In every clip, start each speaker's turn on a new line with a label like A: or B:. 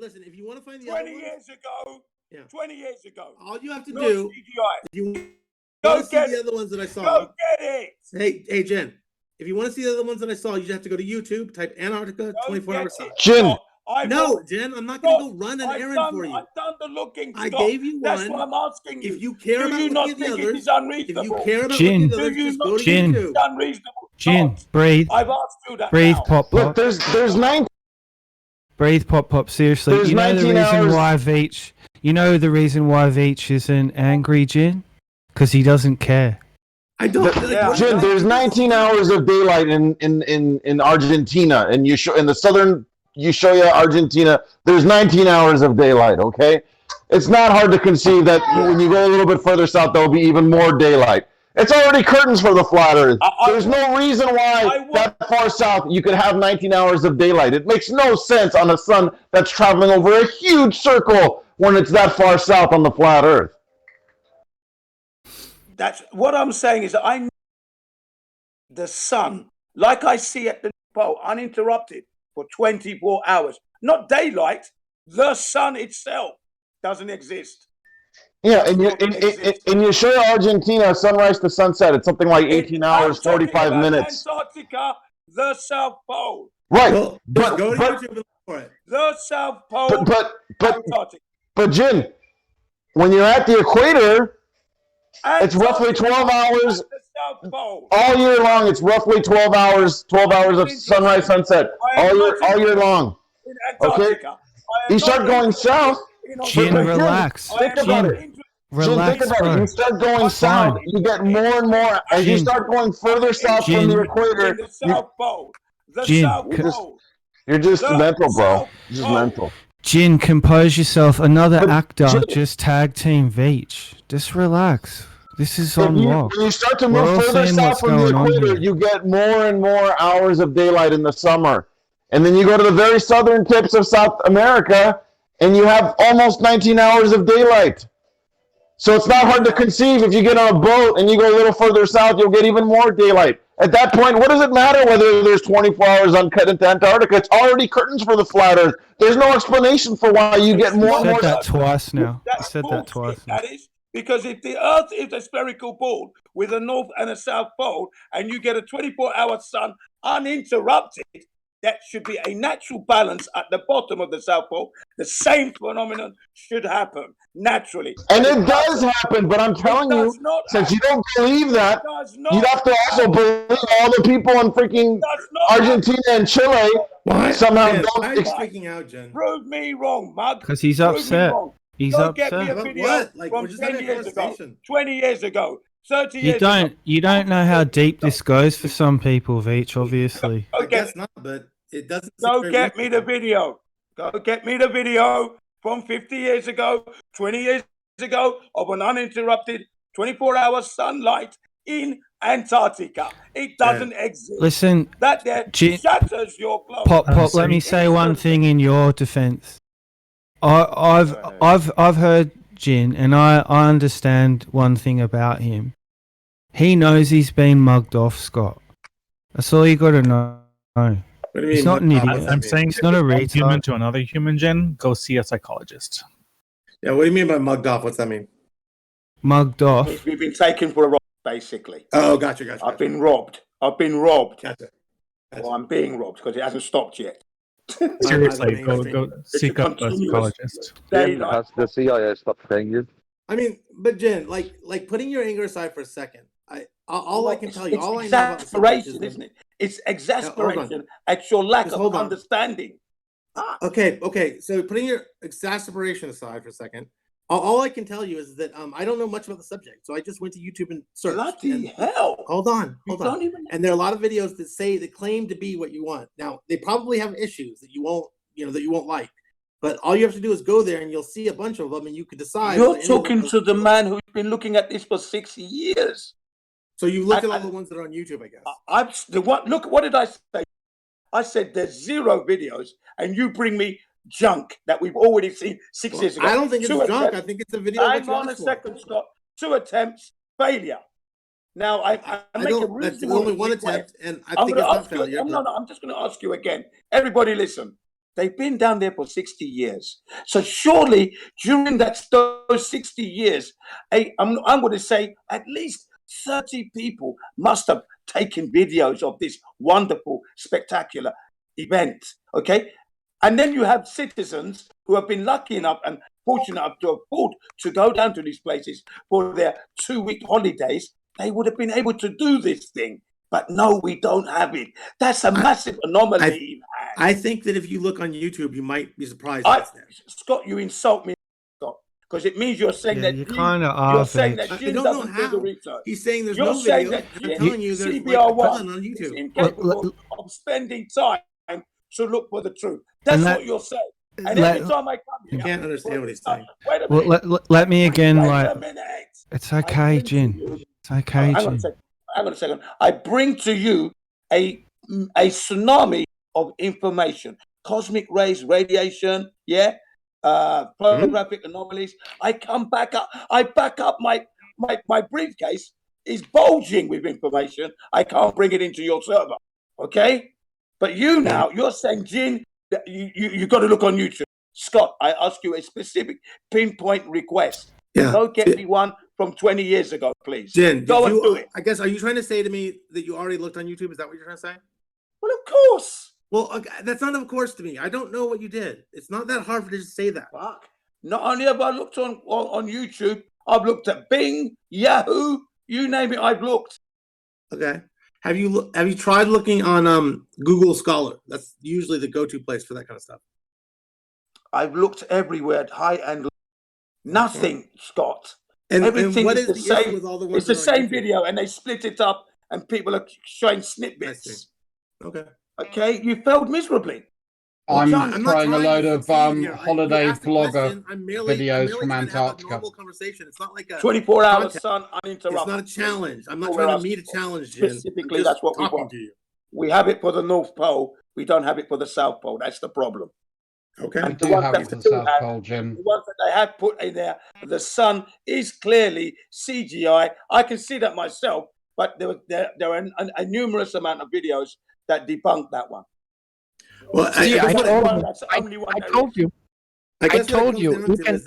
A: listen, if you want to find the
B: 20
A: other ones,
B: years ago.
A: Yeah.
B: 20 years ago.
A: all you have to
B: No
A: do,
B: CGI.
A: if you
B: Go
A: want to see
B: get
A: the
B: it.
A: other ones that I saw,
B: Go get it.
A: hey, Jen, if you want to see the other ones that I saw, you just have to go to YouTube, type Antarctica
B: Go
A: 24
B: get
A: hours.
B: it.
C: Jin.
B: Stop.
A: No, Jen, I'm not going to go run an errand for you.
B: I've done the looking.
A: I
B: Stop.
A: gave you
B: That's
A: one.
B: what I'm asking you.
A: If you care
B: Do
A: about
B: you
A: looking
B: not
A: at the
B: think it
A: others,
B: is unreasonable?
A: if you care about
D: Jin.
A: looking at the
B: Do
A: others,
B: you
A: just
B: not
A: go to
D: Jin.
A: YouTube.
B: it's unreasonable?
D: Jin,
B: Stop.
D: breathe.
B: I've asked you that
D: Breathe,
B: now.
D: pop,
C: Look,
D: pop.
C: there's 19.
D: Breathe, pop, pop. Seriously,
C: There's
D: you know the
C: 19
D: reason
C: hours.
D: why Veach. You know the reason why Veach isn't angry, Jin? Because he doesn't care.
A: I don't.
B: Yeah.
C: Jin, there's 19 hours of daylight in Argentina, and you show in the southern Ushuaia, Argentina. There's 19 hours of daylight. Okay, it's not hard to conceive that when you go a little bit further south, there'll be even more daylight. It's already curtains for the flat Earth. There's no reason why that far south you could have 19 hours of daylight. It makes no sense on a sun that's traveling over a huge circle when it's that far south on the flat Earth.
B: That's what I'm saying is I know the sun, like I see at the pole, uninterrupted for 24 hours. Not daylight. The sun itself doesn't exist.
C: Yeah, in Ushuaia, Argentina, sunrise to sunset, it's something like 18 hours, 45 minutes.
B: Antarctica, the South Pole.
C: Right,
A: Well, just go to YouTube and look for it.
B: The South Pole. Antarctica.
C: But Jin, when you're at the equator, it's roughly 12 hours
B: The South Pole.
C: all year long. It's roughly 12 hours of sunrise, sunset all year long.
B: In Antarctica.
C: You start going south.
D: Jin, relax.
C: Think about it.
D: Relax,
C: Jin, think about it.
D: bro.
C: You start going south, you get more and more as you
D: Jin.
C: start going further south from the equator.
B: The South Pole. The
D: Jin,
B: South
D: c-
B: Pole.
C: You're just
B: The
C: mental, bro.
B: South
C: You're just
B: Pole.
C: mental.
D: Jin, compose yourself. Another
C: But
D: actor
C: Jin-
D: just tag team Veach. Just relax. This is
C: When
D: on lock.
C: you start to
D: We're
C: move
D: all
C: further
D: seeing
C: south
D: what's
C: from the
D: going on
C: equator,
D: here.
C: you get more and more hours of daylight in the summer. And then you go to the very southern tips of South America, and you have almost 19 hours of daylight. So it's not hard to conceive if you get on a boat and you go a little further south, you'll get even more daylight. At that point, what does it matter whether there's 24 hours uncut into Antarctica? It's already curtains for the flat Earth. There's no explanation for why you get more
D: You
C: and
D: said
C: more.
D: that twice now. You
B: That's
D: said that
B: bullshit,
D: twice now.
B: that is. Because if the Earth is a spherical ball with a north and a south pole, and you get a 24-hour sun uninterrupted, that should be a natural balance at the bottom of the South Pole. The same phenomenon should happen naturally.
C: And it does happen, but I'm telling you, since you don't believe that, you'd have to also believe all the people in freaking Argentina and Chile somehow
A: Jen,
C: don't.
A: why are you freaking out, Jen?
B: Prove me wrong, mug.
D: Because he's
B: Prove me
D: upset.
B: wrong.
D: He's
B: Go get me
D: upset.
B: a
A: About
B: video
A: what? Like,
B: from
A: we're just
B: 10
A: having a
B: years ago,
A: conversation.
B: 20 years ago, 30 years ago.
D: You don't know how deep this goes for some people, Veach, obviously.
A: I guess not, but it doesn't.
B: Go get me the video. Go get me the video from 50 years ago, 20 years ago of an uninterrupted 24-hour sunlight in Antarctica. It doesn't exist.
D: Listen,
B: That there shatters your globe.
D: Pop, let me say one thing in your defense. I've heard Jin, and I understand one thing about him. He knows he's been mugged off, Scott. That's all you got to know.
A: What do you mean?
D: He's not an idiot.
E: I'm saying
D: He's not a
E: one human
D: retard.
E: to another human, Jen, go see a psychologist.
A: Yeah, what do you mean by mugged off? What's that mean?
D: Mugged off.
B: We've been taken for a ride, basically.
A: Oh, gotcha.
B: I've been robbed.
A: Gotcha.
B: Well, I'm being robbed because it hasn't stopped yet.
E: Seriously, go
B: It's
E: seek
B: a
E: up a
B: continuous
E: psychologist.
B: daylight.
F: Has the CIA stopped paying you?
A: I mean, but Jen, like putting your anger aside for a second. All I can tell you, all I know about the subject
B: exasperation,
A: is
B: isn't it? It's exasperation at your lack
A: Just
B: of
A: hold on.
B: understanding.
A: Okay. So putting your exasperation aside for a second, all I can tell you is that I don't know much about the subject, so I just went to YouTube and searched.
B: Bloody
A: and-
B: hell!
A: Hold on.
B: Don't even.
A: And there are a lot of videos that claim to be what you want. Now they probably have issues that you won't like, but all you have to do is go there and you'll see a bunch of them, and you can decide.
B: You're
A: whether any of them
B: talking
A: are-
B: to the man who's been looking at this for 6 years.
A: So you looked at all the ones that are on YouTube, I guess.
B: I'm the one. Look, what did I say? I said there's 0 videos, and you bring me junk that we've already seen 6 years ago.
A: I don't think it's
B: Two
A: junk.
B: attempts.
A: I think it's a video.
B: Hang on a second, Scott. 2 attempts, failure. Now I make a
A: That's
B: reasonable
A: only one
B: request.
A: attempt, and I
B: I'm
A: think
B: gonna
A: it's not
B: ask you.
A: failure.
B: No, I'm just going to ask you again. Everybody, listen. They've been down there for 60 years. So surely during those 60 years, I'm going to say at least 30 people must have taken videos of this wonderful, spectacular event. Okay. And then you have citizens who have been lucky enough and fortunate enough to afford to go down to these places for their 2-week holidays. They would have been able to do this thing. But no, we don't have it. That's a massive anomaly.
A: I think that if you look on YouTube, you might be surprised.
B: Scott, you insult me, Scott, because it means you're saying that
D: you kind of
B: you're
D: are.
B: saying that
A: I
B: Jim
A: don't know
B: doesn't do the
A: how.
B: research.
A: He's saying there's
B: You're
A: no
B: saying
A: video.
B: that
A: I'm telling you, there's like a
B: CBR1
A: ton on
B: is
A: YouTube.
B: incapable of spending time to look for the truth. That's what you're saying. And every time I come here,
A: I can't understand what he's saying.
B: Wait a minute.
D: Well, let me again.
B: Wait a minute.
D: It's okay, Jin. It's okay,
B: Hang on
D: Jin.
B: a second. I bring to you a tsunami of information, cosmic rays, radiation, pornographic anomalies. I back up my briefcase is bulging with information. I can't bring it into your server, okay? But you're saying, Jin, that you got to look on YouTube. Scott, I ask you a specific pinpoint request.
A: Yeah.
B: Go get me one from 20 years ago, please.
A: Jen,
B: go and do it.
A: I guess, are you trying to say to me that you already looked on YouTube? Is that what you're trying to say?
B: Well, of course.
A: Well, that's not of course to me. I don't know what you did. It's not that hard for you to say that.
B: Fuck. Not only have I looked on YouTube, I've looked at Bing, Yahoo, you name it, I've looked.
A: Okay. Have you tried looking on Google Scholar? That's usually the go-to place for that kind of stuff.
B: I've looked everywhere, high and low. Nothing, Scott.
A: And
B: everything
A: what
B: is the same.
A: With all the ones
B: it's the same
A: YouTube?
B: video, and they split it up, and people are showing snippets.
A: Okay.
B: Okay, you failed miserably.
G: I'm
A: not
G: trying a load
A: to
G: of
A: succeed here.
G: holiday
A: You asked the
G: vlogger
A: question. I'm merely
G: videos from
A: trying to have a
G: Antarctica.
A: normal conversation. It's not like a
B: 24 hours,
A: content.
B: son, uninterrupted.
A: It's not a challenge. I'm not
B: All we're
A: trying to meet a
B: asking for.
A: challenge, Jen.
B: Specifically,
A: I'm just
B: that's what we
A: talking
B: want.
A: to you.
B: We have it for the North Pole. We don't have it for the South Pole. That's the problem.
A: Okay.
G: We
B: The
G: do
B: ones
G: have
B: that
G: it for the
B: do
G: South
B: have-
G: Pole, Jim.
B: The ones that they have put in there, the sun is clearly CGI. I can see that myself, but there are a numerous amount of videos that debunk that one.
A: Well,
H: See, I told you.
A: I
H: I told you. You can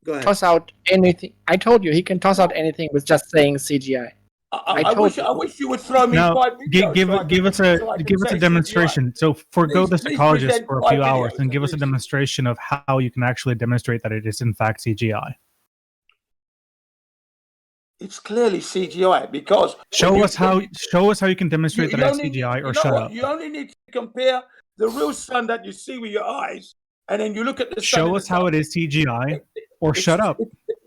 A: Go ahead.
H: toss out anything. I told you he can toss out anything with just saying CGI.
B: I wish you would throw me
E: Now,
B: 5 videos.
E: give us a demonstration. So forgo the
B: Please
E: psychologist
B: present
E: for a
B: 5
E: few hours
B: videos,
E: and give us a
B: please.
E: demonstration of how you can actually demonstrate that it is in fact CGI.
B: It's clearly CGI because
E: Show us how you can demonstrate that it's
B: only-
E: CGI, or
B: you know
E: shut
B: what?
E: up.
B: You only need to compare the real sun that you see with your eyes, and then you look at the sun.
E: Show us how it is CGI, or shut up.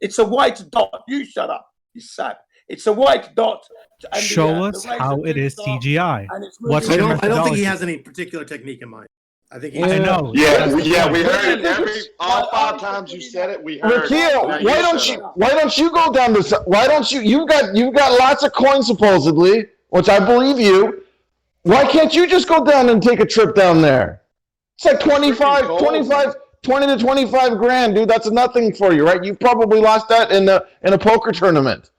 B: It's a white dot. You shut up. You sap. It's a white dot. and
E: Show
B: the
E: us
B: rays
E: how
B: are
E: it is
B: dark,
E: CGI.
B: and it's
E: What's
B: moving.
E: your
A: I don't think he
E: methodology?
A: has any particular technique in mind. I think
E: I know.
C: Yeah,
E: That's the
C: we
E: point.
C: heard it all 5 times you said it. We heard.
B: Rakia,
C: Now why don't you go down this? Why don't you? You've got lots of coins supposedly, which I believe you. Why can't you just go down and take a trip down there? It's like 20 to 25 grand, dude. That's nothing for you, right? You probably lost that in a poker tournament.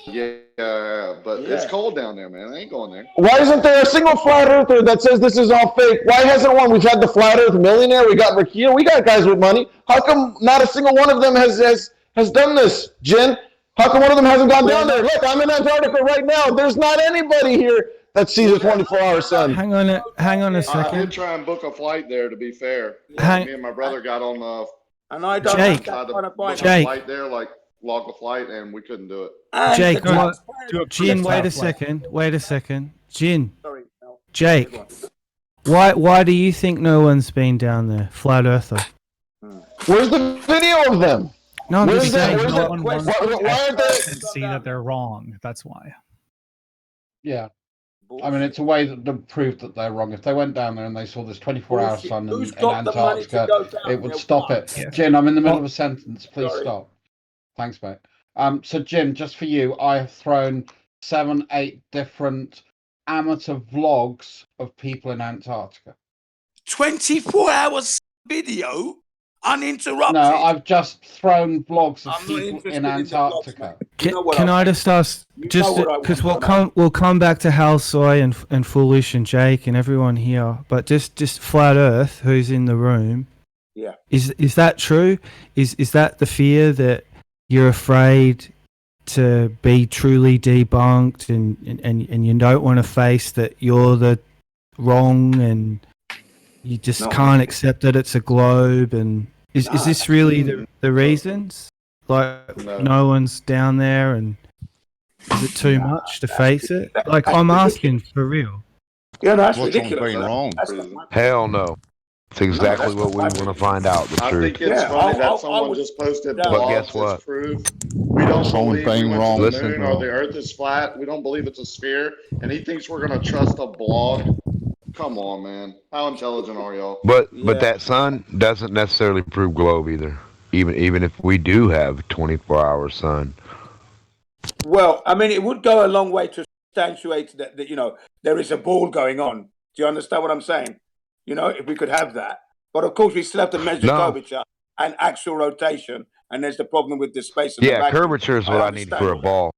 F: Yeah, but it's cold down there, man. I ain't going there.
C: Why isn't there a single flat earther that says this is all fake? Why hasn't one? We've had the flat earth millionaire. We got Rakia. We got guys with money. How come not a single one of them has done this, Jen? How come one of them hasn't gone down there? Look, I'm in Antarctica right now. There's not anybody here that sees a 24-hour sun.
D: Hang on a
F: I did
D: second.
F: try and book a flight there, to be fair.
D: Hang-
F: Me and my brother got on the
B: And I don't
D: Jake.
B: have that kind of
F: book a
D: Jake.
F: flight there, like log the flight, and we couldn't do it.
B: And
D: Jake,
B: the
D: what-
B: transparent-
D: Jin, wait a
E: Flight.
D: second. Wait a second. Jin,
B: Sorry, no.
D: Jake, why do you think no one's been down there? Flat earther.
C: Where's the video of them?
D: No, I'm
C: Where's
D: just
C: that-
D: saying.
C: where's
E: No
C: that-
E: one
C: Why
E: wants
C: aren't they?
E: to see that they're wrong. That's why.
G: Yeah. I mean, it's a way to prove that they're wrong. If they went down there and they saw this 24-hour
B: Bullshit.
G: sun
B: Who's
G: in
B: got the money to
G: Antarctica,
B: go down
G: it would
B: there?
G: stop it.
E: Yeah.
G: Jin, I'm in the middle of a sentence. Please
B: Sorry.
G: stop. Thanks, mate. So, Jim, just for you, I have thrown 7, 8 different amateur vlogs of people in Antarctica.
B: 24 hours video? uninterrupted.
G: No, I've just thrown blogs of
B: I'm not
G: people
B: interested
G: in
B: in the blogs,
G: Antarctica.
B: mate. You know what
D: Can
B: I
D: I just ask,
B: You
D: just
B: know what I
D: because
B: want to know.
D: we'll come back to Hal Soy and Foolish and Jake and everyone here, but just Flat Earth, who's in the room.
B: Yeah.
D: Is that true? Is that the fear that you're afraid to be truly debunked and you don't want to face that you're the wrong and you just
B: No.
D: can't accept that it's a globe? And is this really the reasons? Like no one's down there, and is it too much to face it? Like I'm asking for real.
B: Yeah, that's
F: What's
B: ridiculous.
F: something wrong?
I: Hell no. It's exactly
B: that's
I: what we
B: not
I: want to find out, the
F: I
I: truth.
F: think it's
B: Yeah,
F: funny that
B: I
F: someone
B: would-
F: just posted
B: But
F: blogs
I: guess
F: as
I: what?
F: proof. We don't believe we
J: Something
F: went
J: wrong.
F: to the
I: Listen,
F: moon or the Earth is flat. We don't believe it's a sphere, and he thinks we're gonna trust a blog. Come on, man. How intelligent are y'all?
I: But
B: Yeah.
I: that sun doesn't necessarily prove globe either. Even if we do have 24-hour sun.
B: Well, I mean, it would go a long way to substantiate that there is a ball going on. Do you understand what I'm saying? If we could have that. But of course, we still have to measure
I: No.
B: curvature and actual rotation. And there's the problem with the space and the
I: Yeah,
B: vacuum.
I: curvature is what I need for a ball.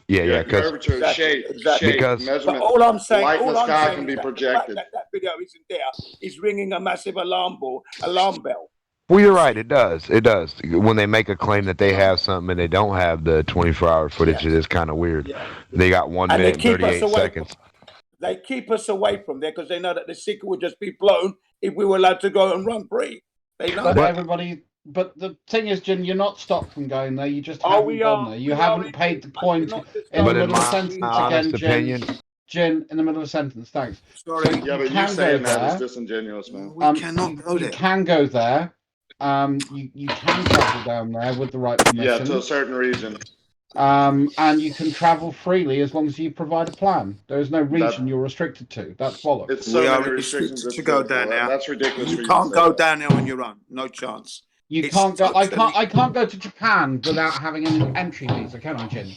I: Yeah, because
F: curvature,
B: Exactly,
F: shape,
B: exactly.
F: shape,
I: Because-
B: But
F: measurement.
B: all I'm saying,
F: light in
B: all
F: the
B: I'm
F: sky
B: saying
F: can
B: is
F: be
B: that
F: projected.
B: The fact that video isn't there is ringing a massive alarm bell.
I: well, you're right. It does. It does. When they make a claim that they have something and they don't have the 24-hour footage, it is kind of weird.
B: Yeah.
I: They got 1
B: And
I: minute and 38 seconds.
B: They keep us away from there because they know that the secret would just be blown if we were allowed to go and run free. They know
G: But
B: that.
G: but the thing is, Jin, you're not stopped from going there. You just
B: Oh,
G: haven't
B: we
G: gone
B: are.
G: there. You
B: We
G: haven't
B: are
G: paid the
B: indeed,
G: point
B: but not
G: in the
I: But in
G: middle of a
I: my
G: sentence
I: honest
G: again,
I: opinion,
G: Jin, in the middle of a sentence. Thanks.
B: Sorry.
G: So
F: Yeah, but you
G: can
F: saying
G: go
F: that is
G: there.
F: disingenuous, man.
B: We cannot go
G: You
B: there.
G: can go there. You can travel down there with the right
F: Yeah,
G: permission.
F: to a certain region.
G: And you can travel freely as long as you provide a plan. There is no region
F: That-
G: you're restricted to. That's bollocks.
F: It's so
B: We are
F: many restrictions.
B: restricted
F: It's
B: to go
F: beautiful.
B: down there.
F: That's ridiculous.
B: You
F: for
B: can't
F: to say
B: go
F: that.
B: down there on your own. No chance.
G: You
B: It's
G: can't go.
B: totally-
G: I can't go to Japan without having an entry visa, can I, Jin?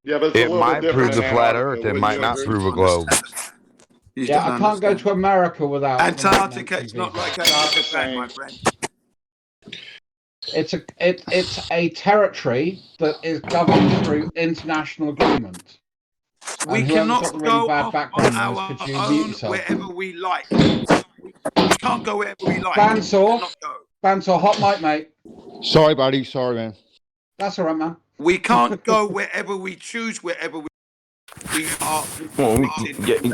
F: Yeah, but it's a
I: it
F: little
I: might
F: bit
I: prove
F: different
I: the
F: in
I: flat
F: Antarctica,
I: Earth. It
F: wouldn't
I: might
F: you
I: not
F: agree?
I: prove a globe.
B: You
G: Yeah,
B: don't
G: I can't go
B: understand.
G: to America without.
B: Antarctica.
G: an
B: It's
G: entry
B: not
G: visa.
B: like
F: Not the
B: Japan,
F: same.
B: my friend.
G: It's a territory that is governed through international agreement.
B: We
G: And whoever's
B: cannot
G: got the really
B: go
G: bad
B: off
G: background
B: on
G: noise,
B: our
G: could you mute
B: own
G: yourself?
B: wherever we like. We can't go wherever we like.
G: Bandsaw.
B: We cannot go.
G: Bandsaw, hot mic, mate.
J: Sorry, buddy. Sorry, man.
G: That's all right, man.
B: We can't go wherever we choose, wherever we are.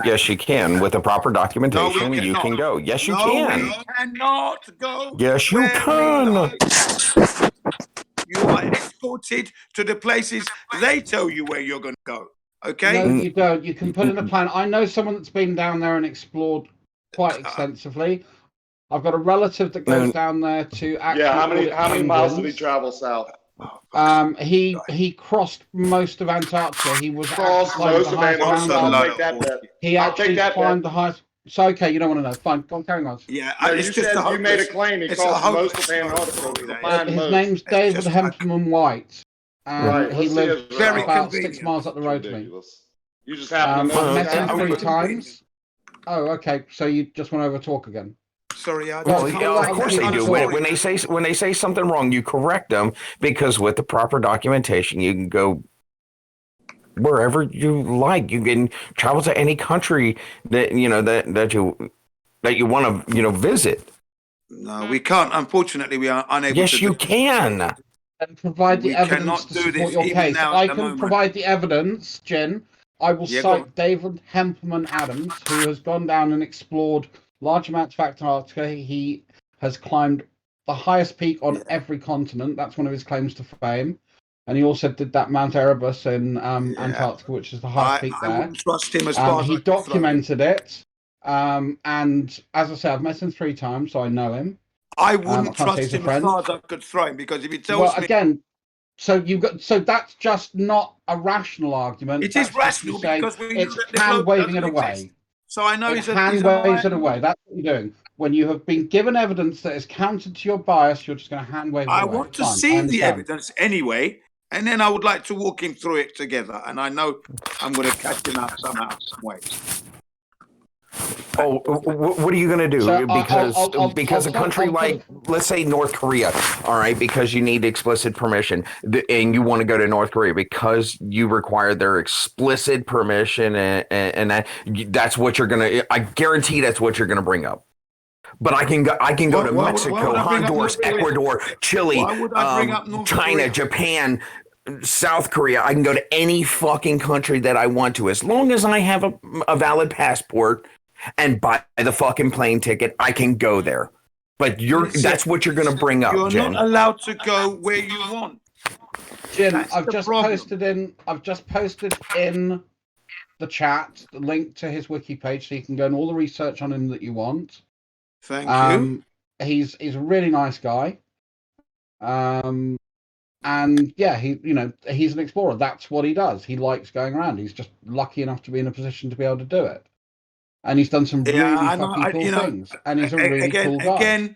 K: Yes, you can. With the proper documentation,
B: No, we
K: you can
B: cannot.
K: go. Yes, you
B: No,
K: can.
B: we cannot go.
K: Yes, you
B: where we
K: can.
B: like. You are escorted to the places they tell you where you're going to go. Okay?
G: No, you don't. You can put in a plan. I know someone that's been down there and explored quite extensively. I've got a relative that goes down there to actually.
F: Yeah, how many miles did he
G: penguins.
F: travel south?
G: He crossed most of Antarctica. He was
F: Crossed
G: actually climbed
F: most
G: the
F: of
G: highest
F: Antarctica.
G: mountain.
F: I'll take that bet.
G: He
F: I'll
G: actually
F: take that
G: climbed
F: bet.
G: the highest. So okay, you don't want to know. Fine, go on, carry on.
B: Yeah,
F: No,
B: it's
F: you
B: just
F: said
B: a
F: you made a
B: hopeless-
F: claim. He
B: it's a
F: crossed most
B: hopeless
F: of Antarctica.
B: story, that is.
F: Fine,
G: His
F: most.
G: name's David
B: just-
G: Hempman White.
F: Right,
G: He
F: let's see
G: lives
F: his
B: Very
F: route.
G: about
B: convenient.
G: 6 miles up the road to me.
F: Ridiculous. You just happen to know
G: I've
F: this
G: met him
F: guy?
G: three
B: Very
G: times. Oh, okay. So you just want to over talk again?
B: Sorry, I
K: Well,
B: just
K: yeah, of course they do. When they say something wrong, you correct them, because with the proper documentation, you can go wherever you like. You can travel to any country that that you want to visit.
B: No, we can't. Unfortunately, we are unable to.
K: Yes, you can.
G: And provide the
B: We
G: evidence
B: cannot
G: to
B: do
G: support
B: this
G: your
B: even
G: case.
B: now
G: I
B: at the
G: can
B: moment.
G: provide the evidence, Jen. I will
B: Yeah, go
G: cite
B: on.
G: David Hempman Adams, who has gone down and explored large amounts of Antarctica. He has climbed the highest peak on every continent. That's one of his claims to fame. And he also did that Mount Erebus in Antarctica, which is the highest peak
B: I
G: there.
B: wouldn't trust him as far as I
G: He
B: could throw him.
G: documented it. And as I say, I've met him 3 times, so I know him.
B: I
G: I
B: wouldn't
G: can't say
B: trust
G: he's a
B: him as
G: friend.
B: far as I could throw him, because if he tells
G: Well,
B: me
G: again, so that's just not a rational argument.
B: it
G: That's
B: is
G: just
B: rational,
G: you saying
B: because we know
G: it's
B: that the
G: hand
B: globe
G: waving it
B: doesn't
G: away.
B: exist. So I know
G: It
B: he's a
G: hand
B: he's
G: waves
B: a
G: it away. That's what you're doing. When you have been given evidence that is counter to your bias, you're just going to hand wave it
B: I
G: away.
B: want to
G: Fine, I
B: see the
G: understand.
B: evidence anyway, and then I would like to walk him through it together. And I know I'm going to catch him out somehow, some way.
K: Oh, what are you going to do?
G: So
K: Because a country like, let's say North Korea, all right, because you need explicit permission and you want to go to North Korea because you require their explicit permission and that's what you're going to, I guarantee that's what you're going to bring up. But I can go to Mexico, Honduras, Ecuador, Chile, China, Japan, South Korea. I can go to any fucking country that I want to. As long as I have a valid passport and buy the fucking plane ticket, I can go there. But that's what you're going to bring up,
B: You're
K: Jen.
B: not allowed to go where you want.
G: Jen,
B: That's
G: I've
B: the
G: just
B: problem.
G: posted in the chat the link to his wiki page so you can go and all the research on him that you want.
B: Thank you.
G: He's a really nice guy. And yeah, he's an explorer. That's what he does. He likes going around. He's just lucky enough to be in a position to be able to do it. And he's done some really fucking cool things. And he's a really cool guy.
B: Again,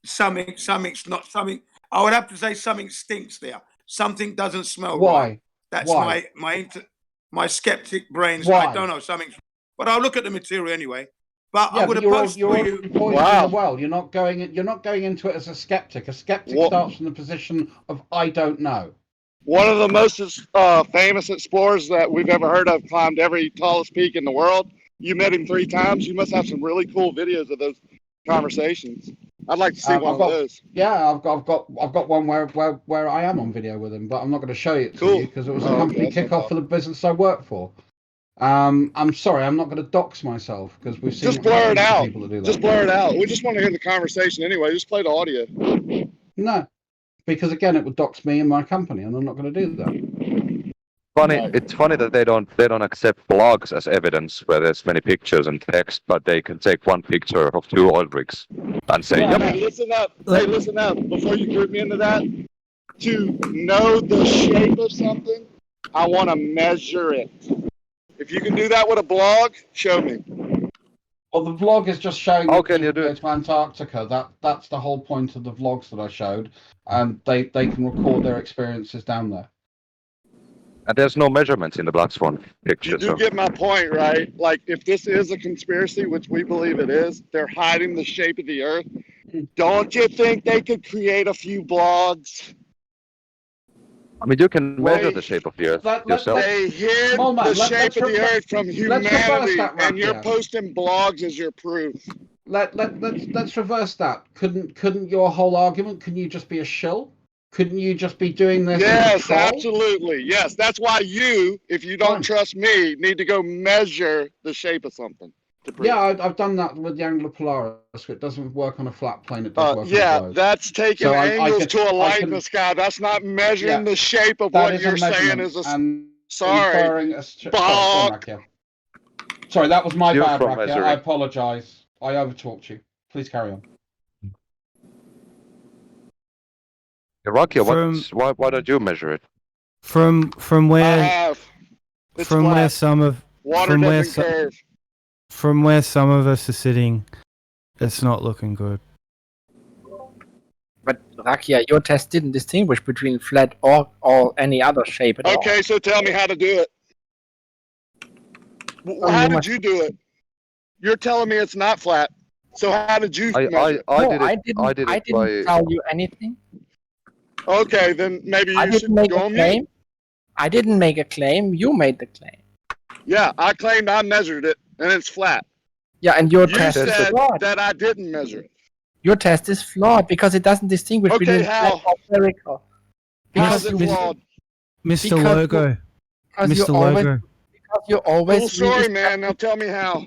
B: something's not something. I would have to say something stinks there. Something doesn't smell right. That's
G: Why?
B: my skeptic brains.
G: Why?
B: I don't know something, but I'll look at the material anyway. But
G: Yeah,
B: I would
G: but
B: have
G: you're
B: posted for
G: already
B: you.
G: poised in the well. You're not going into it as a skeptic. A skeptic starts from the position of I don't know.
F: One of the most famous explorers that we've ever heard of climbed every tallest peak in the world. You met him 3 times. You must have some really cool videos of those conversations. I'd like to see one of those.
G: Yeah, I've got one where I am on video with him, but I'm not going to show it to you because it was a company kickoff for the business I work for. I'm sorry, I'm not going to dox myself because we've seen
F: just blur it out.
G: People that do that.
F: Just blur it out. We just want to hear the conversation anyway. Just play the audio.
G: No, because again, it would dox me and my company, and I'm not going to do that.
L: It's funny that they don't accept blogs as evidence where there's many pictures and text, but they can take one picture of 2 oil rigs and say, "Yep."
F: Hey, listen up. Hey, listen up. Before you group me into that, to know the shape of something, I want to measure it. If you can do that with a blog, show me.
G: Well, the vlog is just showing
L: How can you do it?
G: to Antarctica. That's the whole point of the vlogs that I showed, and they can record their experiences down there.
L: And there's no measurements in the Black Swan picture.
F: You do get my point, right? Like, if this is a conspiracy, which we believe it is, they're hiding the shape of the Earth. Don't you think they could create a few blogs?
L: I mean, you can measure the shape of the Earth yourself.
F: They hid the shape of the Earth from humanity, and you're posting blogs as your proof.
G: Let's reverse that. Couldn't your whole argument? Couldn't you just be a shill? Couldn't you just be doing this?
F: Yes, absolutely. Yes, that's why you, if you don't trust me, need to go measure the shape of something.
G: Yeah, I've done that with the Angler Polaris. It doesn't work on a flat plane. It does work
F: yeah,
G: on a
F: that's taking
G: so
F: angles to a light in the sky. That's not measuring the shape of what you're saying is a... Sorry.
G: Sorry, that was my
L: You're
G: bad,
L: from
G: Rakia.
L: measuring.
G: I apologise. I overtalked you. Please carry on.
L: Rakia, why don't you measure it?
D: From where some of us are sitting, it's not looking good.
H: But Rakia, your test didn't distinguish between flat or any other shape at all.
F: Okay, so tell me how to do it. How did you do it? You're telling me it's not flat. So how did you measure it?
H: I didn't tell you anything.
F: Okay, then maybe you should go on mute.
H: I didn't make a claim. You made the claim.
F: Yeah, I claimed I measured it, and it's flat.
H: Yeah, and your
F: You
H: test is
F: said
H: flawed.
F: that I didn't measure it.
H: Your test is flawed because it doesn't distinguish between flat or spherical.
F: How's it flawed?
D: Mr. Logo. Mr. Logo.
H: Because you always...
F: Cool story, man. Now tell me how.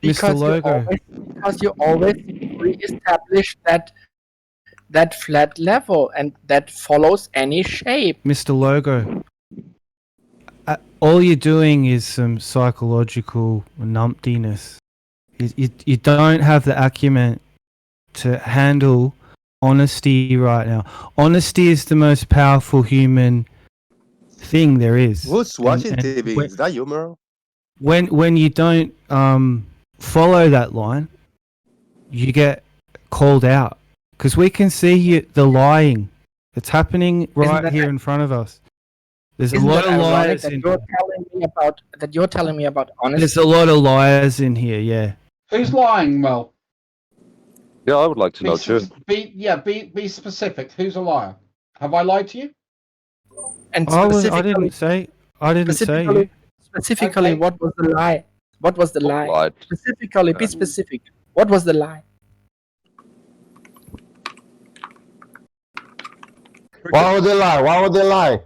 D: Mr. Logo.
H: Because you always re-establish that flat level, and that follows any shape.
D: Mr. Logo. All you're doing is some psychological numptiness. You don't have the acumen to handle honesty right now. Honesty is the most powerful human thing there is.
M: Who's watching TV? Is that you, Merle?
D: When you don't follow that line, you get called out. Because we can see the lying. It's happening right here in front of us. There's a lot of liars in here.
H: You're telling me about honesty.
D: There's a lot of liars in here, yeah.
G: Who's lying, Mel?
L: Yeah, I would like to know too.
G: Be specific. Who's a liar? Have I lied to you?
H: And
D: I
H: specifically,
D: didn't say. I didn't say you.
H: Specifically,
G: Okay.
H: what was the lie? What was the lie?
L: Lied.
H: Specifically, be specific. What was the lie?
C: Why would they lie? Why would they lie?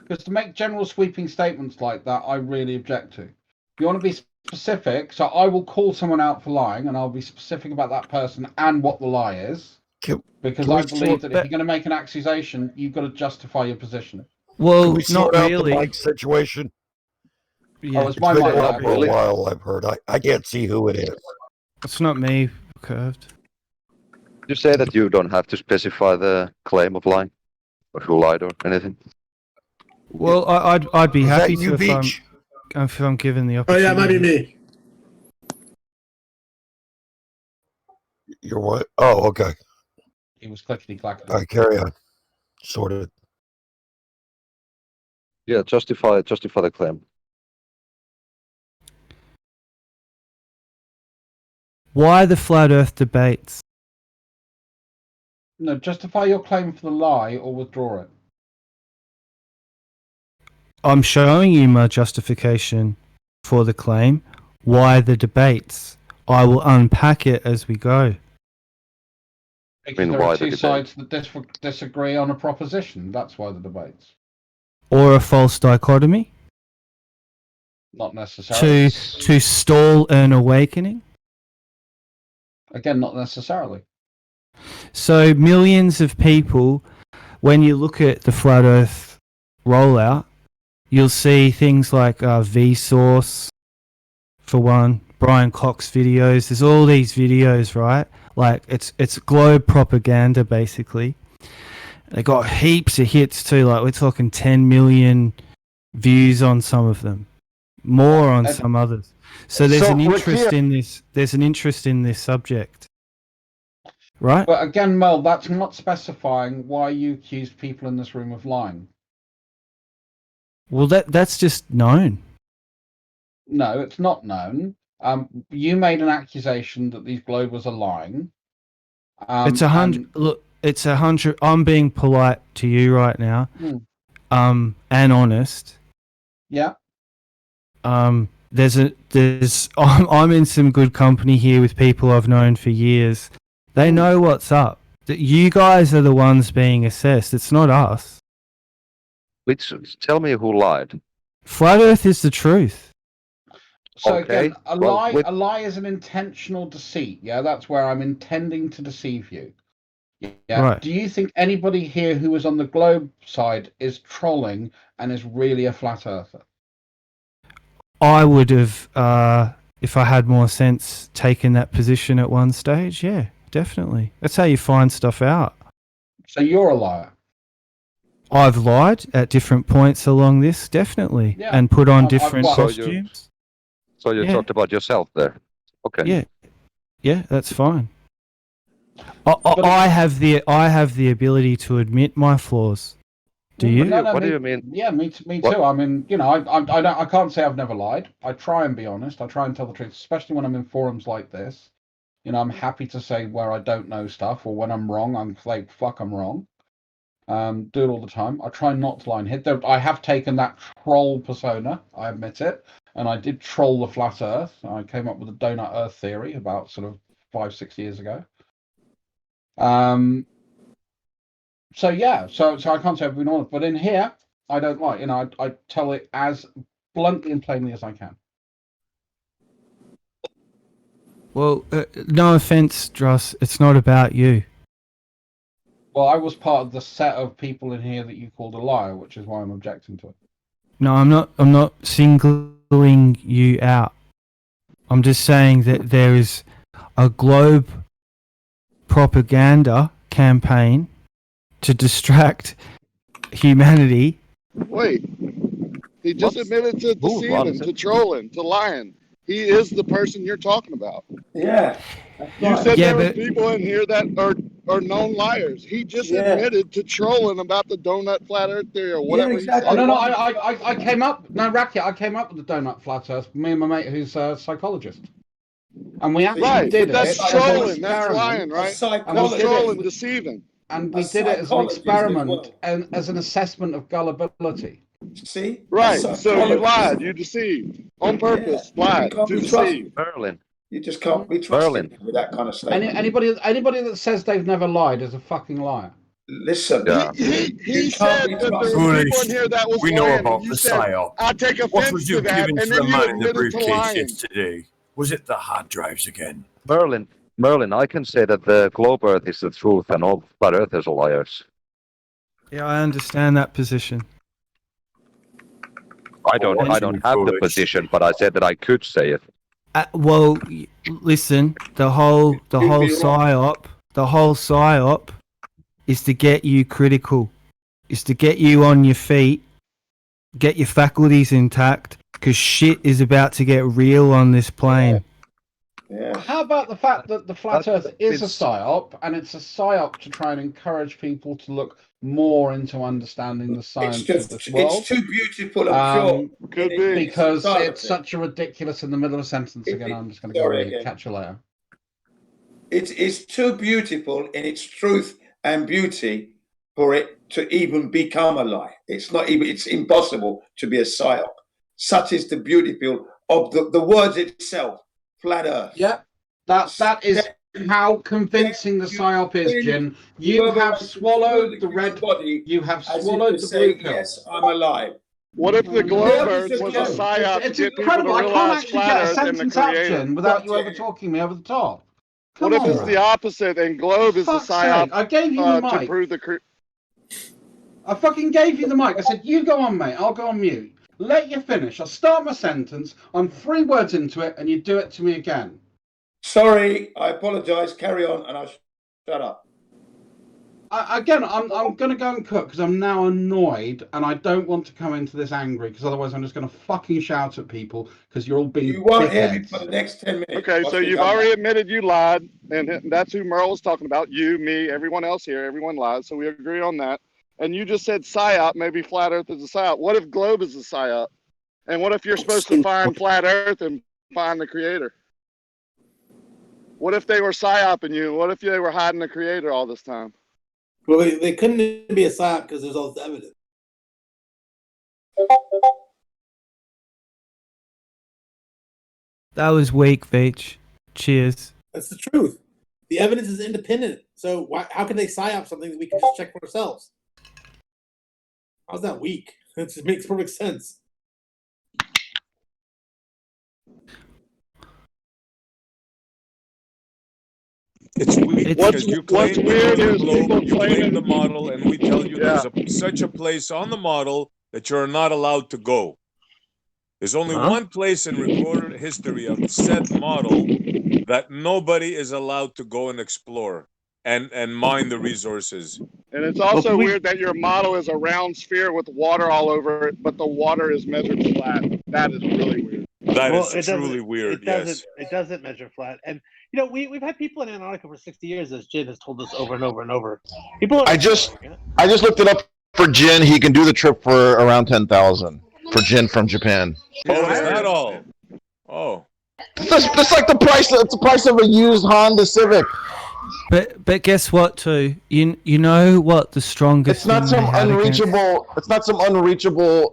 G: Because to make general sweeping statements like that, I really object to. You want to be specific, so I will call someone out for lying, and I'll be specific about that person and what the lie is. Because I believe that if you're going to make an accusation, you've got to justify your position.
D: Well,
J: Can we
D: not
J: sort out
D: really.
J: the mic situation?
D: Yeah.
G: Oh, it's my
J: It's been
G: mic.
J: out for a
G: Really?
J: while, I've heard. I can't see who it is.
D: It's not me, Curved.
L: You say that you don't have to specify the claim of lying, or who lied or anything.
D: Well, I'd be
J: Is that
D: happy
J: you,
D: to
J: Beach?
D: if I'm given the
A: Oh
D: opportunity.
A: yeah, it might be me.
J: You're what? Oh, okay.
G: He was clickety clackety.
J: All right, carry on. Sorted.
L: Yeah, justify the claim.
D: Why the flat Earth debates?
G: No, justify your claim for the lie or withdraw it.
D: I'm showing you my justification for the claim. Why the debates? I will unpack it as we go.
G: Because there are two sides that disagree on a proposition. That's why the debates.
D: Or a false dichotomy?
G: Not necessarily.
D: To stall an awakening?
G: Again, not necessarily.
D: So millions of people, when you look at the flat Earth rollout, you'll see things like Vsauce, for one, Brian Cox videos. There's all these videos, right? Like it's globe propaganda basically. They got heaps of hits too. Like we're talking 10 million views on some of them, more on some others. So there's an interest in this. There's an interest in this subject, right?
G: But again, Mel, that's not specifying why you accused people in this room of lying.
D: Well, that's just known.
G: No, it's not known. You made an accusation that these globers are lying.
D: It's 100. Look, it's 100. I'm being polite to you right now, and honest.
G: Yeah.
D: I'm in some good company here with people I've known for years. They know what's up. That you guys are the ones being assessed. It's not us.
L: Tell me who lied.
D: Flat Earth is the truth.
G: So
L: Okay,
G: again, a
L: well,
G: lie, a lie is an intentional deceit. Yeah, that's where I'm intending to deceive you. Yeah.
D: Right.
G: Do you think anybody here who is on the globe side is trolling and is really a flat earther?
D: I would have, if I had more sense, taken that position at one stage. Yeah, definitely. That's how you find stuff out.
G: So you're a liar.
D: I've lied at different points along this, definitely,
G: Yeah.
D: and put on different
L: So
D: costumes.
L: So you talked about yourself there. Okay.
D: Yeah, that's fine. I have the ability to admit my flaws. Do you?
L: What do you mean?
G: Yeah, me too. I mean, you know, I can't say I've never lied. I try and be honest. I try and tell the truth, especially when I'm in forums like this. You know, I'm happy to say where I don't know stuff, or when I'm wrong, I'm like, fuck, I'm wrong. Do it all the time. I try not to lie and hit. I have taken that troll persona, I admit it, and I did troll the flat Earth. I came up with the donut Earth theory about sort of 5-6 years ago. So yeah, so I can't say I've been honest, but in here, I don't lie. You know, I tell it as bluntly and plainly as I can.
D: Well, no offense, Dross. It's not about you.
G: Well, I was part of the set of people in here that you called a liar, which is why I'm objecting to it.
D: No, I'm not singling you out. I'm just saying that there is a globe propaganda campaign to distract humanity.
F: Wait, he just admitted to deceiving, to trolling, to lying. He is the person you're talking about.
B: Yeah.
F: You said there were people in here that are known liars. He just admitted to trolling about the donut flat earth theory or whatever he said.
G: Oh, no, I came up. No, Rakia, I came up with the donut flat earth. Me and my mate who's a psychologist. And we actually
F: Right,
G: did
F: but that's
G: it as an
F: trolling. That's
G: experiment.
F: lying, right?
G: And we
F: That's
G: did
F: trolling,
G: it,
F: deceiving.
G: and we did it as an experiment and as an assessment of gullibility.
B: See?
F: Right. So you lied. You deceived on purpose. Lied to deceive.
L: Merlin.
B: You just can't be trusted with that kind of statement.
G: Anybody that says they've never lied is a fucking liar.
B: Listen,
F: he said that there were people in here that was
N: we know
F: lying,
N: about
F: and you
N: the
F: said,
N: psyop.
F: I take
N: What
F: offense
N: was
F: to
N: you
F: that,
N: giving
F: and
N: to the
F: then you
N: man in the
F: admitted to
N: briefcase
F: lying.
N: yesterday? Was it the hard drives again?
L: Merlin, I can say that the globe Earth is the truth and all flat earthers are liars.
D: Yeah, I understand that position.
L: I don't have the position, but I said that I could say it.
D: Well, listen, the whole psyop is to get you critical, is to get you on your feet, get your faculties intact, because shit is about to get real on this plane.
B: Yeah.
G: How about the fact that the flat Earth is a psyop, and it's a psyop to try and encourage people to look more into understanding the science of this world?
B: It's too beautiful and pure.
F: Could be.
G: Because it's such a ridiculous in the middle of a sentence again. I'm just going to go and read. Catch you later.
B: It's too beautiful in its truth and beauty for it to even become a lie. It's not even. It's impossible to be a psyop. Such is the beautiful of the words itself. Flat Earth.
G: Yeah, that is how convincing the psyop is, Jin. You have swallowed the red body. You have swallowed the blue pill.
B: Yes, I'm alive.
F: What if the globe Earth was a psyop to
G: It's
F: get people to
G: incredible. I can't
F: realize
G: actually
F: flat
G: get a
F: Earth and the
G: sentence out,
F: creator?
G: Jin, without you over talking me over the top.
F: What if it's the opposite and globe is a
G: Fuck's
F: psyop
G: sake, I gave you the
F: to
G: mic.
F: prove the
G: I fucking gave you the mic. I said, you go on, mate. I'll go on mute. Let you finish. I'll start my sentence. I'm 3 words into it, and you do it to me again.
B: Sorry, I apologise. Carry on, and I'll shut up.
G: I'm going to go and cook because I'm now annoyed, and I don't want to come into this angry because otherwise I'm just going to fucking shout at people because you're all being
B: You won't hear me
G: dickheads.
B: for the next 10 minutes.
F: Okay, so you've already admitted you lied, and that's who Merle was talking about. You, me, everyone else here, everyone lied, so we agree on that. And you just said psyop, maybe flat Earth is a psyop. What if globe is a psyop? And what if you're supposed to find flat Earth and find the creator? What if they were psyoping you? What if they were hiding the creator all this time?
A: Well, they couldn't be a psyop because there's all this evidence.
D: That was weak, Veach. Cheers.
A: That's the truth. The evidence is independent. So how can they psyop something that we can just check for ourselves? How's that weak? It just makes perfect sense.
O: It's weird because you claim the globe, you claim the model, and we tell you there's such a place on the model that you're not allowed to go. There's only one place in recorded history of said model that nobody is allowed to go and explore and mine the resources.
F: And it's also weird that your model is a round sphere with water all over it, but the water is measured flat. That is really weird.
O: That is truly weird.
P: It doesn't measure flat. And you know, we've had people in Antarctica for 60 years, as Jin has told us over and over and over. People
C: I just looked it up for Jin. He can do the trip for around 10,000 for Jin from Japan.
O: Oh, is that all? Oh,
C: That's like the price. It's the price of a used Honda Civic.
D: But guess what? Too, you know what the strongest.
C: It's not some unreachable. It's not some unreachable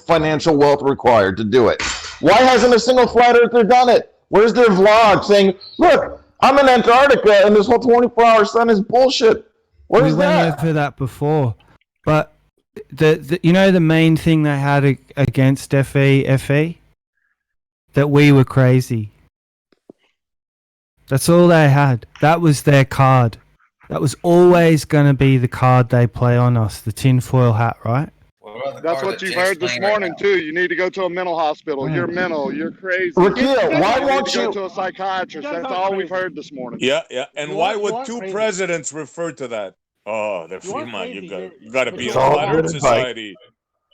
C: financial wealth required to do it. Why hasn't a single flat earther done it? Where's their vlog saying, "Look, I'm in Antarctica and this whole 24-hour sun is bullshit"? Where's
D: we went over that before, but the you know the main thing they had against FE that we were crazy. That's all they had. That was their card. That was always going to be the card they play on us, the tinfoil hat, right?
F: That's what you've heard this morning, too. You need to go to a mental hospital. You're mental. You're crazy.
C: Rakia, why won't
F: need to go to a psychiatrist? That's all we've heard this morning.
O: yeah. And why would two presidents refer to that? Oh, they're Fremont. You got to be in a flat Earth society.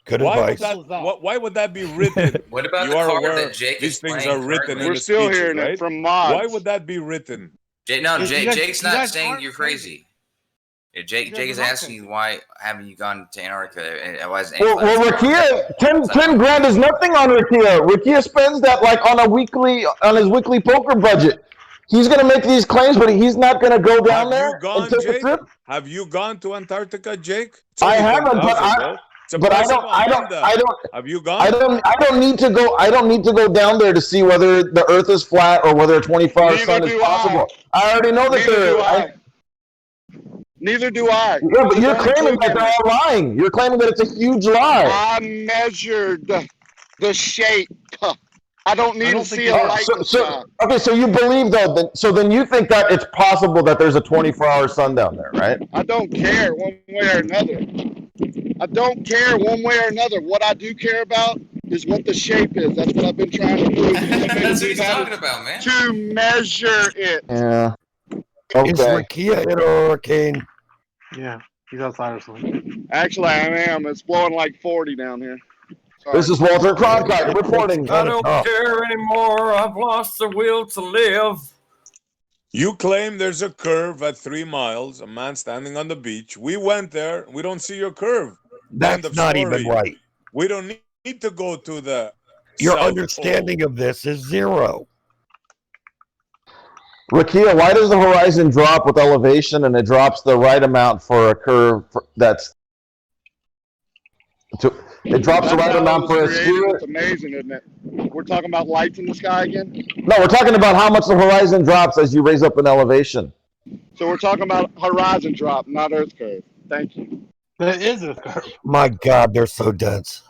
J: Good advice.
O: Why would that be written?
Q: What about
O: you
Q: the
O: are
Q: card
O: aware
Q: that Jake
O: these
Q: is
O: things
Q: playing
O: are written
Q: currently?
O: in
F: We're
O: the
F: still
O: speeches,
F: hearing
O: right?
F: it from mods.
O: Why would that be written?
Q: Jake's not saying you're crazy. Yeah, Jake is asking you why haven't you gone to Antarctica? Why hasn't
C: Well, Rakia, 10 grand is nothing on Rakia. Rakia spends that like on his weekly poker budget. He's gonna make these claims, but he's not gonna go down there and take a trip.
O: Have you gone to Antarctica, Jake?
C: I haven't, but I don't.
O: Have you gone?
C: I don't need to go. I don't need to go down there to see whether the Earth is flat or whether a 24-hour sun is possible. I already know that
F: Neither do I.
C: Yeah, but you're claiming that they're all lying. You're claiming that it's a huge lie.
F: I measured the shape. I don't need to see a light in the sky.
C: Okay, so you believe though. Then you think that it's possible that there's a 24-hour sun down there, right?
F: I don't care one way or another. I don't care one way or another. What I do care about is what the shape is. That's what I've been trying to prove.
Q: That's what he's talking about, man.
F: To measure it.
C: Yeah.
J: Is Rakia in a hurricane?
P: Yeah, he's outside or something.
F: Actually, I am. It's blowing like 40 down here. Sorry.
C: This is Walter Cronkite reporting.
K: I don't care anymore. I've lost the will to live.
O: You claim there's a curve at 3 miles, a man standing on the beach. We went there. We don't see your curve.
J: That's not even right.
O: We don't need to go to the
J: Your
O: South
J: understanding of this is zero.
C: Rakia, why does the horizon drop with elevation and it drops the right amount for a curve it drops the right amount for a sphere?
F: It's amazing, isn't it? We're talking about lights in the sky again?
C: No, we're talking about how much the horizon drops as you raise up in elevation.
F: So we're talking about horizon drop, not earth curve. Thank you.
P: That is Earth curve.
J: My God, they're so dense.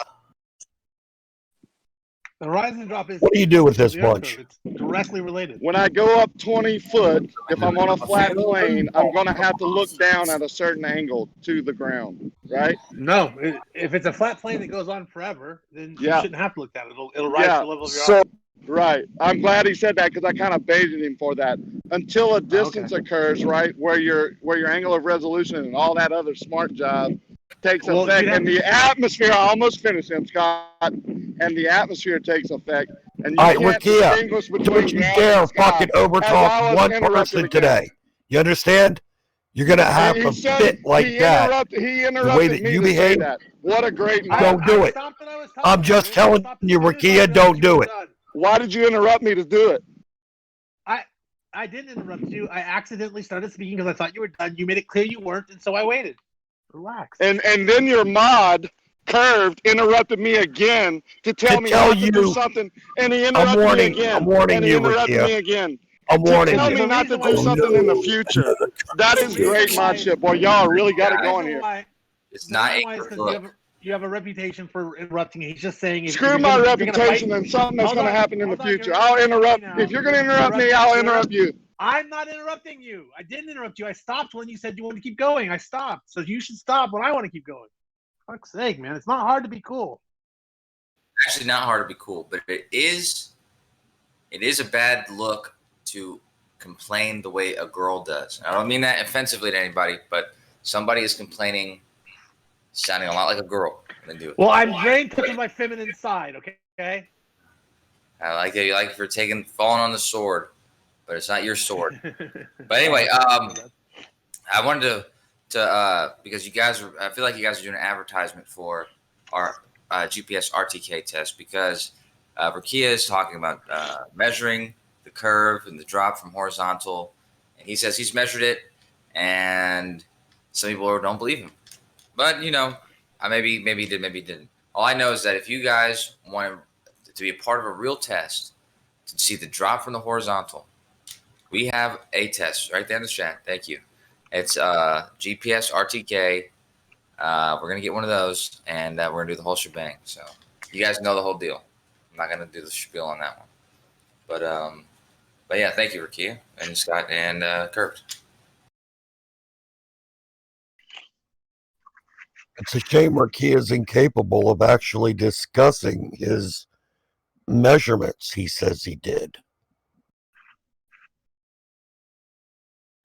P: The horizon drop is.
J: What do you do with this
P: the Earth
J: bunch?
P: curve. It's directly related.
F: When I go up 20 foot, if I'm on a flat plane, I'm going to have to look down at a certain angle to the ground, right?
P: No, if it's a flat plane that goes on forever, then you shouldn't have to look down. It'll rise to the level of your eye.
F: Right. I'm glad he said that because I kind of baited him for that. Until a distance occurs, right, where your angle of resolution and all that other smart job takes effect, and the atmosphere. I almost finished him, Scott. And the atmosphere takes effect. And you
J: All right,
F: can't distinguish
J: Rakia,
F: between
J: don't you
F: ground
J: dare
F: and sky.
J: fucking
F: As I
J: overtalk
F: was
J: one
F: interrupted
J: person
F: again.
J: today. You understand? You're going to have a fit like that.
F: He
J: The
F: interrupted
J: way that
F: me
J: you
F: to say
J: behave,
F: that. What a great man.
J: don't do it. I'm just telling you, Rakia, don't do it.
F: Why did you interrupt me to do it?
P: I didn't interrupt you. I accidentally started speaking because I thought you were done. You made it clear you weren't, and so I waited. Relax.
F: And then your mod curved interrupted me again to tell me not to do something, and he interrupted me again.
J: I'm warning
F: and he
J: you,
F: interrupted
J: Rakia.
F: me again.
J: I'm warning
F: Tell
J: you.
F: me not to do something in the future. That is great modship. Boy, y'all really got it going here.
Q: It's not a
P: You have a reputation for interrupting. He's just saying.
F: Screw my reputation and something that's going to happen in the future. I'll interrupt. If you're going to interrupt me, I'll interrupt you.
P: I'm not interrupting you. I didn't interrupt you. I stopped when you said you wanted to keep going. I stopped. So you should stop when I want to keep going. Fuck's sake, man. It's not hard to be cool.
Q: Actually, not hard to be cool, but it is a bad look to complain the way a girl does. I don't mean that offensively to anybody, but somebody is complaining, sounding a lot like a girl. They do it.
P: Well, I'm very touching my feminine side, okay?
Q: I like it. You like if you're falling on the sword, but it's not your sword. But anyway, I wanted to because you guys I feel like you guys are doing an advertisement for our GPS RTK test because Rakia is talking about measuring the curve and the drop from horizontal, and he says he's measured it, and some people don't believe him. But I maybe he did, maybe he didn't. All I know is that if you guys want to be a part of a real test to see the drop from the horizontal, we have a test right there in the chat. Thank you. It's GPS RTK. We're gonna get one of those, and we're gonna do the whole shebang. So you guys know the whole deal. I'm not gonna do the spiel on that one. But yeah, thank you, Rakia and Scott and Kurt.
J: It's a shame Rakia is incapable of actually discussing his measurements he says he did.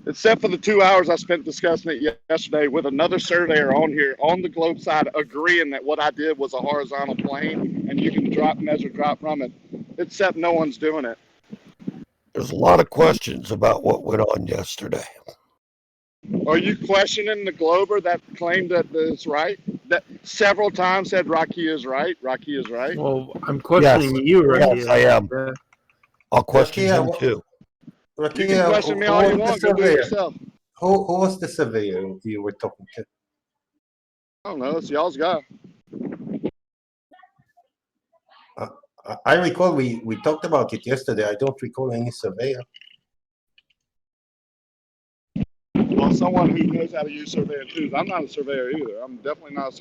F: Except for the 2 hours I spent discussing it yesterday with another surveyor on here on the globe side agreeing that what I did was a horizontal plane and you can measure drop from it, except no one's doing it.
J: There's a lot of questions about what went on yesterday.
F: Are you questioning the Glober that claimed that it's right? That several times said Rakia is right. Rakia is right.
R: Well, I'm questioning you, Rakia.
J: Yes, I am. I'll question
R: Rakia,
J: him too.
F: You can question me all you want. Go do it yourself.
R: Who was the surveyor you were talking to?
F: I don't know. It's y'all's guy.
R: I recall we talked about it yesterday. I don't recall any surveyor.
F: Well, someone who knows how to use surveyor tools. I'm not a surveyor either. I'm definitely not a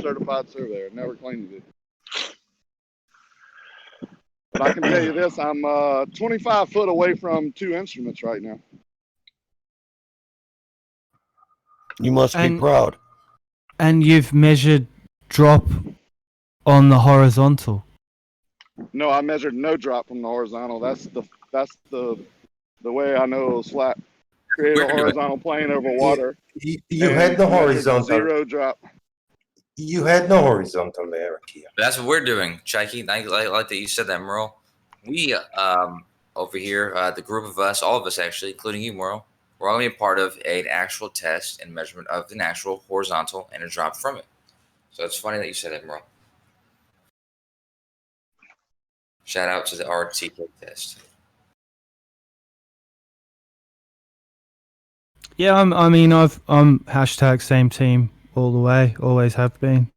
F: certified surveyor. Never claimed to be. But I can tell you this: I'm 25 foot away from 2 instruments right now.
J: You must be proud.
D: And you've measured drop on the horizontal.
F: No, I measured no drop from the horizontal. That's the way I know it'll slap. Create a horizontal plane over water.
R: You had no horizontal.
F: 0 drop.
R: You had no horizontal there, Rakia.
Q: That's what we're doing, Chikey. I like that you said that, Merle. We over here, the group of us, all of us actually, including you, Merle, we're all going to be part of an actual test and measurement of an actual horizontal and a drop from it. So it's funny that you said that, Merle. Shout out to the RTK test.
D: Yeah, I'm hashtag same team all the way. Always have been.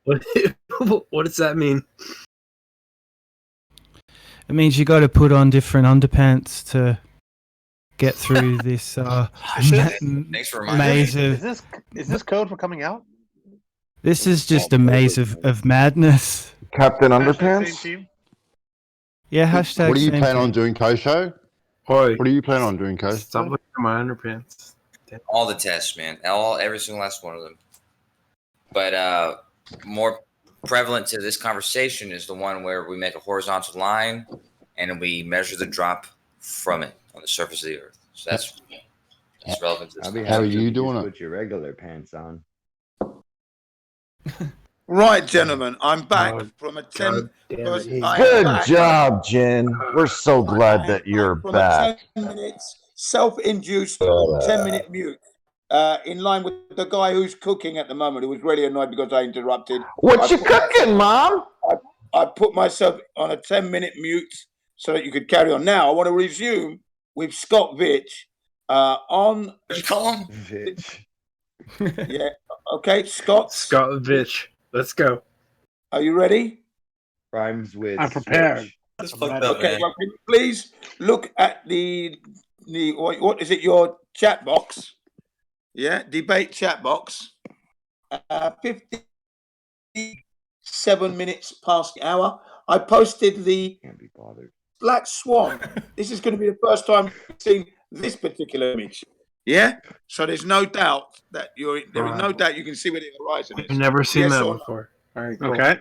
R: What does that mean?
D: It means you got to put on different underpants to get through this
Q: Thanks for reminding
D: maze
Q: me.
D: of.
P: Is this code for coming out?
D: This is just a maze of madness.
C: Captain
P: Same
C: Underpants?
P: team?
D: Yeah, hashtag.
C: What do you
D: same
C: plan
D: team.
C: on doing, Kosho? What do you plan on doing, Kosho?
R: Stop looking at my underpants.
Q: All the tests, man. Every single last one of them. But more prevalent to this conversation is the one where we make a horizontal line and we measure the drop from it on the surface of the earth. So that's relevant to this.
C: How are you doing it?
M: Put your regular pants on.
B: Right, gentlemen, I'm back from a 10.
C: Good job, Jen. We're so glad that you're
B: From
C: back.
B: a 10 minutes self-induced 10-minute mute. In line with the guy who's cooking at the moment, who was really annoyed because I interrupted.
C: What you cooking, Mom?
B: I put myself on a 10-minute mute so that you could carry on. Now I want to resume with Scott Vitch on.
Q: You call him
M: Vitch.
B: Yeah. Okay, Scott.
R: Scott Vitch. Let's go.
B: Are you ready?
M: Rhymes with.
R: I'm prepared.
Q: That's fucked up,
B: Okay.
Q: man.
B: Well, can you please look at the what is it? Your chat box. Yeah, debate chat box. 57 minutes past the hour. I posted the
M: Can't be bothered.
B: Black Swan. This is going to be the first time I've seen this particular image. Yeah, so there's no doubt that there is no doubt you can see where the horizon is.
R: I've never seen
B: Yes
R: that
B: or no?
R: before. All right, cool.
P: Okay.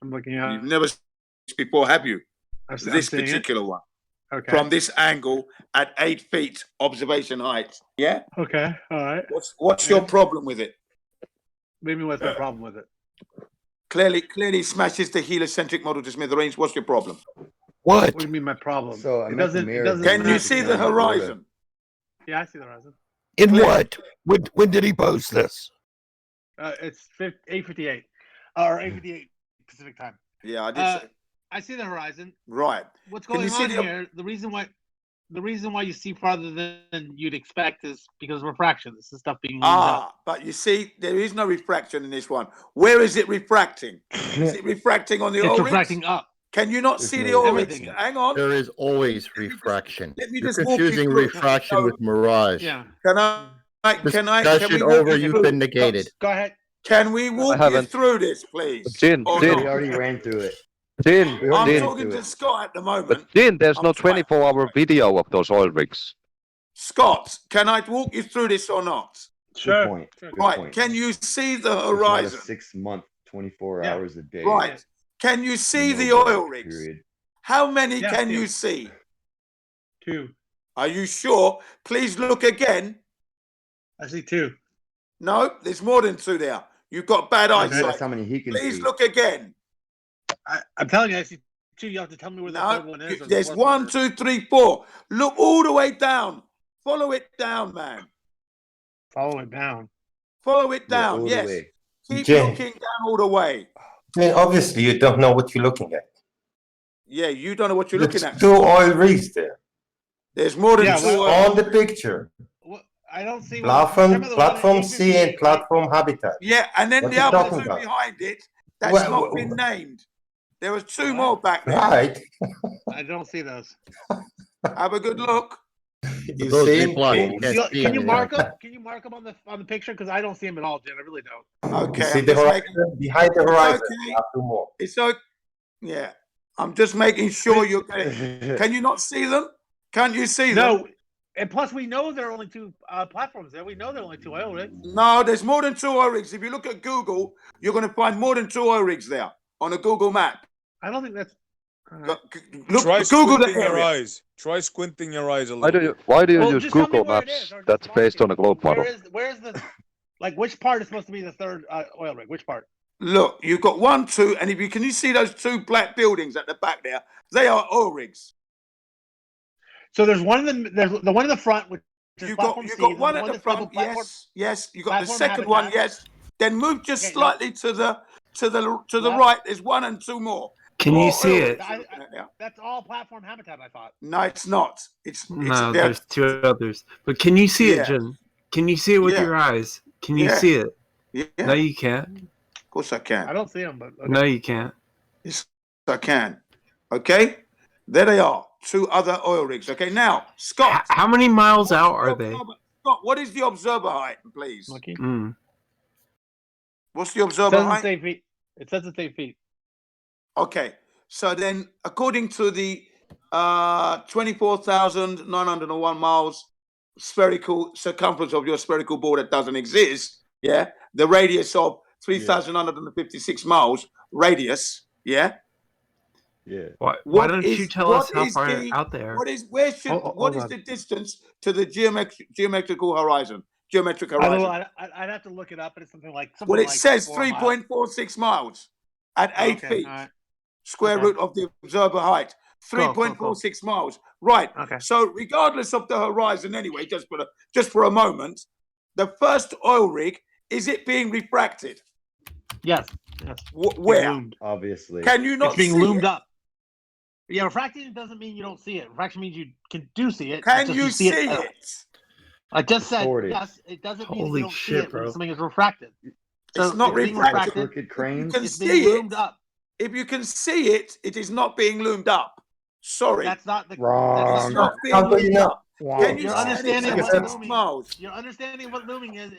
P: I'm looking at
B: You've never seen this before, have you?
P: I'm
B: This
P: seeing it.
B: particular one.
P: Okay.
B: From this angle at 8 feet observation height. Yeah.
P: Okay. All right.
B: What's your problem with it?
P: Maybe what's my problem with it?
B: Clearly smashes the heliocentric model to smithereens. What's your problem?
P: What do you mean my problem?
M: So I
P: it
M: met the
P: doesn't. It
M: mayor.
P: doesn't.
B: Can you
P: matter.
B: see the horizon?
P: Yeah, I see the horizon.
J: In what? When did he post this?
P: It's 8:58 or 8:58 Pacific time.
B: Yeah, I did say.
P: I see the horizon.
B: Right.
P: What's
B: Can
P: going
B: you see
P: on
B: the-
P: here? The reason why you see farther than you'd expect is because of refraction. This is stuff being leaned up.
B: But you see, there is no refraction in this one. Where is it refracting? Is it refracting on the
P: It's
B: oil
P: refracting
B: rigs?
P: up.
B: Can you not
M: There's
B: see
M: no
B: the oil rigs?
P: everything.
B: Hang on.
S: There is always refraction.
B: Let me
S: You're
B: just walk you
S: confusing
B: through it.
S: refraction with mirage.
P: Yeah.
B: Can we
S: Discussion
B: walk
S: over.
B: you
S: You've
B: through?
S: been negated.
P: Go ahead.
B: Can we walk you
L: haven't.
B: through this, please?
L: Jin,
B: Or
L: Jin.
B: not?
M: We already ran through it.
L: Jin,
M: We
B: I'm
M: already
L: Jin.
M: ran
B: talking
M: through
B: to
M: it.
B: Scott at the moment.
L: But Jin, there's
B: I'm
L: no
B: trying-
L: 24-hour video of those oil rigs.
B: Scott, can I walk you through this or not?
M: Good point. Good
B: Right.
M: point.
B: Can you see the
M: It's not a
B: horizon?
M: 6-month, 24
P: Yeah.
M: hours a day.
B: Right. Can you see
M: No
B: the
M: break
B: oil rigs?
M: period.
B: How many
P: Yeah,
B: can
P: yeah.
B: you see?
P: 2.
B: Are you sure? Please look again.
P: I see 2.
B: No, there's more than 2 there. You've got bad
M: Maybe
B: eyesight.
M: that's how many he can
B: Please
M: see.
B: look again.
P: I'm telling you, I see two. You have to tell me where the
B: No,
P: third one is. or the
B: there's
P: fourth one
B: 1,
P: is.
B: 2, 3, 4. Look all the way down. Follow it down, man.
P: Follow it down.
B: Follow it
M: Yeah,
B: down.
M: all the
B: Yes.
M: way.
B: Keep
R: Jay.
B: looking down all the way.
R: Obviously, you don't know what you're looking at.
B: Yeah, you don't know what you're
R: There's
B: looking at.
R: 2 oil rigs there.
B: There's more than
P: Yeah,
B: two.
P: well,
R: On the picture.
P: I don't see
R: Platform C and platform habitat.
B: Yeah, and then
R: What
B: the
R: you
B: other
R: talking
B: two
R: about?
B: behind it, that's
R: Well,
B: not been named. There was 2 more back there.
R: Right.
P: I don't see those.
B: Have a good look.
R: You
S: Those
R: see?
S: reply.
P: Can you mark them? Can you mark them on the picture? Because I don't see them at all, Jen. I really don't.
B: Okay.
R: You see
B: I'm
R: the
B: just
R: horizon?
B: making-
R: Behind the horizon,
B: okay.
R: 2 more.
B: It's okay. Yeah. I'm just making sure you're getting. Can you not see them? Can't you see them?
P: No. And plus, we know there are only 2 platforms there. We know there are only 2 oil rigs.
B: No, there's more than 2 oil rigs. If you look at Google, you're going to find more than 2 oil rigs there on a Google map.
P: I don't think that's.
B: Look,
O: Try
B: Google the
O: squinting your
B: area.
O: eyes. Try squinting your eyes a little.
L: Why do you
P: Well,
L: use
P: just tell me
L: Google
P: where it
L: Maps
P: is, or just
L: that's
P: mark
L: based
P: it.
L: on a globe model?
P: Where's the like? Which part is supposed to be the third oil rig? Which part?
B: Look, you've got 1, 2, and can you see those 2 black buildings at the back there? They are oil rigs.
P: So there's one in the there's the one in the front, which is
B: You've
P: platform
B: got
P: C,
B: one
P: the
B: at the
P: that's
B: front.
P: labeled platform-
B: Yes. You got the
P: platform
B: second one.
P: habitat.
B: Yes. Then move just
P: Okay,
B: slightly to the
P: Left.
B: right. There's 1 and 2 more.
D: Can you
B: More
D: see
B: oil
D: it?
B: rigs.
P: That's all platform habitat. I thought.
B: No, it's not. It's
D: No,
B: there-
D: there's 2 others. But can you see
B: Yeah.
D: it, Jim? Can you see it with
B: Yeah.
D: your eyes? Can you
B: Yeah.
D: see it?
B: Yeah.
D: No, you can't.
B: Of course I can.
P: I don't see them, but okay.
D: No, you can't.
B: Yes, I can. Okay. There they are. 2 other oil rigs. Okay. Now, Scott.
D: How many miles out are they?
B: Scott, what is the observer height, please?
D: Mm.
B: What's the
P: It
B: observer
P: says
B: height?
P: it's 8 feet. It says it's 8 feet.
B: Okay, so then according to the 24,901 miles spherical circumference of your spherical ball that doesn't exist, yeah, the radius of 3,956 miles radius, yeah.
M: Yeah.
D: Why don't you tell us how
B: is
D: far
B: the-
D: out they are?
B: What is the distance to the geometrical horizon? Geometric
P: I don't
B: horizon.
P: know. I'd have to look it up, but it's something like.
B: Well, it
P: like
B: says
P: 4 miles.
B: 3.46 miles at 8
P: Okay,
B: feet.
P: all right.
B: Square
P: Okay.
B: root of the observer height,
P: Cool,
B: 3.46 miles. Right.
P: Okay.
B: So regardless of the horizon, anyway, just for a moment, the first oil rig, is it being refracted?
P: Yes. Yes.
B: Where?
P: Loomed.
M: Obviously.
B: Can you not
P: It's being
B: see
P: loomed
B: it?
P: up. Yeah, refracting doesn't mean you don't see it. Refraction means you do see it.
B: Can
P: It's just
B: you see
P: it?
B: it?
P: I just said
M: Distorted.
P: yes. It doesn't mean
D: Holy
P: you don't see
D: shit,
P: it when
D: bro.
P: something is refracted.
B: It's not
P: being
B: refracted.
M: Crooked cranes.
B: You can
P: It's
B: see
P: being
B: it.
P: loomed up.
B: If you can see it, it is not being loomed up. Sorry.
P: That's not the.
M: Wrong.
B: It's not being
R: How do you
B: loomed
R: know?
B: up. Can you
P: Your
B: see
P: understanding
B: it?
P: of what
B: It's
P: looming.
B: miles.
P: Your understanding of what looming is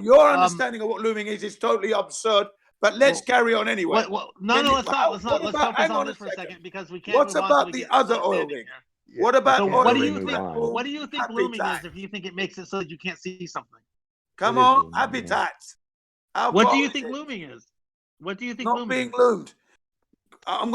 B: Your understanding of what looming is totally absurd. But let's carry on anyway.
P: No,
B: Can
P: no,
B: you-
P: let's not. Let's
B: what
P: not. Let's
B: about-
P: focus
B: hang
P: on
B: a
P: this for a second because we can't.
B: What
P: move on
B: about
P: till we
B: the
P: get
B: other oil
P: understanding
B: rig?
P: here.
B: What about
P: So
B: oil
P: what do
B: rig?
P: you think? What do you think looming is? If you think it makes it so that you can't see something,
B: Come
M: What is
B: on,
M: looming, man?
B: habitat. How
P: what do
B: far
P: you
B: is
P: think
B: it?
P: looming is? What do you think
B: Not
P: looming
B: being
P: is?
B: loomed.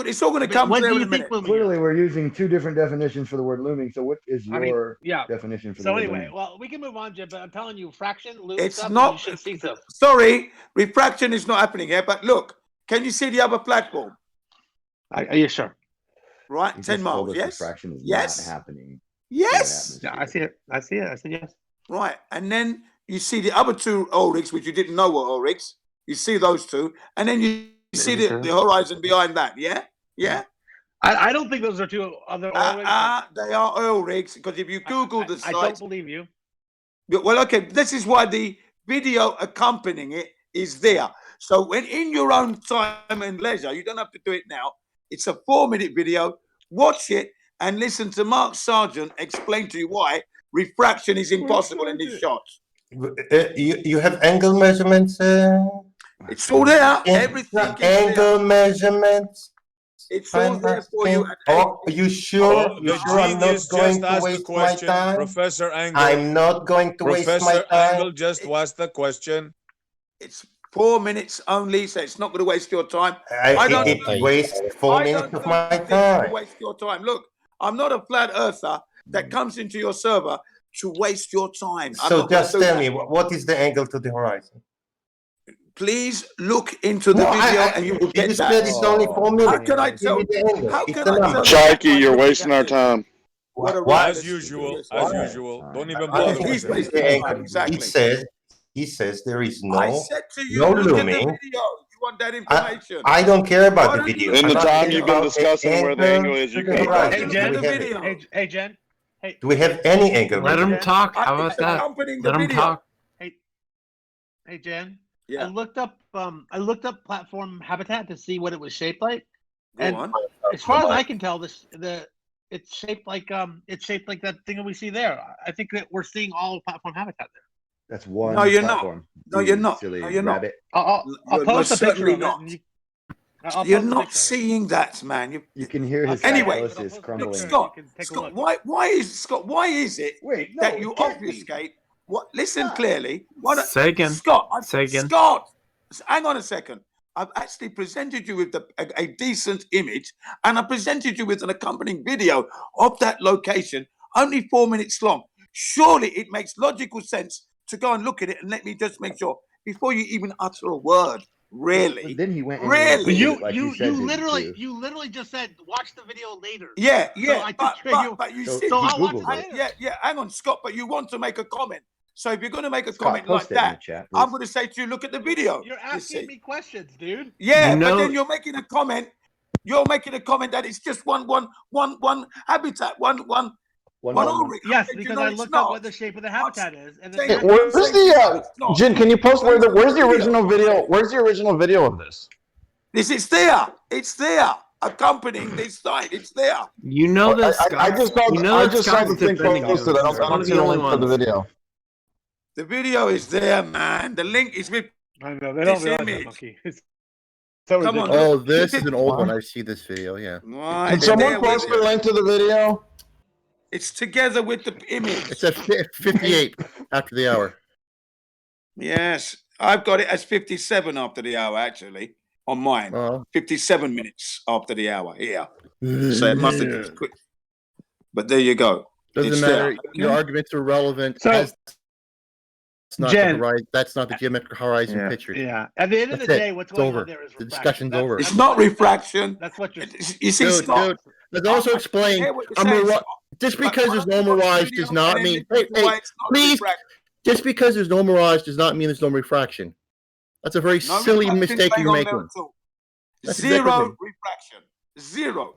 B: It's all going to come
P: What
B: clear
P: do
B: in
P: you
B: a
P: think
B: minute.
P: looming
M: Clearly,
P: is?
M: we're using 2 different definitions for the word looming. So, what is
P: I mean,
M: your
P: yeah.
M: definition for the
P: So
M: word
P: anyway,
M: looming?
P: well, we can move on, Jim. But I'm telling you, fraction, loom
B: It's
P: stuff,
B: not.
P: you should see stuff.
B: Sorry, refraction is not happening here. But look, can you see the other platform?
P: Are you sure?
B: Right,
M: You
B: 10
M: just told
B: miles.
M: us
B: yes.
M: refraction is
B: Yes.
M: not happening.
B: Yes.
P: Yeah, I see it. I see it. I said yes.
B: Right, and then you see the other 2 oil rigs, which you didn't know were oil rigs. You see those 2, and then you see the horizon behind that. Yeah, yeah.
P: I don't think those are 2 other oil rigs.
B: They are oil rigs because if you Google the
P: I
B: site,
P: don't believe you.
B: well, okay, this is why the video accompanying it is there. So when in your own time and leisure, you don't have to do it now. It's a 4-minute video. Watch it and listen to Mark Sargent explain to you why refraction is impossible in these shots.
R: You have angle measurements?
B: It's all there. Everything is
R: Angle
B: there.
R: measurements.
B: It's all there for you.
R: Oh, you sure?
O: Oh,
R: You
O: the
R: sure I'm not
O: genius
R: going
O: just
R: to
O: asked the
R: waste my
O: question.
R: time?
O: Professor Angle.
R: I'm not going to waste my
O: Professor
R: time.
O: Angle just asked the question.
B: It's 4 minutes only, so it's not going to waste your time.
R: It wastes 4 minutes of my time.
B: Waste your time. Look, I'm not a flat earther that comes into your server to waste your time. I'm
R: So
B: not gonna
R: just
B: do
R: tell
B: that.
R: me, what is the angle to the horizon?
B: Please look into the video and you will get
R: You said it's only 4 minutes.
B: How can I tell you? How can I tell you?
F: Chikey, you're wasting our time.
O: As usual, don't even bother with it.
R: He says there is no
B: I said to you,
R: no
B: look at the
R: looming.
B: video. You want that information?
R: I don't care about the video.
F: In the
R: I'm
F: time
R: asking
F: you've been
R: about
F: discussing
R: the
F: where the angle is, you can
P: Hey,
R: Do
P: Jen.
R: we have it?
P: Hey, Jen. Hey,
R: Do we have any angle?
H: Let him
R: video?
H: talk. How about
B: It's
H: that?
B: accompanying the
H: Let him
B: video.
H: talk.
P: Hey, Jen.
B: Yeah.
P: I looked up platform habitat to see what it was shaped like.
B: Go
P: And
B: on.
P: as far as I can tell, it's shaped like that thing that we see there. I think that we're seeing all of platform habitat there.
M: That's one.
B: No, you're
M: platform.
B: not. No,
M: You
B: you're not.
M: Silly
B: No, you're not.
M: rabbit.
P: I'll
B: You're
P: post a picture
B: certainly
P: of it.
B: not.
P: And
B: You're
P: I'll post a
B: not
P: picture of it.
B: seeing that, man.
M: You can hear his
B: Anyway,
M: psychosis
B: look,
M: crumbling.
B: Scott,
P: Take a
B: Scott,
P: look.
B: why is it
M: Wait, no,
B: that you
M: it can't be.
B: obfuscate? What? Listen clearly.
H: Say again.
B: Scott.
H: Say again.
B: Scott, hang on a second. I've actually presented you with a decent image, and I presented you with an accompanying video of that location, only 4 minutes long. Surely it makes logical sense to go and look at it and let me just make sure before you even utter a word. Really?
M: But then he went.
B: Really?
P: You
M: said
P: literally just said watch the video later.
B: Yeah,
P: So
B: yeah.
P: I took
B: But you
M: So
B: see,
M: he
P: I'll watch
M: Googled
P: it
M: it.
P: later.
B: yeah. Hang on, Scott. But you want to make a comment. So if you're going to make a
M: Scott,
B: comment like
M: post it in the
B: that,
M: chat,
B: I'm
M: please.
B: going to say to you, look at the video.
P: You're
B: you see.
P: asking me questions, dude.
B: Yeah,
H: You
B: but
H: know-
B: then you're making a comment. You're making a comment that it's just one habitat, one auric.
P: Yes,
B: You
P: because
B: know
P: I
B: it's
P: looked
B: not.
P: up what the shape of the habitat is, and
B: Hey,
P: then
C: Hey, where's the Jin? Can you post where's the
B: Video.
C: original video? Where's the original video of this?
B: It's there. It's there. Accompanying this site. It's there.
H: You know that
C: I just saw
H: you know
C: I
H: that
C: just saw
H: Scott's
C: the thing
H: defending you.
C: posted. I
H: He's one
C: don't
H: of
C: see
H: the
C: the
H: only
C: link for the
H: ones.
C: video.
B: The video is there, man. The link is with
P: I know they
B: this
P: don't realize that,
B: image.
P: Monkey. It's so
B: Come on.
P: ridiculous.
S: Oh, this is an old one. I see this video. Yeah.
B: Why,
C: Can
B: it's
C: someone
B: there with
C: post the
B: you.
C: link to the video?
B: It's together with the image.
S: It's at 58 after the hour.
B: Yes, I've got it as 57 after the hour, actually, on mine.
S: Oh.
B: 57 minutes after the hour here. So it must have been quick. But there you go.
S: Doesn't
B: It's
S: matter.
B: there.
S: Your arguments are relevant.
P: So,
S: It's not
P: Jen-
S: that's not the geometric horizon
M: Yeah.
S: picture.
P: Yeah. At the end of the
S: That's it.
P: day, what's
S: It's
P: going
S: over.
P: on there is
S: The
P: refraction.
S: discussion's
P: That's-
S: over.
B: It's not refraction.
P: That's what you're.
B: You see,
S: Dude,
B: Scott,
S: dude. Let's also explain.
B: hear what you're saying, Scott.
S: Just
B: But
S: because
B: why
S: there's
B: don't
S: no
B: you watch the
S: mirage
B: video
S: does not
B: and then
S: mean.
B: listen to why it's not
S: Please.
B: refraction?
S: Just because there's no mirage does not mean there's no refraction. That's a very
B: No
S: silly
B: refraction
S: mistake
B: going
S: you're
B: on there
S: making.
B: at all.
S: That's
B: Zero
S: exactly
B: refraction. Zero.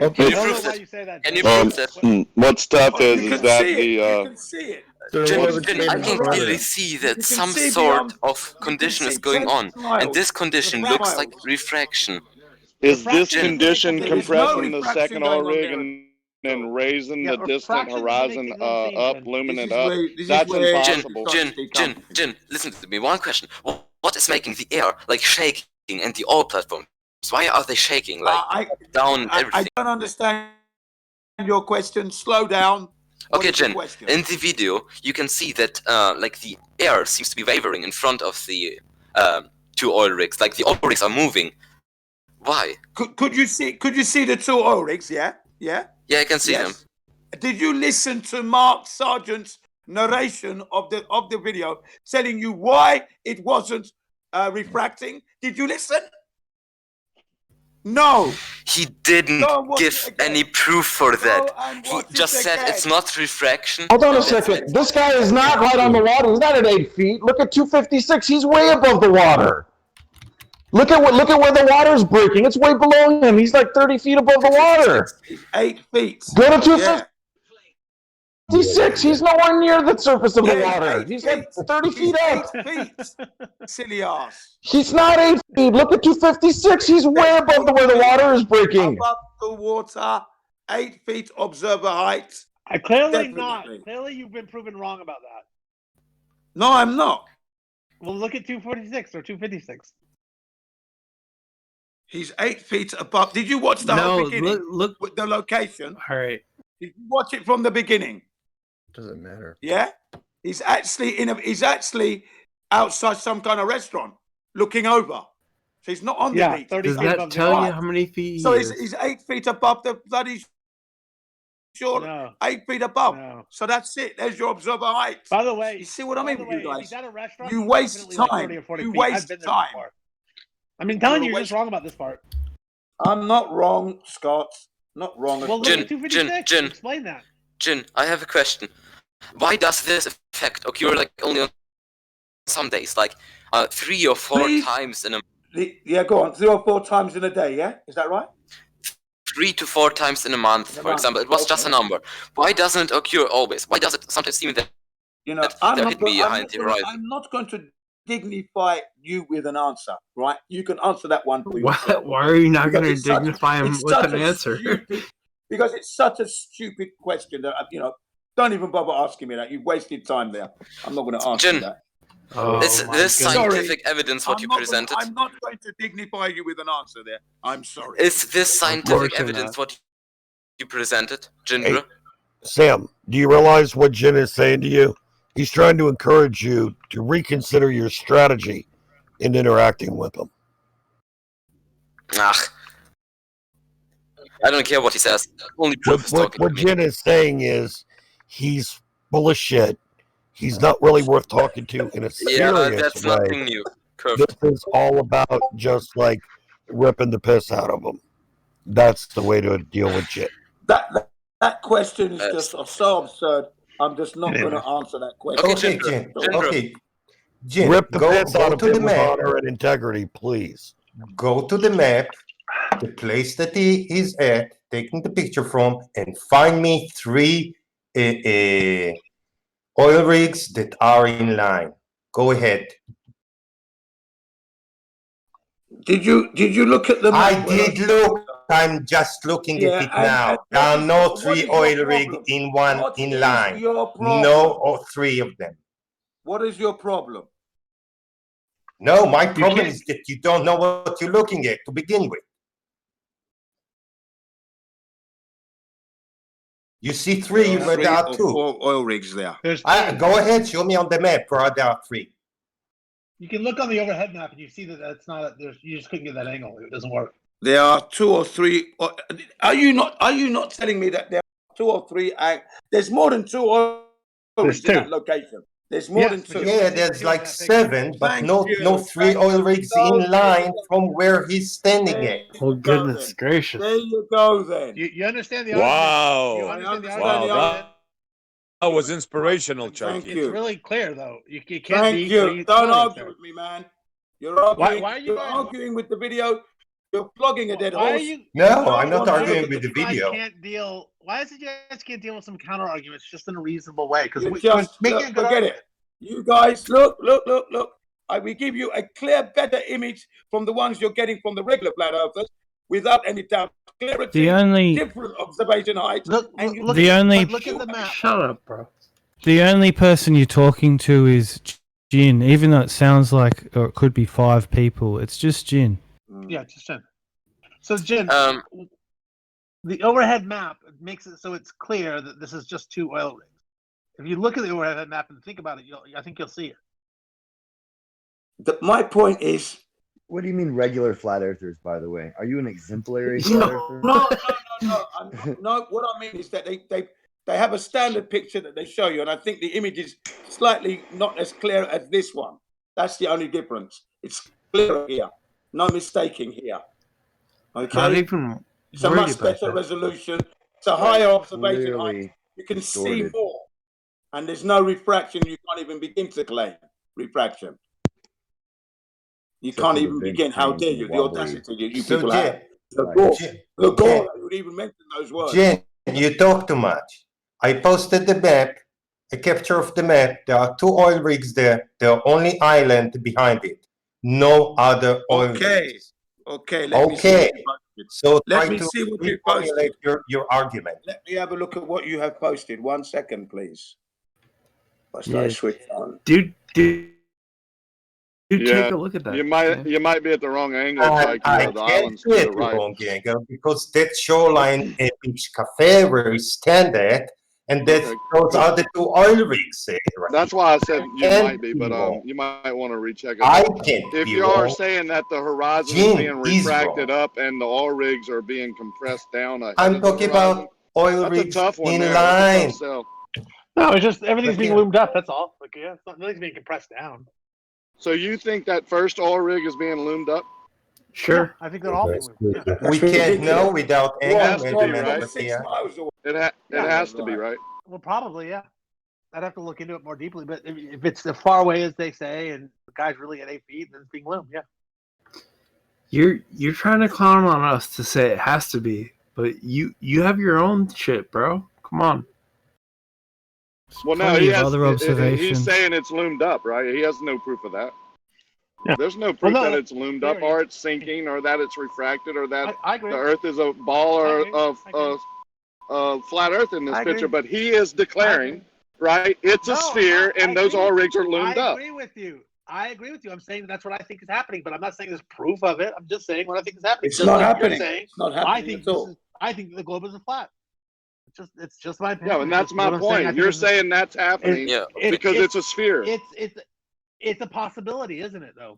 S: Okay.
P: I don't know why you say that.
Q: Can you
P: Jen.
Q: prove that?
F: What's tough
B: You
F: is
B: can
F: that
B: see it. You
F: the
B: can see it.
S: So
Q: Jin,
S: what was
Q: Jin,
S: the
Q: I
S: name
Q: can
S: of the
Q: clearly
S: brother?
Q: see
B: You
Q: that
B: can
Q: some
B: see
Q: sort
B: beyond-
Q: of
B: you
Q: condition
B: can
Q: is
B: see
Q: going on,
B: trials.
Q: and this condition
B: Refraction.
Q: looks like refraction.
F: is this
Q: Jin.
F: condition
B: There is no
F: compressing the
B: refraction
F: second
B: going on
F: rig
B: there.
F: and raising
P: Yeah,
F: the distant
P: refraction's
F: horizon
P: making things
F: up,
P: unseen,
F: looming
B: This
F: it
B: is
F: up?
B: where- this is
F: That's
B: where-
F: impossible.
Q: Jin, listen to me. One question. What is making the air like shaking and the all platforms? Why are they shaking like down
B: I
Q: everything?
B: don't understand your question. Slow down. What
Q: Okay,
B: is the
Q: Jin,
B: question?
Q: in the video, you can see that like the air seems to be wavering in front of the two oil rigs. Like the oil rigs are moving. Why?
B: Could you see the two oil rigs? Yeah.
Q: Yeah, I can see them.
B: Did you listen to Mark Sargent's narration of the video telling you why it wasn't refracting? Did you listen? No.
Q: He didn't
B: Go and watch
Q: give
B: it again.
Q: any proof for that.
B: and
Q: He
B: watch it
Q: just said
B: again.
Q: it's not refraction.
C: Hold on a
Q: That's
C: second.
Q: it.
C: This guy is not right on the water. He's not at 8 feet. Look at 256. He's way above the water. Look at where the water's breaking. It's way below him. He's like 30 feet above the water.
B: 8 feet.
C: Go to 256.
B: Yeah.
C: He's nowhere near the surface of the
B: Yeah,
C: water.
B: 8
C: He's like
B: feet.
C: 30 feet up.
B: 8 feet. Silly ass.
C: He's not 8 feet. Look at 256. He's way above where the water is breaking.
B: Above the water, 8 feet observer height.
P: Clearly not.
B: Definitely.
P: Clearly, you've been proven wrong about that.
B: No, I'm not.
P: Well, look at 246 or 256.
B: He's 8 feet above. Did you watch the whole beginning?
D: Look
B: with the location.
D: All right.
B: Did you watch it from the beginning?
S: Doesn't matter.
B: Yeah. He's actually outside some kind of restaurant, looking over. So he's not on the beach.
D: Does that tell you how many feet he
B: So
D: is?
B: he's 8 feet above the bloody shore, 8 feet above. So that's it. There's your observer height.
P: By the way,
B: you see what I mean with you
P: if
B: guys?
P: he's at a restaurant,
B: You
P: he's
B: waste
P: definitely like
B: time.
P: 30 or 40
B: You
P: feet. I've
B: waste
P: been there
B: time.
P: before. I mean, telling you, you're just wrong about this part.
B: I'm not wrong, Scott. Not wrong at
P: Well,
B: all.
P: look at 256. Explain that.
T: Jin, I have a question. Why does this effect occur like only on some days, like 3 or 4 times in a?
B: Yeah, go on. 3 or 4 times in a day. Yeah, is that right?
T: 3 to 4 times in a month, for example. It was just a number. Why doesn't it occur always? Why does it sometimes seem that there could be a high horizon?
B: I'm not going to dignify you with an answer, right? You can answer that one for yourself.
U: Why are you not going to
B: Because it's
U: dignify him
B: it's
U: with
B: such
U: an
B: a
U: answer?
B: because it's such a stupid question that, don't even bother asking me that. You've wasted time there. I'm not going to answer that.
T: Is this scientific evidence what you presented?
B: I'm not going to dignify you with an answer there. I'm sorry.
T: Is this scientific evidence what you presented, Jindra?
J: Hey, Sam, do you realize what Jin is saying to you? He's trying to encourage you to reconsider your strategy in interacting with him.
T: I don't care what he says. Only proof is talking
J: What
T: to me.
J: Jin is saying is he's full of shit. He's not really worth talking to in a serious
T: that's
J: way.
T: nothing new.
J: This is all about just like ripping the piss out of him. That's the way to deal with shit.
B: That question is just so absurd. I'm just not going to answer that question.
R: Okay, Jin. Okay, Jin,
J: Rip the piss out
R: go
J: of
R: to
J: him
R: the
J: with
R: map.
J: honor and integrity, please.
R: Go to the map, the place that he is at, taking the picture from, and find me 3 oil rigs that are in line. Go ahead.
B: Did you look at the map?
R: I did look. I'm just looking at it now. There are no 3 oil rigs in line. No, or 3 of them.
B: What is your problem?
R: No, my problem is that you don't know what you're looking at to begin with. You see 3 where there are 2.
B: 4 oil rigs there.
R: Go ahead, show me on the map where there are 3.
P: You can look on the overhead map and you see that that's not. You just couldn't get that angle. It doesn't work.
B: There are 2 or 3. Are you not telling me that there are 2 or 3? There's more than 2 oil rigs in that location. There's more than 2.
R: Yeah, there's like 7, but no 3 oil rigs in line from where he's standing at.
U: Oh, goodness gracious.
B: There you go then.
P: You understand the
O: Wow.
P: argument? You understand the
O: Wow,
P: argument?
O: that was inspirational, Chucky.
B: Thank you.
P: It's really clear though. You can't
B: Thank
P: be.
B: you. Don't argue with me, man. You're arguing.
P: Why are you
B: arguing with the video? You're flogging a dead
P: Why
B: horse.
P: are you?
R: No, I'm not arguing with the video.
P: Why is it you guys can't deal with some counter arguments just in a reasonable way? Because we
B: just
P: making
B: look,
P: a good
B: forget
P: argument.
B: it. You guys, look. I will give you a clear, better image from the ones you're getting from the regular flat earthers, without any doubt. Clarity,
D: The only-
B: different observation height.
P: Look at the map.
U: Shut up, bro.
D: The only person you're talking to is Jin, even though it sounds like, or it could be 5 people. It's just Jin.
P: Yeah, just Jin. So Jin, the overhead map makes it so it's clear that this is just 2 oil rigs. If you look at the overhead map and think about it, I think you'll see it.
B: My point is.
M: What do you mean regular flat earthers, by the way? Are you an exemplary flat earther?
B: No. What I mean is that they have a standard picture that they show you, and I think the image is slightly not as clear as this one. That's the only difference. It's clearer here. No mistaking here. Okay?
U: Not even
B: it's a
U: worried
B: much
U: about
B: better
U: that.
B: resolution. It's a higher observation height.
M: Clearly
B: You can
M: distorted.
B: see more. And there's no refraction. You can't even begin to claim refraction. You
M: Except
B: can't
M: for the
B: even
M: bench
B: begin. How
M: press
B: dare
M: and
B: you? The
M: wobbly.
B: audacity you
R: So,
B: people
R: Jin,
B: have. The gore. You would even mention those words.
R: Jin, you talk too much. I posted the map, a capture of the map. There are 2 oil rigs there. The only island behind it. No other oil rigs.
B: Okay. Let me see what you posted.
R: So
B: Let
R: try
B: me
R: to
B: see what you
R: reformulate
B: posted.
R: your argument.
B: Let me have a look at what you have posted. 1 second, please. Must I
U: Yeah.
B: switch on?
U: Dude,
F: Yeah,
U: take a look at that.
F: you might be at the wrong angle.
R: I
F: Like, the
R: can't
F: island's to
R: do
F: the
R: it the
F: right.
R: wrong angle because that shoreline at Beach Cafe where we stand at, and that's those are the 2 oil rigs there. Right?
F: That's why I said you
R: can't
F: might be,
R: be
F: but
R: wrong.
F: you might want to recheck it.
R: I can't
F: If
R: be
F: you are
R: wrong.
F: saying that the horizon
R: Jin
F: is being
R: is
F: refracted
R: wrong.
F: up and the oil rigs are being compressed down ahead
R: I'm
F: of the
R: talking
F: horizon,
R: about oil
F: That's a
R: rigs
F: tough one
R: in
F: there. That's a
R: line.
F: tough sell.
P: No, it's just everything's
R: But
P: being
R: yeah.
P: loomed up. That's all. Like, yeah, nothing's being compressed down.
F: So you think that first oil rig is being loomed up?
P: Sure. Yeah, I think they're all being loomed. Yeah.
R: We can't know without
F: It
R: angle
F: has to be,
R: measurement
F: right?
R: over here.
F: It has to be, right?
P: Well, probably, yeah. I'd have to look into it more deeply, but if it's as far away as they say, and the guy's really at 8 feet, then it's being loomed. Yeah.
U: You're trying to clown on us to say it has to be, but you have your own shit, bro. Come on.
F: Well, no,
D: Plenty
F: he
D: of
F: has.
D: other
F: He's
D: observations.
F: saying it's loomed up, right? He has no proof of that.
P: Yeah.
F: There's no proof
P: no,
F: that it's loomed up, or it's sinking, or that it's refracted, or that
P: I agree.
F: the Earth is a ball of flat Earth in this
P: I agree.
F: picture. But he is declaring, right? It's a sphere, and those oil rigs are loomed up.
P: I agree with you. I'm saying that's what I think is happening, but I'm not saying there's proof of it. I'm just saying what I think is happening.
B: It's
P: Just
B: not
P: like
B: happening.
P: You're saying,
B: It's not happening at all.
P: I think the globe is a flat. It's just my opinion.
F: Yeah, and that's my
P: What I'm saying, I
F: point.
P: think
F: You're
P: it's-
F: saying that's happening because it's a sphere.
P: It's a possibility, isn't it? Though.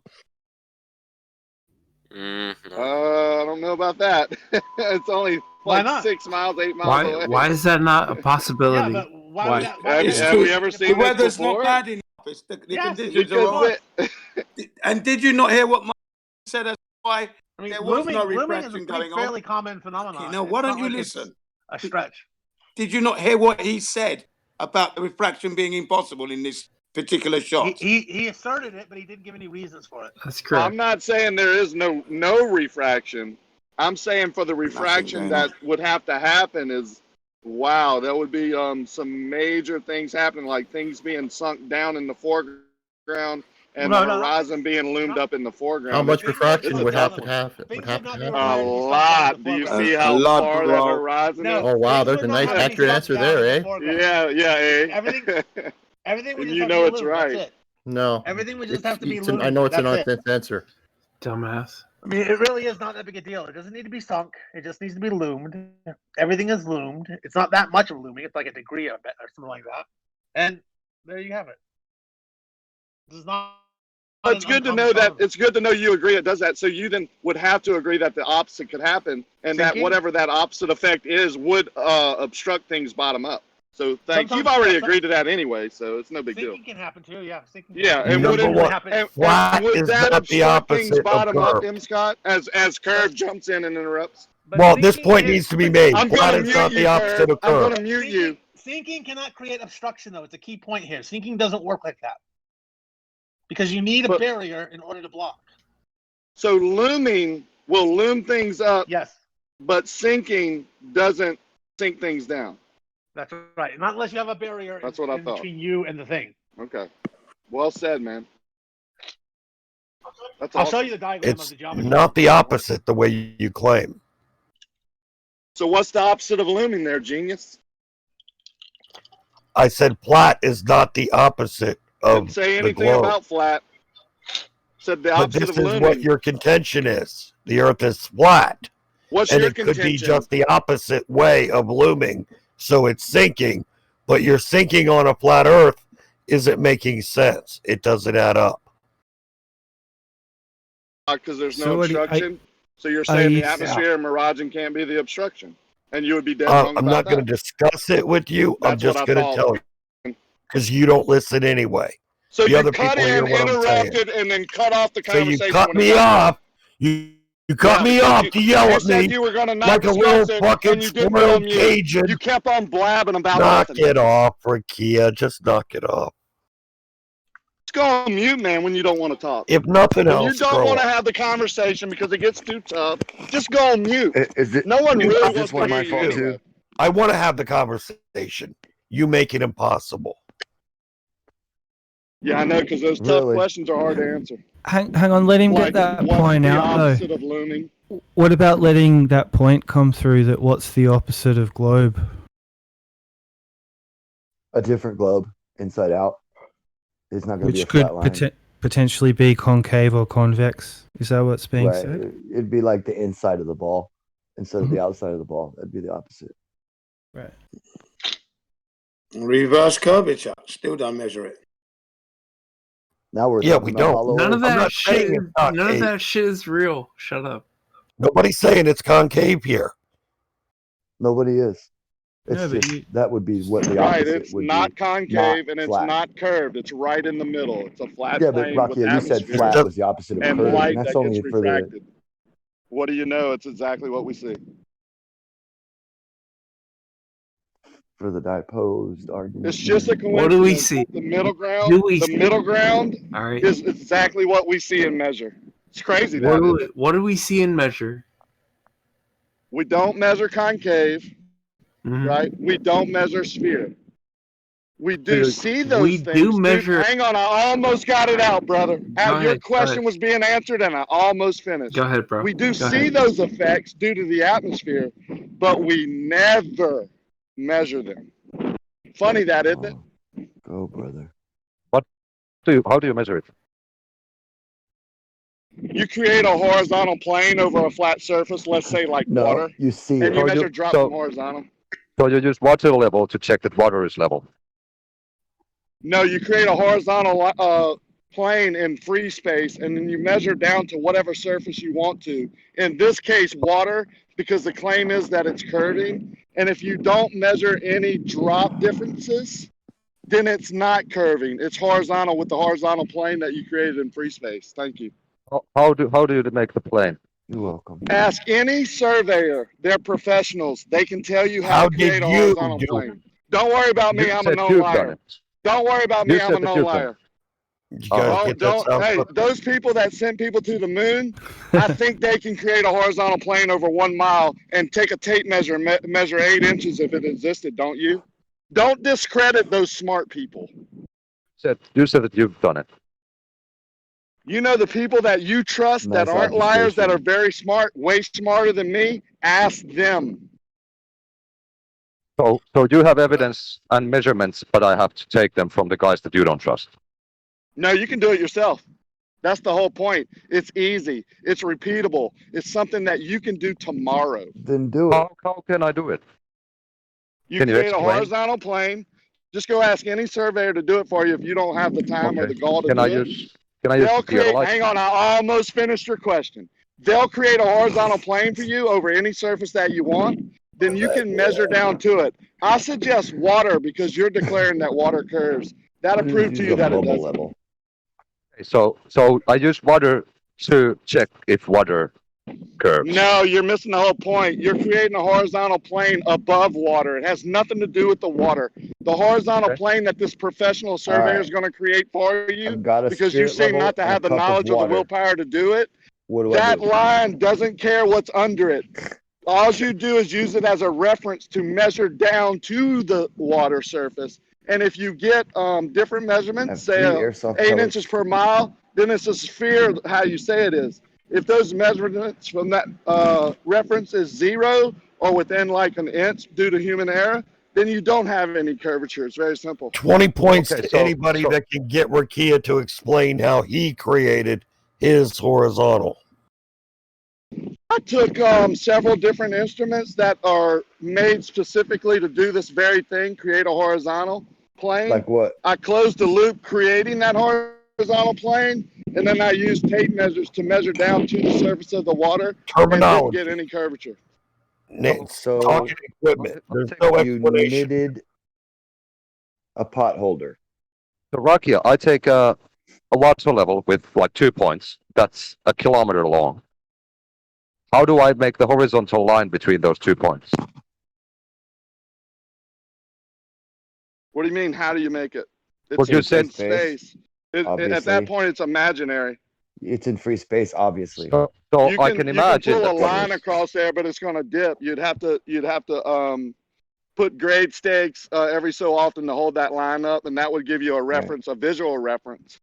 F: I don't know about that. It's only
P: Why
F: like
P: not?
F: 6 miles, 8 miles away.
U: Why is that not a possibility?
P: Yeah, but why?
F: Have we ever seen
B: the
F: this
B: weather's
F: before?
B: not bad enough. It's the
P: Yes,
B: conditions are all right. And did you not hear what Mike said as why
P: I mean,
B: there was no
P: blooming is a
B: refraction going on?
P: fairly common phenomenon.
B: Okay, now,
P: It's
B: why
P: not
B: don't you
P: like it's
B: listen?
P: A stretch.
B: Did you not hear what he said about the refraction being impossible in this particular shot?
P: He asserted it, but he didn't give any reasons for it.
U: That's correct.
F: I'm not saying there is no refraction. I'm saying for the refraction that would have to happen is, wow, that would be some major things happening, like things being sunk down in the foreground and the horizon being loomed up in the foreground.
S: How much refraction would have to
P: Things
S: happen?
F: A lot. Do you see how
B: lot,
F: far
B: bro.
F: that horizon is?
S: Oh wow, there's a nice accurate answer there, eh?
F: Yeah,
P: Everything would
F: And
P: just
F: you
P: have
F: know
P: to be
F: it's
P: loomed,
F: right.
P: that's it.
S: No.
P: Everything would just have to be
S: It's
P: loomed.
S: I know it's a
P: that's it.
S: nonsense answer.
U: Dumbass.
P: I mean, it really is not that big a deal. It doesn't need to be sunk. It just needs to be loomed. Everything is loomed. It's not that much of looming. It's like a degree of it or something like that. And there you have it. This is not.
F: It's good to know that. It's good to know you agree it does that. So you then would have to agree that the opposite could happen, and that
P: Sinking?
F: whatever that opposite effect is would obstruct things bottom up. So
P: Sometimes-
F: you've already agreed to that anyway, so it's no big deal.
P: Sinking can happen too. Yeah. Sinking
F: Yeah, and
S: Number
F: would it
S: one,
F: and
S: flat
F: would
S: is
F: that
S: not the
F: obstruct things
S: opposite of
F: bottom up,
S: curve.
F: M. Scott? As curve jumps in and interrupts.
S: Well, this point needs to be made.
F: I'm
S: Flat
F: gonna
S: is
F: mute
S: not
F: you,
S: the opposite
F: Curve.
S: of
F: I'm
S: curve.
F: gonna mute you.
P: Sinking cannot create obstruction, though. It's a key point here. Sinking doesn't work like that because you need a barrier in order to block.
F: So looming will loom things up.
P: Yes.
F: But sinking doesn't sink things down.
P: That's right. Not unless you have a barrier
F: That's what I
P: in
F: thought.
P: between you and the thing.
F: Okay. Well said, man. That's
P: I'll
F: awesome.
P: show you the diagram of
S: It's
P: the geometry.
S: not the opposite the way you claim.
F: So what's the opposite of looming there, genius?
S: I said flat is not the opposite of
F: Didn't say
S: the
F: anything
S: globe.
F: about flat. Said the
S: But
F: opposite
S: this
F: of
S: is
F: looming.
S: what your contention is. The Earth is flat.
F: What's
S: and
F: your
S: it could be
F: contention?
S: just the opposite way of looming, so it's sinking. But you're sinking on a flat Earth isn't making sense. It doesn't add up.
F: Because there's
S: So
F: no
S: what do you-
F: obstruction. So you're saying the
S: I-
F: atmosphere and miraging can't be the obstruction. And you would be dead wrong
S: I'm
F: about
S: not going
F: that.
S: to discuss it with you. I'm
F: That's what
S: just
F: I
S: going to
F: thought.
S: tell you because you don't listen anyway.
F: So
S: the
F: you
S: other
F: cut
S: people hear
F: in,
S: what I'm saying.
F: interrupted, and then cut off the
S: So
F: conversation.
S: you cut
F: when it
S: me
F: got
S: off. You cut me
F: because
S: off to yell
F: you
S: at
F: said
S: me
F: you were gonna not
S: like a
F: discuss
S: little
F: it,
S: fucking
F: and you didn't go
S: spoiled
F: on mute.
S: Cajun.
F: You kept on blabbing about
S: Knock
F: nothing.
S: it off, Rakia. Just knock it off.
F: Just go on mute, man, when you don't want to talk.
S: If nothing
F: When you
S: else,
F: don't
S: grow
F: want to
S: up.
F: have the conversation because it gets too tough, just go on mute.
M: Is it?
F: No one
M: is
F: really
M: this
F: wants to
M: one
F: hear
M: my
F: you
M: fault
F: anyway.
M: too?
S: I want to have the conversation. You make it impossible.
F: Yeah, I know, because those tough
S: Really?
F: questions are hard to answer.
D: Hang on, let him
F: Like,
D: get that
F: what's
D: point
F: the
D: out
F: opposite
D: though.
F: of looming?
D: What about letting that point come through that what's the opposite of globe?
M: A different globe, inside out. It's not going to be a
D: Which could
M: flat line.
D: potentially be concave or convex. Is that what's being
M: Right.
D: said?
M: It'd be like the inside of the ball instead of the
D: Mhm.
M: outside of the ball. That'd be the opposite.
D: Right.
B: Reverse curvature. Still don't measure it.
M: Now we're
S: Yeah,
M: talking
S: we
M: about
S: don't.
M: hollow
U: None of
M: Earth.
S: I'm
U: that
S: not
U: shit.
S: saying it's not
U: None of
S: a-
U: that shit is real. Shut up.
S: Nobody's saying it's concave here.
M: Nobody is. It's
D: No, but
M: just that would be what the
F: Right,
M: opposite
F: it's
M: would
F: not
M: be.
F: concave and it's
M: flat.
F: not curved. It's right in the middle. It's a flat
M: Yeah, but
F: plane with
M: Rakia, you said
F: atmosphere
M: flat was the opposite of
F: and
M: curved,
F: light
M: and that's
F: that
M: only
F: gets
M: for the.
F: refracted. What do you know? It's exactly what we see.
M: For the diposed argument.
F: It's just a coincidence.
U: What do we see?
F: The middle ground.
U: Do we
F: The
U: see?
F: middle ground
U: All right.
F: is exactly what we see and measure. It's crazy. That, isn't it?
U: What do we see and measure?
F: We don't measure concave, right? We don't measure sphere. We do see those
U: We
F: things.
U: do
F: Dude,
U: measure.
F: hang on, I almost got it out, brother.
U: Go
F: Your
U: ahead,
F: question was being answered, and I almost finished.
U: Go ahead, bro.
F: We do
U: Go
F: see
U: ahead.
F: those effects due to the atmosphere, but we never measure them. Funny that, isn't it?
M: Go, brother.
L: How do you measure it?
F: You create a horizontal plane over a flat surface, let's say like
M: No,
F: water,
M: you see
F: and
M: it.
F: you
L: So
F: measure
L: you-
F: drop
L: so-
F: from horizontal.
L: So you use water level to check that water is level.
F: No, you create a horizontal plane in free space, and then you measure down to whatever surface you want to. In this case, water, because the claim is that it's curving. And if you don't measure any drop differences, then it's not curving. It's horizontal with the horizontal plane that you created in free space. Thank you.
L: How do you make the plane?
M: You're welcome.
F: Ask any surveyor. They're professionals. They can tell you how
S: How
F: to create
S: did
F: a
S: you
F: horizontal
S: do
F: plane. Don't worry about me.
L: You
F: I'm a
L: said
F: known
L: you've done
F: liar.
L: it.
F: Don't worry about me.
L: You
F: I'm
L: said
F: a
L: that
F: known
L: you've done
F: liar.
L: it.
S: You guys get that sound
F: Hey,
S: clip?
F: those people that sent people to the moon, I think they can create a horizontal plane over 1 mile and take a tape measure and measure 8 inches if it existed, don't you? Don't discredit those smart people.
L: You said that you've done it.
F: You know the people that you trust that
M: Nice
F: aren't liars, that are
M: observation.
F: very smart, way smarter than me, ask them.
L: So you have evidence and measurements, but I have to take them from the guys that you don't trust.
F: No, you can do it yourself. That's the whole point. It's easy. It's repeatable. It's something that you can do tomorrow.
M: Then do it.
L: How can I do it?
F: You
L: Can you
F: create a
L: explain?
F: horizontal plane. Just go ask any surveyor to do it for you if you don't have the time or the gall to
L: Can
F: do
L: I
F: it.
L: use the
F: They'll create,
L: theodolite?
F: hang on, I almost finished your question. They'll create a horizontal plane for you over any surface that you want. Then you can measure down to it. I suggest water because you're declaring that water curves. That'll prove to
M: Use
F: you
M: a
F: that it
M: bubble
F: doesn't.
M: level.
L: So I use water to check if water curves.
F: No, you're missing the whole point. You're creating a horizontal plane above water. It has nothing to do with the water. The horizontal plane that this professional surveyor is going to create for you,
M: I've got a
F: because you
M: spirit
F: seem
M: level
F: not to
M: and a
F: have the
M: cup of
F: knowledge or the
M: water.
F: willpower to do it,
M: What do I
F: that
M: do?
F: line doesn't care what's under it. All you do is use it as a reference to measure down to the water surface. And if you get different measurements, say
M: 3 airsoft
F: 8
M: pellets.
F: inches per mile, then it's a sphere, how you say it is. If those measurements from that reference is 0 or within like an inch due to human error, then you don't have any curvature. It's very simple.
S: 20 points
L: Okay,
S: to
L: so-
S: anybody
L: so-
S: that can get Rakia to explain how he created his horizontal.
F: I took several different instruments that are made specifically to do this very thing, create a horizontal plane.
M: Like what?
F: I closed the loop creating that horizontal plane, and then I used tape measures to measure down to the surface of the water and didn't
S: Terminology.
F: get any curvature.
M: So
S: Talking equipment. There's no
M: you
S: explanation.
M: knitted a pot holder.
L: So Rakia, I take a water level with like 2 points. That's a kilometer long. How do I make the horizontal line between those 2 points?
F: What do you mean? How do you make it? It's
L: Well, you
F: in
L: said-
F: space. At
M: Obviously.
F: that point, it's imaginary.
M: It's in free space, obviously.
L: So
F: You
L: I can imagine
F: pull a
L: that
F: line across there, but it's going to dip. You'd have to put grade stakes every so often to hold that line up, and that would give you a reference, a visual reference.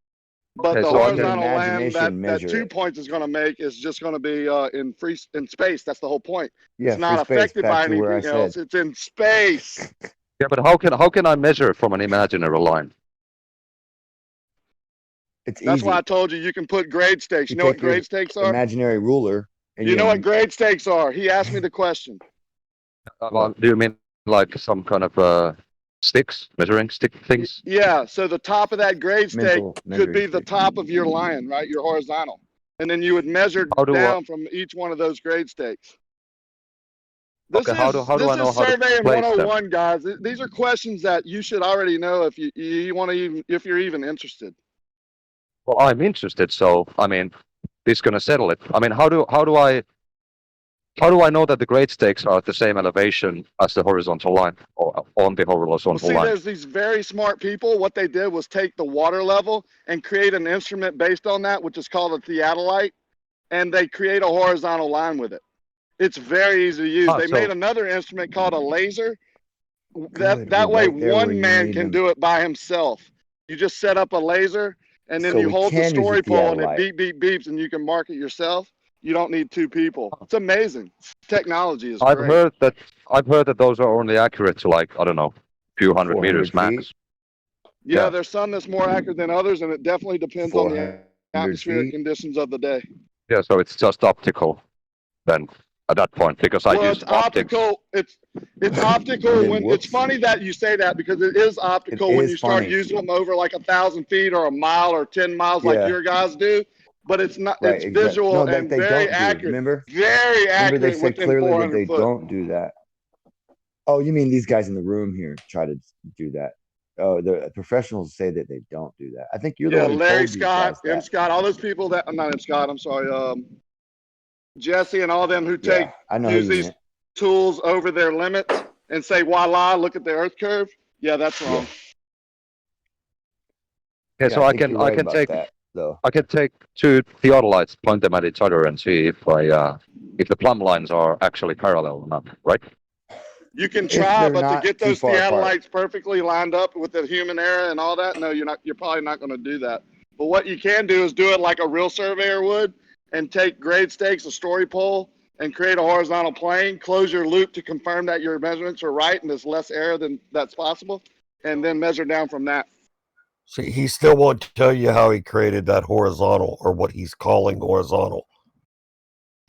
F: But
L: Okay,
F: the
L: so I can
F: horizontal line
M: imagination
F: that
M: measure
F: 2
M: it.
F: points is going to make is just going to be in space. That's the whole point.
M: Yeah,
F: It's not
M: free space,
F: affected
M: back
F: by
M: to where I
F: anything else.
M: said.
F: It's in space.
L: Yeah, but how can I measure from an imaginary line?
M: It's
F: That's
M: easy.
F: why I told you you can put grade stakes. You
M: You
F: know what
M: take your
F: grade stakes are?
M: imaginary ruler. And
F: You know what grade stakes are? He asked me the question.
L: Do you mean like some kind of sticks, measuring stick things?
F: Yeah, so the top of that grade stake
M: Mental
F: could be
M: measuring
F: the top of your line, right? Your horizontal. And then you would measure
L: How do I-
F: down from each one of those grade stakes. This
L: Okay, how
F: is
L: do I know how to
F: surveying
L: place them?
F: 101, guys. These are questions that you should already know if you want to even if you're even interested.
L: Well, I'm interested, so I mean, this is gonna settle it. I mean, how do I know that the grade stakes are at the same elevation as the horizontal line or on the horizontal
F: Well, see,
L: line?
F: there's these very smart people. What they did was take the water level and create an instrument based on that, which is called a theodolite, and they create a horizontal line with it. It's very easy to use. They made another instrument called a laser. That way,
M: right there where
F: one
M: you
F: man
M: need
F: can
M: them.
F: do it by himself. You just set up a laser, and then
M: So
F: you
M: we
F: hold the
M: can use a
F: story pole, and it
M: theodolite.
F: beep, beep, beeps, and you can mark it yourself. You don't need two people. It's amazing. Technology is
L: I've
F: great.
L: heard that those are only accurate to, like, I don't know, a few hundred
M: 400
L: meters max.
M: feet?
F: Yeah,
L: Yeah.
F: there's some that's more accurate than others, and it definitely depends on the
M: 400
F: atmospheric
M: feet?
F: conditions of the day.
L: Yeah, so it's just optical then at that point, because I
F: Well,
L: use
F: it's optical. It's optical.
M: Then
F: When it's
M: whoops.
F: funny that you say that because it is optical when
M: is
F: you start
M: funny.
F: using them over like 1,000 feet or a mile or 10 miles like
M: Yeah.
F: your guys do. But it's not.
M: Right,
F: It's
M: exactly.
F: visual
M: No, like
F: and
M: they
F: very
M: don't do.
F: accurate.
M: Remember?
F: Very
M: Remember they
F: accurate
M: said
F: within
M: clearly that
F: 400
M: they
F: foot.
M: don't do that. Oh, you mean these guys in the room here try to do that? Oh, the professionals say that they don't do that. I think you're the
F: Yeah,
M: one who
F: Larry
M: told these guys
F: Scott, M.
M: that.
F: Scott, all those people that not M. Scott. I'm sorry, Jesse and all them who take
M: Yeah, I know who
F: use
M: you
F: these
M: meant.
F: tools over their limits and say, voila, look at the Earth curve. Yeah, that's wrong.
L: Okay,
M: Yeah,
L: so
M: I
L: I
M: think
L: can
M: you're
L: I
M: right
L: can
M: about
L: take
M: that, though.
L: I can take two theodolites, point them at each other, and see if the plumb lines are actually parallel or not, right?
F: You can
M: If
F: try,
M: they're
F: but to
M: not
F: get
M: too
F: those
M: far apart.
F: theodolites perfectly lined up with the human error and all that, no, you're not. You're probably not going to do that. But what you can do is do it like a real surveyor would, and take grade stakes, a story pole, and create a horizontal plane. Close your loop to confirm that your measurements are right and there's less error than that's possible, and then measure down from that.
J: See, he still won't tell you how he created that horizontal or what he's calling horizontal.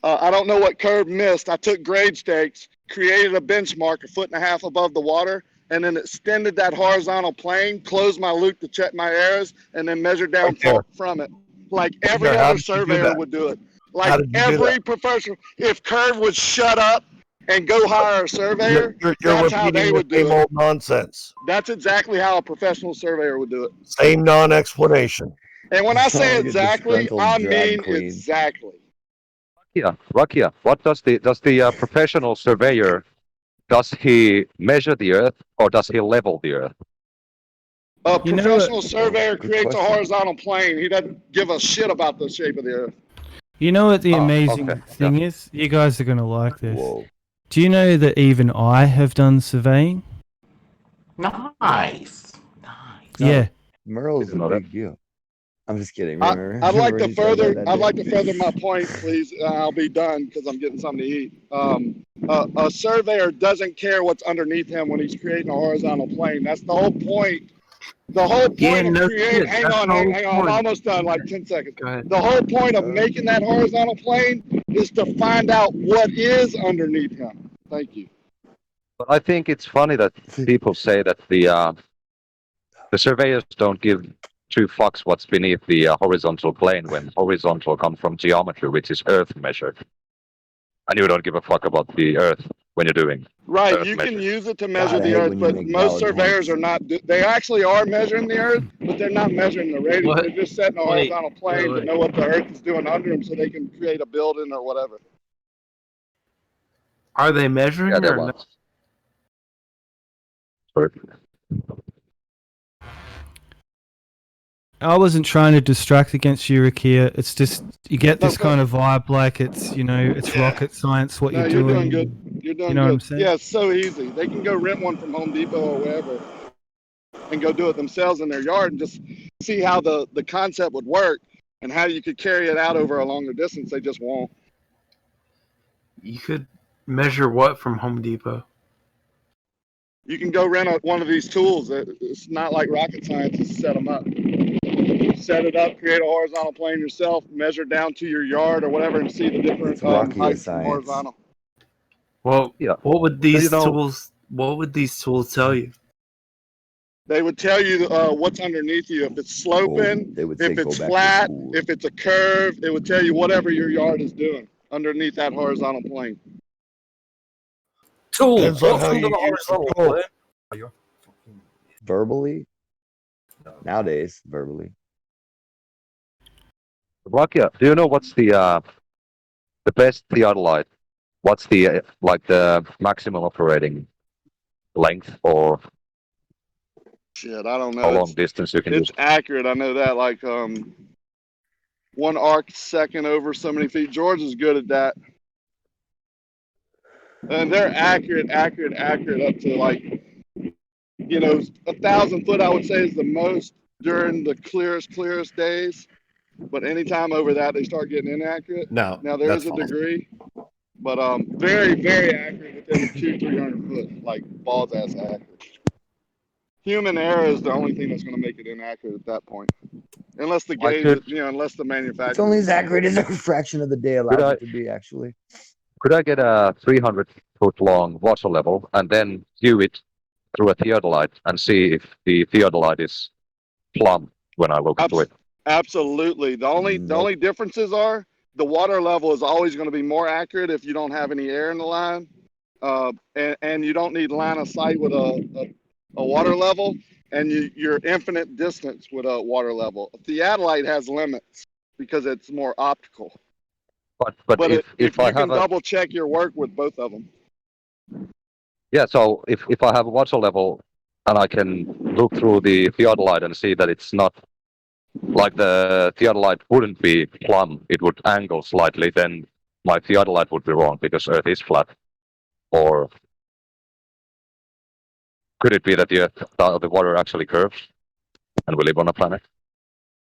F: I don't know what curve missed. I took grade stakes, created a benchmark 1.5 feet above the water, and then extended that horizontal plane, closed my loop to check my errors, and then measured down
J: Right there.
F: from it. Like every
J: there. How
F: other
J: did you do
F: surveyor
J: that?
F: would do it.
J: How
F: Like
J: did you do
F: every
J: that?
F: professional, if Curve would shut up and go hire a surveyor,
J: You're
F: that's how they
J: repeating the
F: would do
J: same
F: it.
J: old nonsense.
F: That's exactly how a professional surveyor would do it.
J: Same non-explanation.
F: And when I
M: Sound
F: say
M: like a
F: exactly,
M: disgruntled
F: I
M: drag
F: mean
M: queen.
F: exactly.
L: Rakia, what does the professional surveyor, does he measure the Earth or does he level the Earth?
F: A
D: You know
F: professional
D: what-
F: surveyor
M: Good
F: creates a
M: question.
F: horizontal plane. He doesn't give a shit about the shape of the earth.
D: You know what the
L: Oh,
D: amazing
L: okay,
D: thing is? You guys are going to like this.
M: Whoa.
D: Do you know that even I have done surveying?
K: Nice.
D: Yeah.
M: Merle's a
L: Didn't know that.
M: big deal. I'm just kidding.
F: I'd like
M: Remember
F: to
M: he said
F: further.
M: that
F: I'd like
M: day?
F: to further my point, please. I'll be done because I'm getting something to eat. A surveyor doesn't care what's underneath him when he's creating a horizontal plane. That's the whole point. The whole point
U: Yeah,
F: of
U: no
F: creating.
U: shit.
F: Hang
U: That's
F: on,
U: the whole
F: hang on. I'm
U: point.
F: almost done. Like 10 seconds.
U: Go ahead.
F: The whole point of making that horizontal plane is to find out what is underneath him. Thank you.
L: But I think it's funny that people say that the surveyors don't give two fucks what's beneath the horizontal plane when horizontal comes from geometry, which is Earth measured, and you don't give a fuck about the Earth when you're doing
F: Right,
L: Earth
F: you can
L: measured.
F: use it to measure
M: God, I
F: the
M: hate
F: Earth,
M: when you
F: but
M: make
F: most
M: valid
F: surveyors
M: points.
F: are not. They actually are measuring the Earth, but they're not measuring the radius.
U: What?
F: They're just setting a
U: Wait,
F: horizontal plane
U: wait.
F: to know what the Earth is doing under them, so they can create a building or whatever.
U: Are they measuring
L: Yeah, there
U: or no?
L: was. Sorry.
D: I wasn't trying to distract against you, Rakia. It's just you get this kind of vibe like it's it's rocket science what
F: No,
D: you're
F: you're
D: doing.
F: doing good. You're doing
D: You know what I'm
F: good.
D: saying?
F: Yeah, it's so easy. They can go rent one from Home Depot or wherever, and go do it themselves in their yard and just see how the concept would work and how you could carry it out over a longer distance. They just won't.
U: You could measure what from Home Depot?
F: You can go rent one of these tools. It's not like rocket science to set them up. Set it up, create a horizontal plane yourself, measure down to your yard or whatever, and see the different
M: It's Rocky
F: heights from
M: science.
F: horizontal.
U: Well,
L: Yeah.
U: what would these
L: You know-
U: tools? What would these tools tell you?
F: They would tell you what's underneath you. If it's sloping,
M: They would say
F: if
M: go
F: it's
M: back to
F: flat,
M: school.
F: if it's a curve, it would tell you whatever your yard is doing underneath that horizontal plane.
K: Tool.
J: Depends on how
K: Welcome to
J: you
K: the
J: use the
K: horizontal.
J: tool.
M: Verbally? Nowadays, verbally.
L: Rakia, do you know what's the best theodolite? What's the like the maximum operating length or
F: Shit, I don't know.
L: how long distance you can
F: It's
L: use?
F: accurate. I know that. Like 1 arc second over so many feet. George is good at that. And they're accurate up to like, 1,000 foot, I would say, is the most during the clearest days. But anytime over that, they start getting inaccurate.
E: No,
F: Now there
E: that's
F: is a
E: false.
F: degree, but very, very accurate within 200-300 foot, like balls ass accurate. Human error is the only thing that's going to make it inaccurate at that point, unless the gauge, unless the manufacturer.
M: It's only as accurate as a fraction of the day allows
L: I-
M: it to be, actually.
L: Could I get a 300-foot long water level and then view it through a theodolite and see if the theodolite is plumb when I look into it?
F: Absolutely. The only differences are the water level is always going to be more accurate if you don't have any air in the line, and you don't need line of sight with a water level, and your infinite distance with a water level. A theodolite has limits because it's more optical.
L: But if I
F: you can
L: have
F: double check your work with both of them.
L: Yeah, so if I have a water level and I can look through the theodolite and see that it's not like the theodolite wouldn't be plumb, it would angle slightly, then my theodolite would be wrong because Earth is flat. Or could it be that the water actually curves and we live on a planet?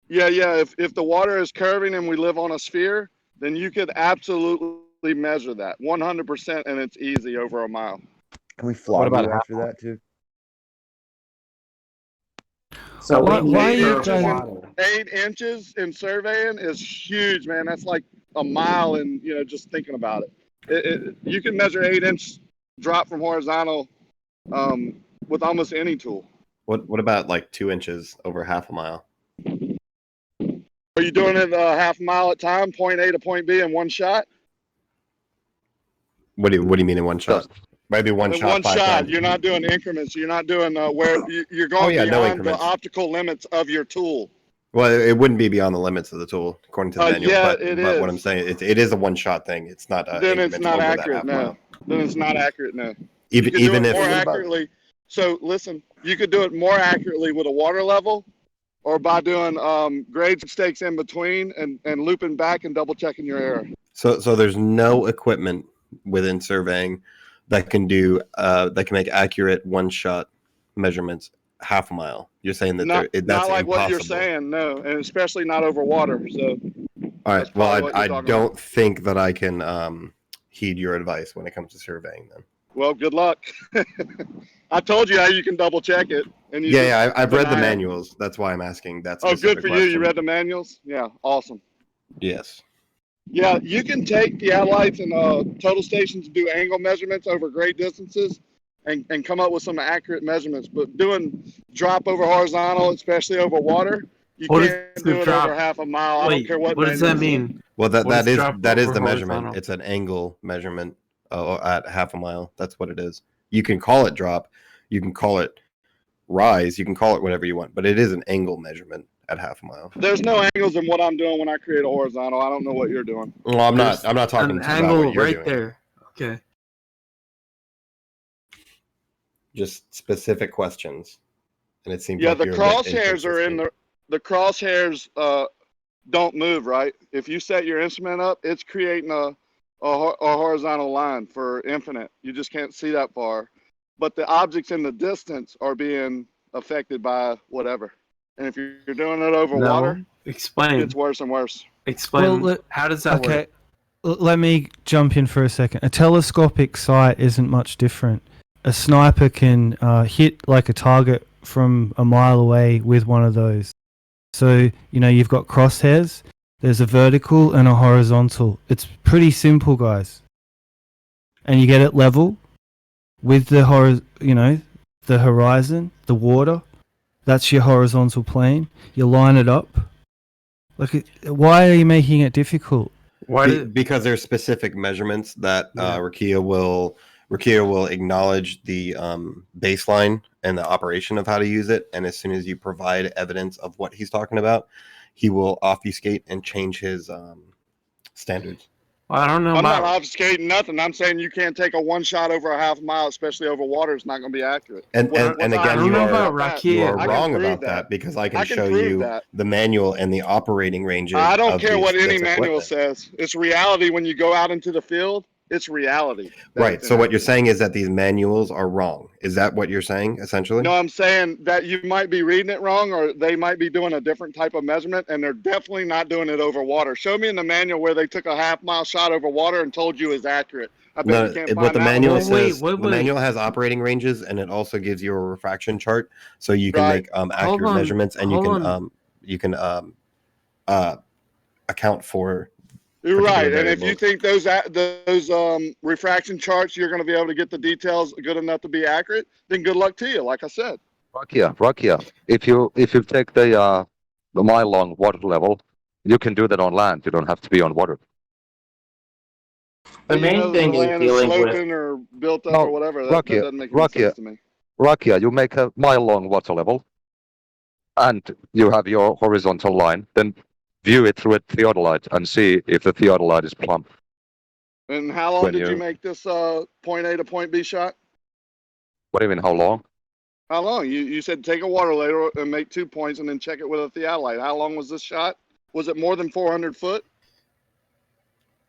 F: Yeah. If the water is curving and we live on a sphere, then you could absolutely measure that 100%, and it's easy over a mile.
M: Can we flog you after that, too?
H: So
D: why are you guys?
F: 8 inches in surveying is huge, man. That's like a mile in, just thinking about it. You can measure 8-inch drop from horizontal with almost any tool.
E: What about like 2 inches over half a mile?
F: Are you doing it half a mile at a time, point A to point B in one shot?
E: What do you mean in one shot? Maybe one
F: In
E: shot.
F: one
E: 5
F: shot.
E: times.
F: You're not doing increments. You're not doing where you're going
E: no
F: beyond the
E: increments.
F: optical limits of your tool.
E: Well, it wouldn't be beyond the limits of the tool according to the manual.
F: Yeah,
E: but what I'm saying, it is a one shot thing. It's not.
F: Then it's not accurate. No. Then it's not accurate. No.
E: Even if
F: more accurately. So listen, you could do it more accurately with a water level, or by doing grade stakes in between and looping back and double checking your error.
E: So there's no equipment within surveying that can do that can make accurate one shot measurements half a mile. You're saying that
F: Not
E: that's
F: like
E: impossible.
F: what you're saying, no, and especially not over water. So
E: All right. Well, I
F: talking
E: don't think that I can heed your advice when it comes to surveying. Then.
F: well, good luck. I told you how you can double check it, and you
E: I've read the
F: deny it.
E: manuals. That's why I'm asking that.
F: Oh, good for
E: question.
F: you. You read the manuals? Yeah, awesome.
E: Yes.
F: Yeah, you can take the satellites and total stations, do angle measurements over great distances, and come up with some accurate measurements. But doing drop over horizontal, especially over water, you can't do it over half a mile. I don't care what
U: does that
F: manual.
U: mean?
E: Well, that
U: What
E: is
U: drop
E: the
U: over
E: measurement.
U: horizontal?
E: It's an angle measurement at half a mile. That's what it is. You can call it drop, you can call it rise, you can call it whatever you want, but it is an angle measurement at half a mile.
F: There's no angles in what I'm doing when I create a horizontal. I don't know what you're doing.
E: Well, I'm not talking
U: An
E: about
U: angle
E: what you're
U: right
E: doing.
U: there. Okay.
E: Just specific questions, and it seems
F: Yeah,
E: like
F: the
E: you're a bit
F: crosshairs are in the crosshairs don't move, right? If you set your instrument up, it's creating a horizontal line for infinite. You just can't see that far. But the objects in the distance are being affected by whatever. And if you're doing it over
U: No.
F: water,
U: Explain.
F: it gets worse and worse.
U: Explain. How does that work?
D: Let me jump in for a second. A telescopic sight isn't much different. A sniper can hit like a target from a mile away with one of those. So, you've got crosshairs, there's a vertical and a horizontal. It's pretty simple, guys. And you get it level with the the horizon, the water. That's your horizontal plane. You line it up. Why are you making it difficult?
E: Because there's specific measurements that Rakia will Rukia will acknowledge the baseline and the operation of how to use it, and as soon as you provide evidence of what he's talking about, he will obfuscate and change his standards.
U: Well, I don't know
F: I'm not
U: about.
F: obfuscating nothing. I'm saying you can't take a one shot over a half mile, especially over water. It's not going to be accurate.
E: And
F: What's
E: again,
F: accurate
E: you
F: about
E: are
F: that?
E: you are
F: I can
E: wrong
F: prove
E: about that because I can show
F: prove
E: you
F: that.
E: the manual and the operating ranges.
F: I don't
E: of
F: care what any
E: this
F: manual
E: equipment.
F: says. It's reality when you go out into the field. It's reality.
E: Right. So what you're saying is that these manuals are wrong. Is that what you're saying essentially?
F: No, I'm saying that you might be reading it wrong, or they might be doing a different type of measurement, and they're definitely not doing it over water. Show me in the manual where they took a half-mile shot over water and told you is accurate. I bet you can't find
E: What the
F: that
E: manual
F: one.
E: says, the manual has operating ranges, and it also gives you a refraction chart, so you can make accurate measurements, and you can account for.
F: You're right,
E: particular
F: and if you
E: variables.
F: think those refraction charts, you're going to be able to get the details good enough to be accurate, then good luck to you. Like I said.
L: Rakia, if you take the mile long water level, you can do that on land. You don't have to be on water.
F: The main thing is dealing sloping with or built up or whatever. That doesn't make any sense to me.
L: Rakia, you make a mile long water level, and you have your horizontal line. Then view it through a theodolite and see if the theodolite is plumb.
F: And how long did you make this point A to point B shot?
L: What do you mean, how long?
F: How long? You said take a water ladle and make 2 points and then check it with a theodolite. How long was this shot? Was it more than 400 foot?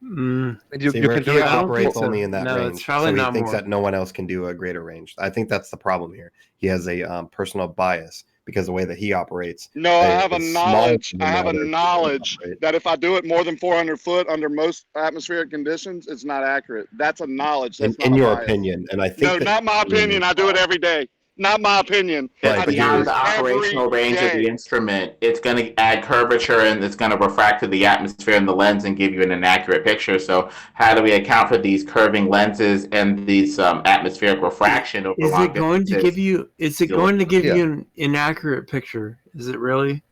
E: You can
F: do it.
E: operates only in that
U: No,
E: range,
U: it's probably
E: so he
U: not
E: thinks
U: more.
E: that no one else can do a greater range. I think that's the problem here. He has a personal bias because the way that he operates.
F: No, I have a knowledge. I have a knowledge that if I do it more than 400 foot under most atmospheric conditions, it's not accurate. That's a knowledge. That's
E: In
F: not a
E: your
F: bias.
E: opinion, and I think
F: No,
E: that
F: not my opinion. I do it every day. Not my opinion.
E: Right,
F: I
E: but
F: do
E: you're-
F: this
I: Beyond the operational
F: every
I: range of
F: day.
I: the instrument, it's going to add curvature and it's going to refract to the atmosphere in the lens and give you an inaccurate picture. So, how do we account for these curving lenses and these atmospheric refraction over
U: Is
I: long
U: it going to
I: distances?
U: give you? Is it going to give you an inaccurate picture? Is it really?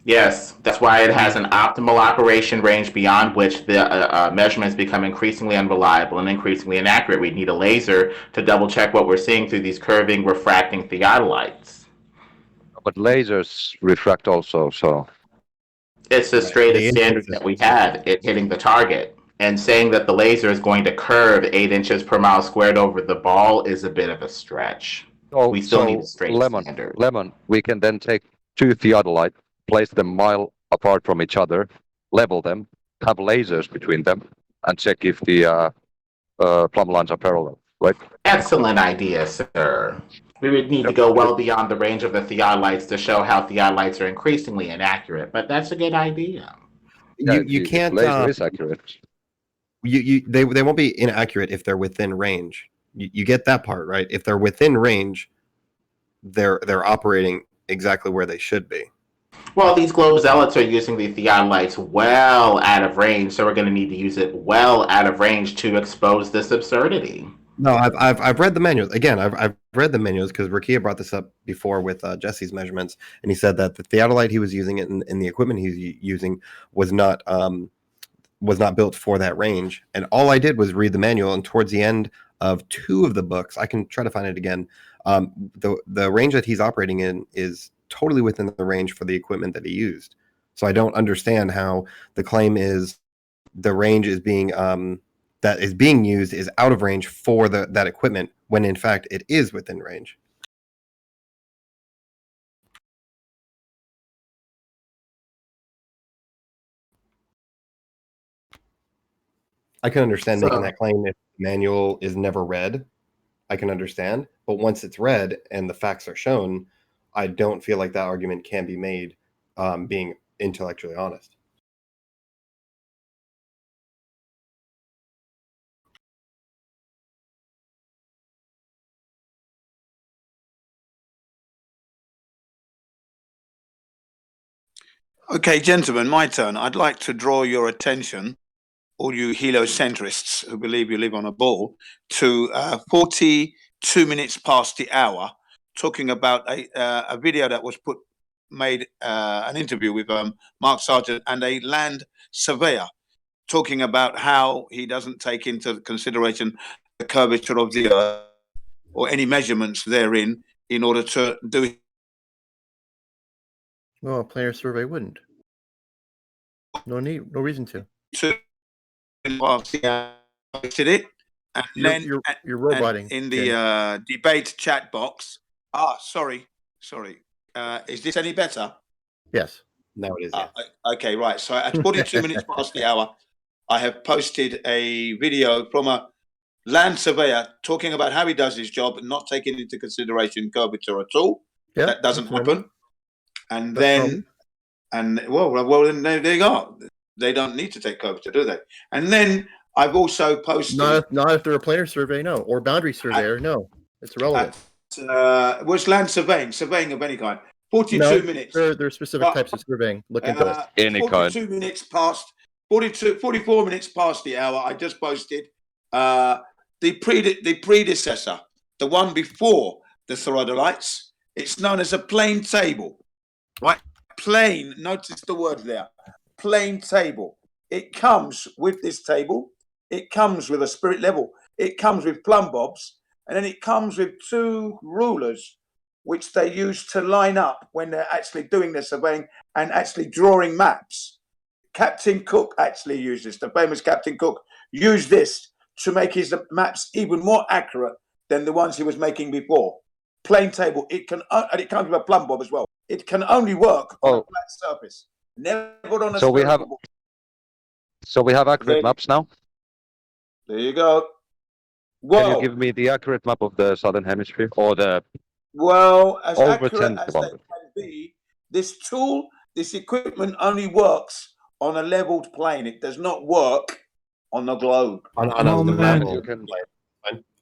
I: Yes, that's why it has an optimal operation range beyond which the measurements become increasingly unreliable and increasingly inaccurate. We need a laser to double check what we're seeing through these curving, refracting theodolites.
L: But lasers refract also, so.
I: It's the straightest standard that we have, it hitting the target. And saying that the laser is going to curve 8 inches per mile squared over the ball is a bit of a stretch. We still need a straight standard.
L: Lemon, we can then take 2 theodolite, place them mile apart from each other, level them, have lasers between them, and check if the plumb lines are parallel, right?
I: Excellent idea, sir. We would need to go well beyond the range of the theodolites to show how theodolites are increasingly inaccurate, but that's a good idea.
E: You can't.
L: Laser is accurate.
E: They won't be inaccurate if they're within range. You get that part right. If they're within range, they're operating exactly where they should be.
I: Well, these globe zealots are using the theodolites well out of range, so we're going to need to use it well out of range to expose this absurdity.
E: No, I've read the manuals. Again, I've read the manuals because Rakia brought this up before with Jesse's measurements, and he said that the theodolite he was using in the equipment he's using was not built for that range. And all I did was read the manual, and towards the end of 2 of the books, I can try to find it again. The range that he's operating in is totally within the range for the equipment that he used. So I don't understand how the claim is the range is being that is being used is out of range for that equipment when in fact it is within range. I can understand making that claim if the manual is never read. I can understand, but once it's read and the facts are shown, I don't feel like that argument can be made being intellectually honest.
B: Okay, gentlemen, my turn. I'd like to draw your attention, all you heliocentrists who believe you live on a ball, to 42 minutes past the hour, talking about a video that was made an interview with Mark Sargent and a land surveyor, talking about how he doesn't take into consideration the curvature of the Earth or any measurements therein in order to do it.
E: Well, a planar survey wouldn't. No reason to.
B: Posted it, and then
E: You're roboting
B: in the debate chat box. Sorry. Is this any better?
E: Yes. Now it is. Yeah.
B: Okay, right. So at 42 minutes past the hour, I have posted a video from a land surveyor talking about how he does his job and not taking into consideration curvature at all.
E: Yeah,
B: that doesn't happen. And
E: That's
B: then, well, then there you go. They don't need to take curvature, do they? And then I've also posted.
E: Not if they're a planar survey, no, or boundary surveyor, no. It's irrelevant.
B: Was land surveying of any kind. 42 minutes.
E: There are specific types of surveying. Look into it.
L: Any
B: 42 minutes past, 44 minutes past the hour, I just posted the predecessor, the one before the Therodolites. It's known as a plane table, right? Plane, notice the word there, plane table. It comes with this table. It comes with a spirit level. It comes with plumb bobs, and then it comes with two rulers, which they use to line up when they're actually doing their surveying and actually drawing maps. Captain Cook actually used this. The famous Captain Cook used this to make his maps even more accurate than the ones he was making before. Plane table. It can, and it comes with a plumb bob as well. It can only work on a flat surface, never on a.
L: So we have accurate maps now.
B: There you go.
L: Can you give me the accurate map of the southern hemisphere or the?
B: Well, as
L: over
B: accurate
L: 10
B: as they
L: kilometers.
B: can be, this tool, this equipment only works on a leveled plane. It does not work on the globe.
E: On a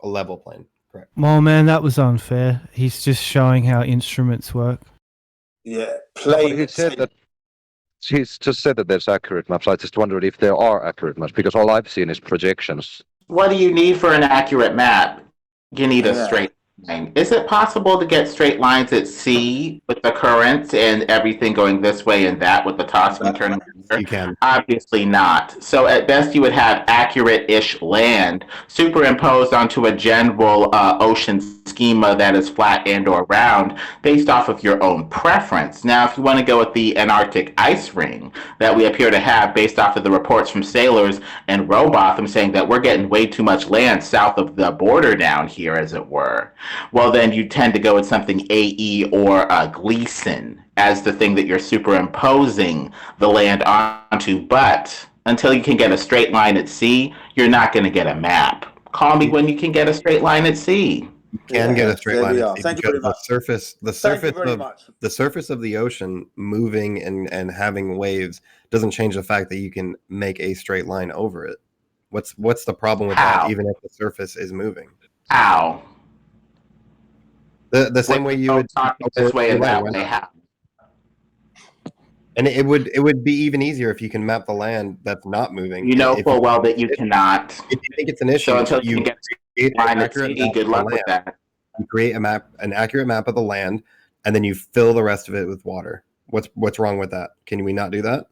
E: level plane. Correct.
D: Well, man, that was unfair. He's just showing how instruments work.
B: Yeah,
L: But he said that. He's just said that there's accurate maps. I just wondered if there are accurate maps because all I've seen is projections.
I: What do you need for an accurate map? You need a straight line. Is it possible to get straight lines at sea with the currents and everything going this way and that with the tossing and turning?
E: You can.
I: Obviously not. So at best you would have accurate-ish land superimposed onto a general ocean schema that is flat and or round based off of your own preference. Now, if you want to go with the Antarctic ice ring that we appear to have based off of the reports from sailors and Robotham saying that we're getting way too much land south of the border down here, as it were, well, then you tend to go with something AE or Gleason as the thing that you're superimposing the land onto. But until you can get a straight line at sea, you're not going to get a map. Call me when you can get a straight line at sea.
E: You can get a straight line at sea
B: Thank you very
E: because the surface of the ocean moving and having waves doesn't change the fact that you can make a straight line over it. What's the problem with that? Even if the surface is moving.
I: How?
E: The same way you would
I: this way and that way. How?
E: And it would be even easier if you can map the land that's not moving.
I: You know full well that you cannot.
E: If you think it's an issue,
I: So until you can get
E: create
I: line
E: an
I: at
E: accurate
I: sea,
E: map
I: good
E: of the
I: luck with
E: land.
I: that.
E: You create an accurate map of the land, and then you fill the rest of it with water. What's wrong with that? Can we not do that?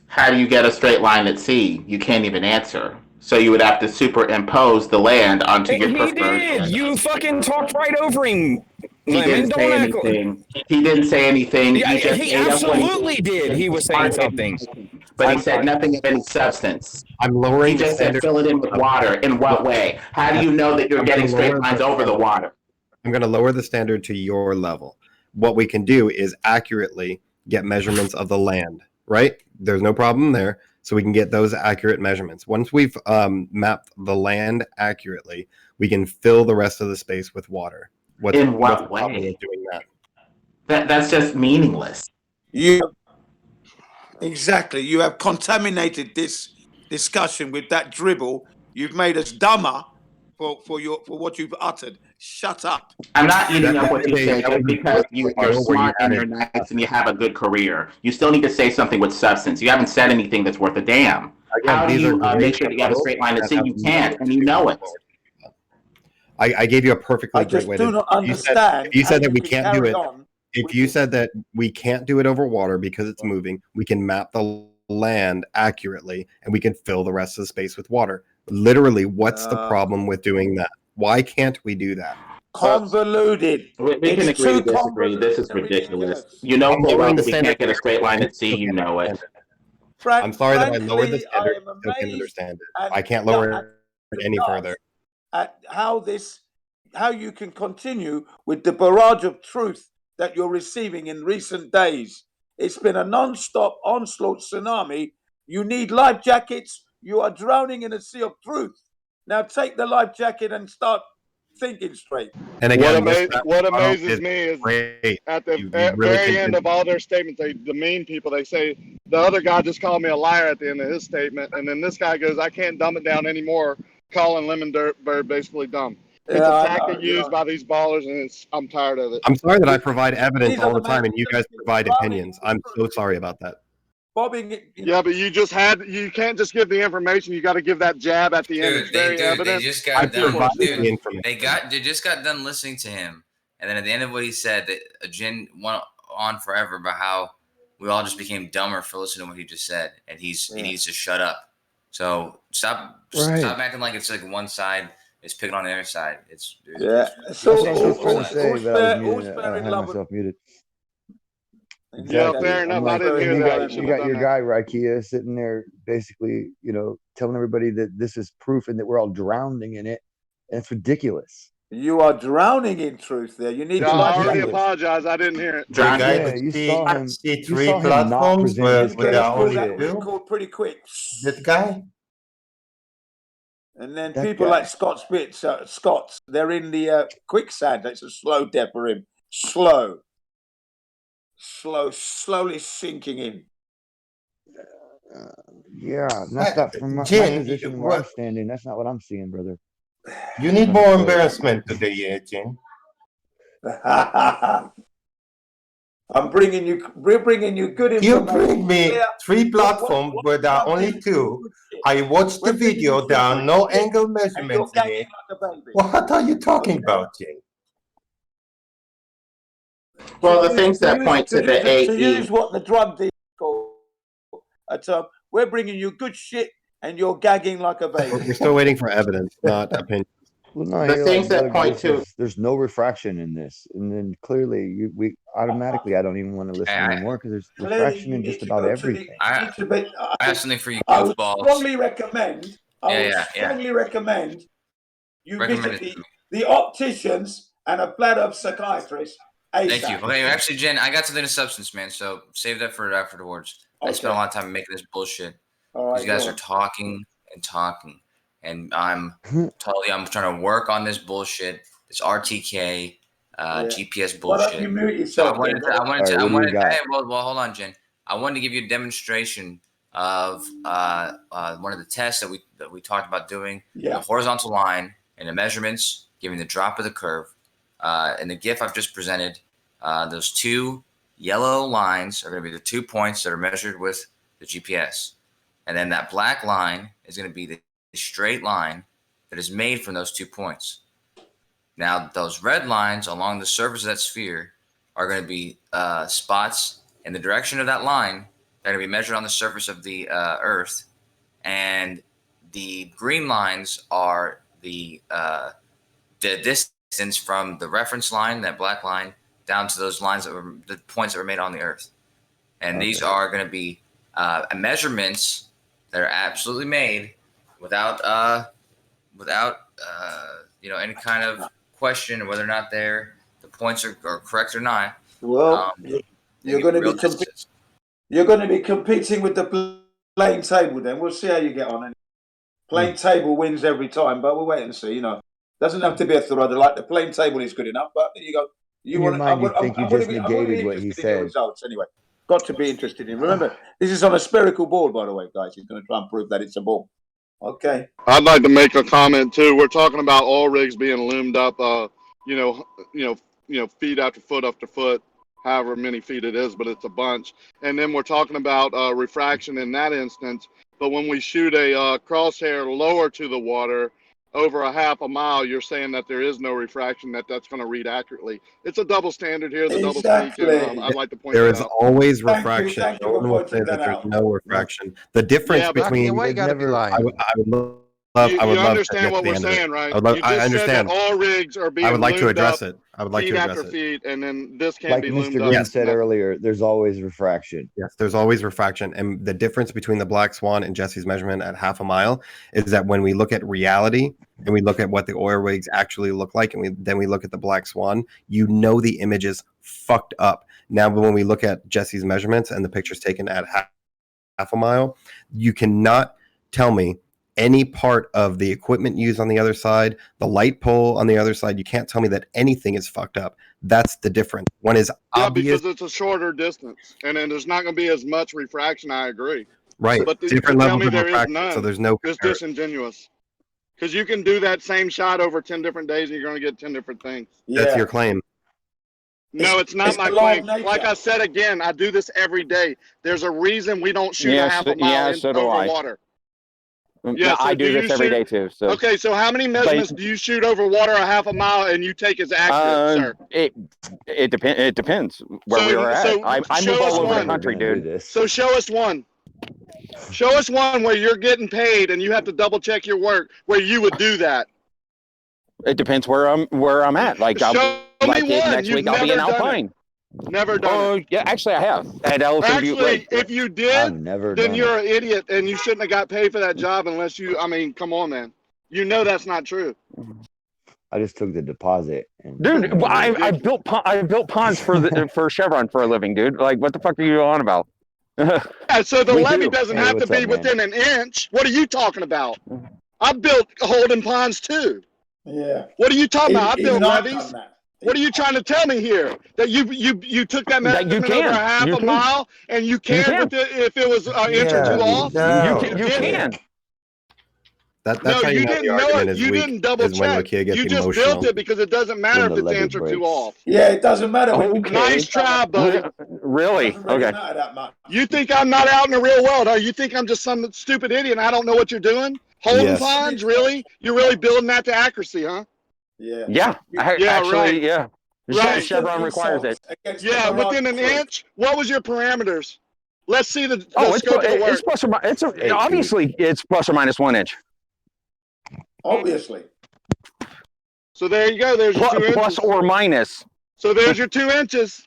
I: How do you get a straight line at sea? You can't even answer. So you would have to superimpose the land onto your
K: He did. You fucking talked right over him.
I: He
K: Lemon,
I: didn't
K: don't
I: say
K: act
I: anything. He didn't say anything.
K: Yeah,
I: He just
K: he
I: ate up what
K: absolutely did. He was saying something.
I: But he said nothing of any substance.
E: I'm lowering
I: He
E: the
I: just said
E: standard.
I: fill it in with water. In what way? How do you know that you're
E: I'm
I: getting
E: gonna
I: straight
E: lower
I: lines
E: the
I: over the water?
E: I'm going to lower the standard to your level. What we can do is accurately get measurements of the land, right? There's no problem there. So we can get those accurate measurements. Once we've mapped the land accurately, we can fill the rest of the space with water.
I: In what
E: what's the problem
I: way?
E: with doing that?
I: That's just meaningless.
B: Exactly. You have contaminated this discussion with that dribble. You've made us dumber for what you've uttered. Shut up.
I: I'm not eating up what you
E: That
I: say
E: would be
I: because you're
E: where you
I: smart and
E: added-
I: you're nice and you have a good career. You still need to say something with substance. You haven't said anything that's worth a damn.
E: Again,
I: How do
E: these
I: you
E: are
I: make sure that you have a straight line at sea? You can't, and you know it.
E: I gave you a perfectly
B: I
E: great
B: just
E: way
B: do
E: to
B: not
E: if you said
B: understand
E: that
B: how
E: we
B: you
E: can't
B: can
E: do
B: carry
E: it.
B: on
E: If you said that we can't do it over water because it's moving, we can map the land accurately and we can fill the rest of the space with water. Literally, what's the problem with doing that? Why can't we do that?
B: Convoluted.
I: We can
B: It's
I: agree to
B: too
I: disagree. This is ridiculous. You know
E: I'm
I: full well
E: lowering the
I: that we
E: standard.
I: can't get a straight line at C. You know it.
E: I'm sorry that I lowered the
B: Frankly, I
E: standard.
B: am
E: I still can't
B: amazed
E: understand it.
B: and
E: I can't lower it any further.
B: at how you can continue with the barrage of truth that you're receiving in recent days. It's been a non-stop onslaught tsunami. You need life jackets. You are drowning in a sea of truth. Now take the life jacket and start thinking straight.
E: And again,
F: what amazes me is
E: great.
F: at the
E: really
F: very end of all their statements, the mean people, they say the other guy just called me a liar at the end of his statement, and then this guy goes, "I can't dumb it down anymore," calling Lemon Bird basically dumb. It's a tactic used by these ballers, and I'm tired of it.
E: I'm sorry that I provide evidence all the time and you guys provide opinions. I'm so sorry about that.
F: Yeah, but you can't just give the information. You got to give that jab at the end. It's very evident.
Q: They just got done. They just got done listening to him, and then at the end of what he said, that Jin went on forever about how we all just became dumber for listening to what he just said, and he needs to shut up. So stop acting like it's like one side is picking on the other side.
M: So that's what I was trying to say, but I had myself muted. Exactly.
F: Yeah, fair enough. I didn't hear that.
M: You got your guy Raikia sitting there, basically, telling everybody that this is proof and that we're all drowning in it. And it's ridiculous.
B: You are drowning in truth. There, you need to.
F: I already apologize. I didn't hear it.
M: You saw him. You saw him not present his
B: called pretty quick.
R: That guy.
B: And then people like Scott's, they're in the quicksand. It's a slow death for him. Slowly sinking in.
M: Yeah, that's not from my position where I'm standing. That's not what I'm seeing, brother.
R: You need more embarrassment today, Jin.
B: We're bringing you good information.
R: You bring me 3 platforms where there are only 2. I watched the video, there are no angle measurements in it. What are you talking about, Jin?
I: Well, the things that point to the AE.
B: To use what the drug dealers call a term, we're bringing you good shit and you're gagging like a baby.
E: We're still waiting for evidence, not opinion.
M: Well, no, the things that point to there's no refraction in this, and then clearly we automatically I don't even want to listen anymore because there's refraction in just about everything.
Q: I have something for you,
B: I would
Q: goofballs.
B: strongly recommend. Strongly recommend you visit the opticians and a platter of psychiatrists. ASAP.
Q: Thank you. Okay, actually, Jen, I got something to substance, man. So save that for afterwards. Okay. I spent a lot of time making this bullshit.
B: All right,
Q: you guys are talking and talking, and I'm trying to work on this bullshit, this RTK, GPS bullshit. You mute yourself, well, hold on, Jen. I wanted to give you a demonstration of one of the tests that we talked about doing. The horizontal line and the measurements, giving the drop of the curve. In the GIF I've just presented, those 2 yellow lines are going to be the 2 points that are measured with the GPS. And then that black line is going to be the straight line that is made from those 2 points. Now, those red lines along the surface of that sphere are going to be spots in the direction of that line that are going to be measured on the surface of the Earth. And the green lines are the distance from the reference line, that black line, down to those lines that were the points that were made on the Earth. And these are going to be measurements that are absolutely made without any kind of question of whether or not the points are correct or not.
B: Well, you're going to be competing with the playing table. Then we'll see how you get on. Playing table wins every time, but we'll wait and see. Doesn't have to be a throttle. Like the playing table is good enough, but there you go.
M: You just negated what he said.
B: Results anyway. Got to be interested in. Remember, this is on a spherical ball, by the way, guys. He's going to try and prove that it's a ball. Okay.
F: I'd like to make a comment too. We're talking about oil rigs being loomed up, feet after foot, however many feet it is, but it's a bunch. And then we're talking about refraction in that instance. But when we shoot a crosshair lower to the water, over a half a mile, you're saying that there is no refraction, that's going to read accurately. It's a double standard here, the double speak. I'd like to point
E: there
F: that
E: is
F: out.
E: always refraction. No one will say that there's no refraction. The difference between
N: why you gotta be lying?
E: I would I would love to
F: understand
E: get
F: what
E: to the
F: we're
E: end of it.
F: saying, right?
E: I would love,
F: You just
E: I understand.
F: said that all rigs are being
E: I would like to
F: loomed
E: address
F: up
E: it. I would like
F: feet
E: to
F: after
E: address it.
F: feet, and then this can't
M: Like
F: be loomed
M: Mr.
F: up.
M: Green said earlier, there's always refraction.
E: Yes, there's always refraction. And the difference between the Black Swan and Jesse's measurement at half a mile is that when we look at reality and we look at what the oil rigs actually look like, and then we look at the Black Swan, you know the image is fucked up. Now, when we look at Jesse's measurements and the pictures taken at half a mile, you cannot tell me any part of the equipment used on the other side, the light pole on the other side, you can't tell me that anything is fucked up. That's the difference. One is obvious.
F: Because it's a shorter distance, and then there's not going to be as much refraction. I agree.
E: Right.
F: But
E: Different
F: tell
E: levels
F: me
E: of
F: there is
E: refraction,
F: none.
E: so there's no
F: It's
E: comparison.
F: disingenuous. Because you can do that same shot over 10 different days, and you're going to get 10 different things.
E: That's your claim.
F: No, it's not
B: it's
F: my
B: the law of
F: claim.
B: nature.
F: Like I said again, I do this every day. There's a reason we don't shoot a half a mile
N: so do
F: over
N: I.
F: water.
N: Yeah, I do this every day too. So
F: Okay, so how many measurements do you shoot over water a half a mile and you take as accurate, sir?
N: it depends. It depends where we are at. I move all over the country, dude.
F: So show us one. Show us one where you're getting paid and you have to double check your work where you would do that.
N: It depends where I'm at. Like
F: Show me one.
N: next
F: You've
N: week I'll be in
F: never done
N: Alpine.
F: Never done it.
N: Yeah, actually I have at Elephant Butte
F: Actually,
N: Lake.
F: if you did, then you're an idiot and you shouldn't have got paid for that job unless you, I mean, come on, man. You know that's not true.
M: I just took the deposit. And
N: Dude, well, I built ponds for Chevron for a living, dude. Like, what the fuck are you on about?
F: Yeah, so the
N: We
F: levy
N: do.
F: doesn't
N: Hey,
F: have to
N: what's
F: be
N: up, man?
F: within an inch. What are you talking about? I built holding ponds too.
B: Yeah.
F: What are you talking about? I
B: Even
F: built
B: I've
F: levees.
B: done that.
F: What are you trying to tell me here? That you took that
N: That you
F: measurement
N: can.
F: over half
N: You
F: a
N: can.
F: mile and you can
N: can.
F: with it if it was an inch or two off?
N: You can.
E: That's
F: No,
E: how you
F: you
E: know
F: didn't
E: the
F: know
E: argument
F: it.
E: is
F: You
E: weak,
F: didn't double
E: is when
F: check.
E: Lakia gets
F: You just
E: emotional.
F: built it because it doesn't matter
M: When
F: if
M: the
F: it's an
M: levy
F: inch or two
M: breaks.
F: off.
B: Yeah, it doesn't matter.
F: Nice try, buddy.
N: Really?
B: Doesn't really
N: Okay.
B: matter that much.
F: You think I'm not out in the real world? Huh? You think I'm just some stupid idiot and I don't know what you're doing? Holding
E: Yes.
F: ponds, really? You're really building that to accuracy, huh?
B: Yeah.
N: Yeah. Actually,
F: right.
N: yeah.
F: Right.
N: Chevron requires it.
F: Yeah, within an inch. What was your parameters? Let's see the
N: Oh,
F: scope of the work.
N: it's plus or minus. Obviously it's plus or minus 1 inch.
B: Obviously.
F: So there you go. There's your 2 inches.
N: Plus or minus.
F: So there's your 2 inches.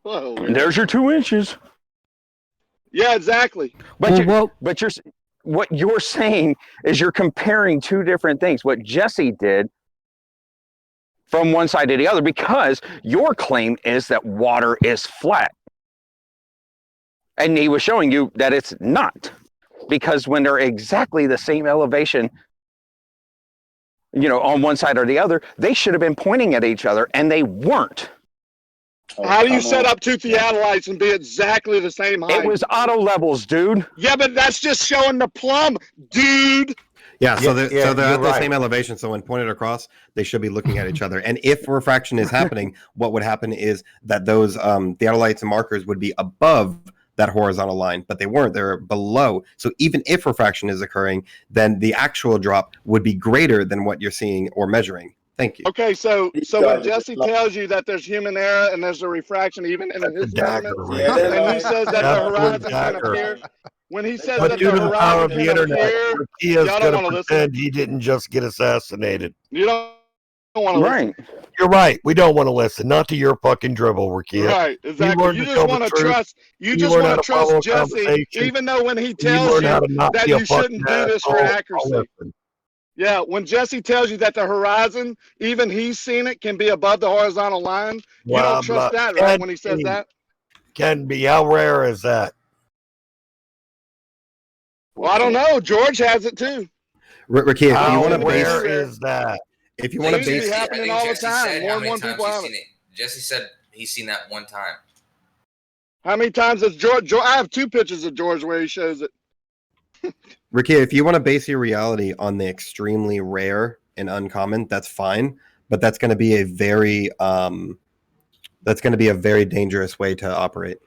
F: Whoa.
N: There's your 2 inches.
F: Yeah, exactly.
N: But what you're saying is you're comparing two different things. What Jesse did from one side to the other, because your claim is that water is flat. And he was showing you that it's not. Because when they're exactly the same elevation, on one side or the other, they should have been pointing at each other, and they weren't.
F: How do you set up two theodolites and be exactly the same height?
N: It was auto levels, dude.
F: Yeah, but that's just showing the plumb, dude.
E: Yeah, so they're
M: you're
E: at the
M: right.
E: same elevation. So when pointed across, they should be looking at each other. And if refraction is happening, what would happen is that those theodolites and markers would be above that horizontal line, but they weren't. They're below. So even if refraction is occurring, then the actual drop would be greater than what you're seeing or measuring. Thank you.
F: Okay, so when Jesse tells you that there's human error and there's a refraction even in his measurements, and he says that the horizon's going to appear, when he says
S: But
F: that
S: due
F: the
S: to the power of
F: horizon's
S: the
F: going to
S: internet,
F: appear,
S: Kia's
F: y'all don't
S: going
F: want
S: to
F: to listen.
S: pretend he didn't just get assassinated.
F: You don't want to listen.
S: You're right. We don't want to listen. Not to your fucking dribble, Rakia.
F: Right, exactly. You just want to trust. You just want to trust Jesse, even though when he tells you that you shouldn't do this for accuracy. Yeah, when Jesse tells you that the horizon, even he's seen it, can be above the horizontal line, you don't trust that, right? When he says that.
S: Can be. How rare is that?
F: Well, I don't know. George has it too.
E: Rakia, if you want to
S: rare
E: base,
S: is that?
E: if you want to
F: Seems to be
E: base,
F: happening all the time. More and more people have it.
Q: Jesse said he's seen that one time.
F: How many times has George? I have 2 pictures of George where he shows it.
E: Rakia, if you want to base your reality on the extremely rare and uncommon, that's fine. But that's going to be a very dangerous way to operate.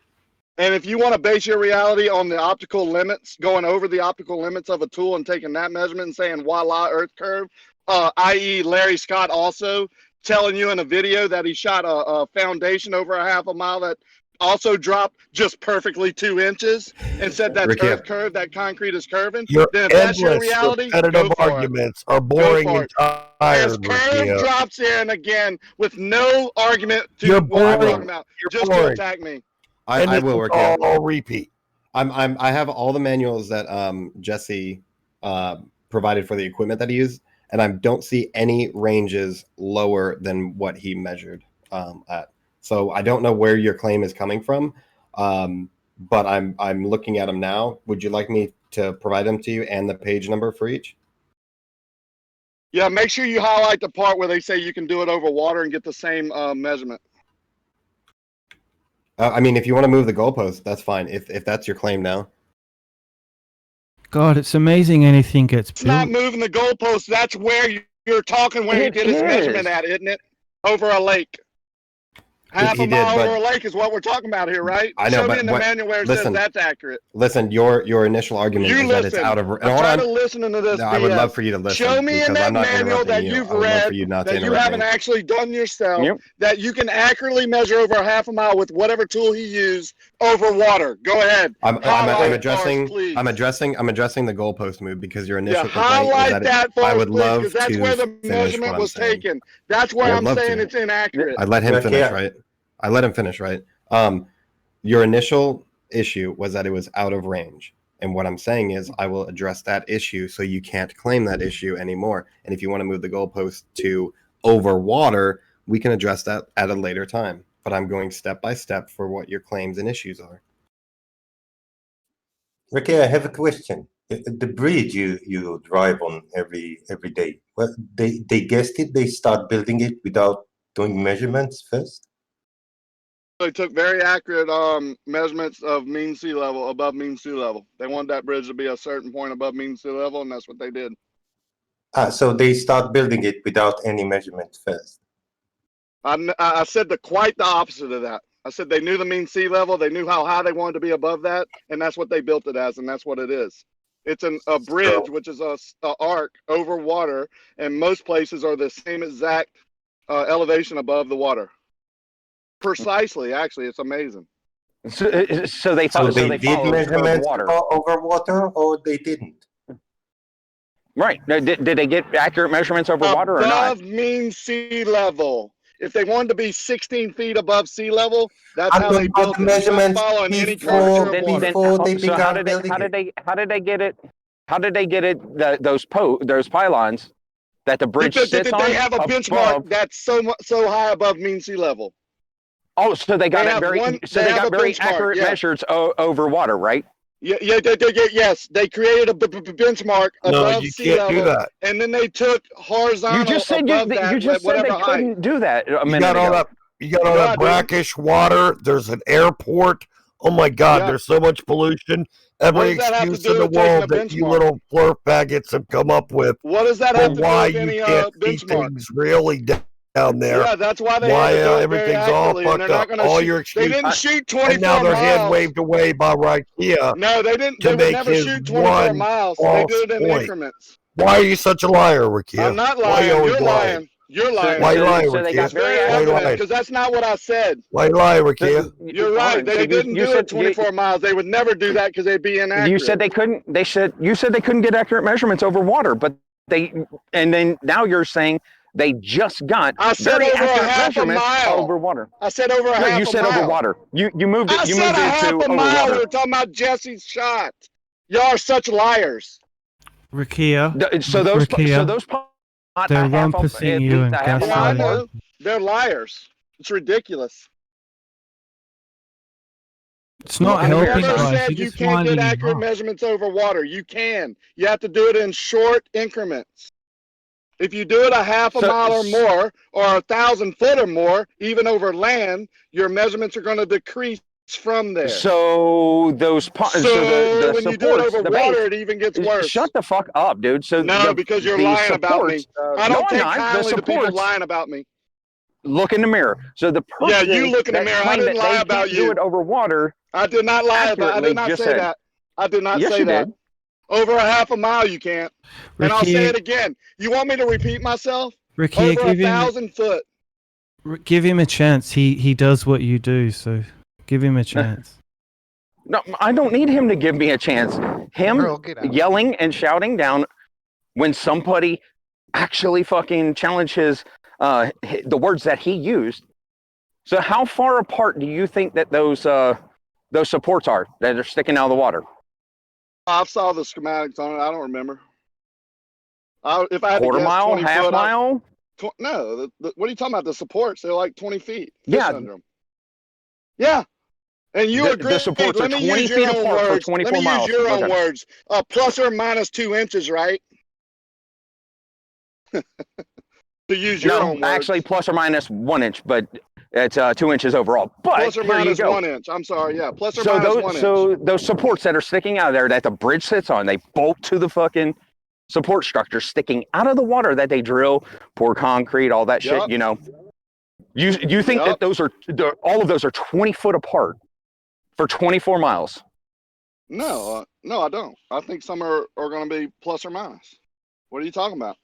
F: And if you want to base your reality on the optical limits, going over the optical limits of a tool and taking that measurement and saying voila, Earth curve, i.e. Larry Scott also telling you in a video that he shot a foundation over a half a mile that also dropped just perfectly 2 inches and said that's
E: Ricky,
F: earth curve, that concrete is curving,
S: Your
F: then if that's your
S: endless
F: reality,
S: repetitive
F: go for it.
S: arguments are
F: Go
S: boring
F: for
S: and
F: it. As
S: tired,
F: curve
S: Ricky.
F: drops in again with no argument to
S: You're
F: what I'm
S: boring.
F: talking about,
S: You're
F: just
S: boring.
F: to attack me.
S: And
E: I
S: this
E: will
S: is
E: work out.
S: all repeat.
E: I have all the manuals that Jesse provided for the equipment that he used, and I don't see any ranges lower than what he measured at. So I don't know where your claim is coming from, but I'm looking at them now. Would you like me to provide them to you and the page number for each?
F: Yeah, make sure you highlight the part where they say you can do it over water and get the same measurement.
E: I mean, if you want to move the goalpost, that's fine. If that's your claim now.
D: God, it's amazing anything gets
F: It's not
D: built.
F: moving the goalpost. That's where you're talking where he
N: It
F: did his
N: is.
F: measurement at, isn't it? Over a lake. Half
E: He
F: a mile
E: did,
F: over a
E: but
F: lake is what we're talking about here, right?
E: I know,
F: Show me
E: but
F: in the
E: what-
F: manual where it
E: listen.
F: says that's accurate.
E: Listen, your initial argument
F: You
E: is that it's
F: listen.
E: out of.
F: I'm
E: Hold
F: tired
E: on.
F: of listening to this
E: No, I would
F: BS.
E: love for you to listen.
F: Show me in
E: because
F: that
E: I'm not
F: manual that
E: interrupting you.
F: you've
E: I would love for
F: read
E: you not to
F: that you
E: interrupt
F: haven't
E: me.
F: actually done yourself,
N: Yep.
F: that you can accurately measure over a half a mile with whatever tool he used over water. Go ahead.
E: I'm
F: Highlight
E: addressing
F: for us, please.
E: I'm addressing the goalpost move because your
F: Yeah,
E: initial complaint is
F: highlight that for
E: I
F: us,
E: would
F: please,
E: love
F: because that's
E: to
F: where the
E: finish what
F: measurement
E: I'm
F: was
E: saying.
F: taken. That's where
E: I would
F: I'm
E: love
F: saying
E: to.
F: it's inaccurate.
E: I let him
R: Yeah,
E: finish,
R: yeah.
E: right? I let him finish, right? Your initial issue was that it was out of range. And what I'm saying is I will address that issue so you can't claim that issue anymore. And if you want to move the goalpost to over water, we can address that at a later time. But I'm going step by step for what your claims and issues are.
R: Ricky, I have a question. The bridge you drive on every day. Well, they guessed it. They start building it without doing measurements first.
F: They took very accurate measurements of mean sea level, above mean sea level. They wanted that bridge to be a certain point above mean sea level, and that's what they did.
R: So they start building it without any measurements first.
F: I said quite the opposite of that. I said they knew the mean sea level, they knew how high they wanted to be above that, and that's what they built it as, and that's what it is. It's a bridge, which is a arc over water, and most places are the same exact elevation above the water. Precisely, actually, it's amazing.
N: So they
R: So they
N: followed
R: did
N: curved
R: measurements
N: water.
R: over water, or they didn't?
N: Right. Now, did they get accurate measurements over water or not?
F: Above mean sea level. If they wanted to be 16 feet above sea level, that's
R: I'm
F: how
R: talking
F: they
R: about
F: built
R: the
F: it. It's not
R: measurements
F: following any
R: before
F: curvature of water.
R: before they
N: So how
R: began
N: did
R: building it.
N: how did they get it? How did they get it? Those pylons that the bridge
F: Did
N: sits on
F: they have a
N: above?
F: benchmark that's so high above mean sea level?
N: Oh, so they got
F: They
N: it
F: have
N: very.
F: one-
N: So
F: they
N: they
F: have
N: got
F: a
N: very
F: benchmark,
N: accurate
F: yeah.
N: measures over water, right?
F: Yeah, yes. They created a benchmark
S: No,
F: above
S: you
F: sea
S: can't do
F: level,
S: that.
F: and then they took horizontal
N: You just said
F: above that,
N: you just said
F: whatever
N: they
F: height.
N: couldn't do that a
S: You
N: minute
S: got all
N: ago.
S: that. You got all
F: No, I
S: that
F: didn't.
S: brackish water. There's an airport. Oh my God!
F: Yeah.
S: There's so much pollution.
F: What
S: Every
F: does that have to
S: excuse
F: do
S: in the
F: with taking a
S: world that you
F: benchmark?
S: little flirt faggots have come up with
F: What does that
S: for
F: have to do
S: why
F: with
S: you
F: any
S: can't see
F: benchmark?
S: things really down there.
F: Yeah, that's why they
S: Why
F: had to do it very
S: everything's all
F: accurately, and they're
S: fucked
F: not
S: up.
F: going to
S: All
F: shoot.
S: your
F: They
S: excuses.
F: didn't shoot
S: And now
F: 24
S: they're hand
F: miles.
S: waved away by Ikea
F: No, they didn't.
S: to
F: They would
S: make
F: never
S: his
F: shoot 24
S: one
F: miles. They
S: false
F: did it in
S: point.
F: increments.
S: Why are you such a liar, Rikia?
F: I'm not
S: Why you
F: lying.
S: always
F: You're
S: lying?
F: lying. You're lying.
S: Why you lying,
N: so they
S: Rikia?
N: got
F: It's very
S: Why you
F: evident
S: lying?
F: because that's not what I said.
S: Why you lying, Rikia?
F: You're right. They didn't do it 24 miles. They would never do that because they'd be inaccurate.
N: You said they couldn't. You said they couldn't get accurate measurements over water, but and then now you're saying they just got
F: I said
N: very
F: over a
N: accurate
F: half a
N: measurements
F: mile.
N: over water.
F: I said over a
N: No,
F: half
N: you
F: a
N: said
F: mile.
N: over water. You moved it.
F: I
N: You
F: said
N: moved
F: a
N: it
F: half
N: to
F: a
N: over
F: mile.
N: water.
F: We were talking about Jesse's shot. Y'all are such liars.
D: Rakia.
N: So those
D: they're rumpusing you and
F: Yeah, I
D: gaslighting
F: know.
D: you.
F: They're liars. It's ridiculous.
D: It's not
F: I
D: helping,
F: never
D: guys.
F: said
D: You're
F: you
D: just
F: can't get
D: winding him
F: accurate
D: up.
F: measurements over water. You can. You have to do it in short increments. If you do it a half a mile or more, or 1,000 foot or more, even over land, your measurements are going to decrease from there.
N: So those the
F: when you do it
N: supports,
F: over
N: the
F: water,
N: base.
F: it even gets worse.
N: Shut the fuck up, dude. So
F: No, because you're
N: the
F: lying about me.
N: supports-
F: I don't
N: no, I'm
F: take
N: not. The
F: kindly to people
N: supports.
F: lying about me.
N: Look in the mirror. So the person
F: Yeah, you look in the
N: that
F: mirror. I
N: claimed
F: didn't
N: that
F: lie
N: they
F: about
N: can't do
F: you.
N: it over water.
F: I did not lie about. I
N: accurately
F: did not
N: just
F: say
N: said.
F: that. I did not
N: Yes,
F: say
N: you
F: that.
N: did.
F: Over a half a mile, you can't. And I'll say
D: Ricky-
F: it again. You want me to repeat myself?
D: Ricky,
F: Over 1,000 foot.
D: give him a chance. He does what you do. So Give him a chance.
N: No, I don't need him to give me a chance. Him
G: Girl, get out.
N: yelling and shouting down when somebody actually fucking challenges the words that he used. So how far apart do you think that those supports are that are sticking out of the water?
F: I saw the schematics on it. I don't remember. If I had
N: Quarter
F: to guess,
N: mile,
F: 20
N: half
F: foot,
N: mile?
F: No. What are you talking about? The supports? They're like 20 feet.
N: Yeah.
F: Under them. Yeah. And you
N: The
F: agree?
N: supports
F: Let
N: are
F: me
N: 20
F: use your
N: feet
F: own
N: apart for
F: words.
N: 24
F: Let me
N: miles.
F: use your own
N: Okay.
F: words. Plus or minus 2 inches, right? To use your own words.
N: Actually, plus or minus 1 inch, but it's 2 inches overall. But
F: Plus or
N: here
F: minus
N: you go.
F: 1 inch. I'm sorry. Yeah. Plus or
N: So
F: minus
N: those,
F: 1 inch.
N: so those supports that are sticking out of there that the bridge sits on, they bolt to the fucking support structure sticking out of the water that they drill, pour concrete, all that shit.
F: Yup.
N: You know, you think that those are all of those are 20 foot apart for 24 miles?
F: No, I don't. I think some are going to be plus or minus. What are you talking about?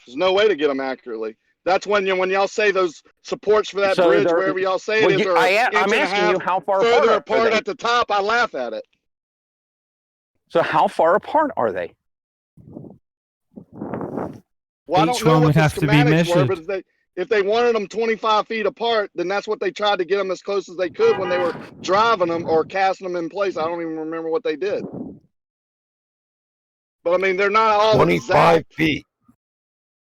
F: There's no way to get them accurately. That's when y'all say those supports for that
N: So
F: bridge,
N: they're-
F: wherever y'all say
N: well,
F: it is,
N: you-
F: are
N: I'm
F: inch and a
N: asking you
F: half
N: how far
F: further
N: apart are
F: apart
N: they?
F: at the top. I laugh at it.
N: So how far apart are they?
F: Well, I
D: Each
F: don't know
D: one
F: what
D: would
F: the
D: have to be
F: schematics were,
D: measured.
F: but if they wanted them 25 feet apart, then that's what they tried to get them as close as they could when they were driving them or casting them in place. I don't even remember what they did. But I mean, they're not all
S: 25
F: exact.
S: feet.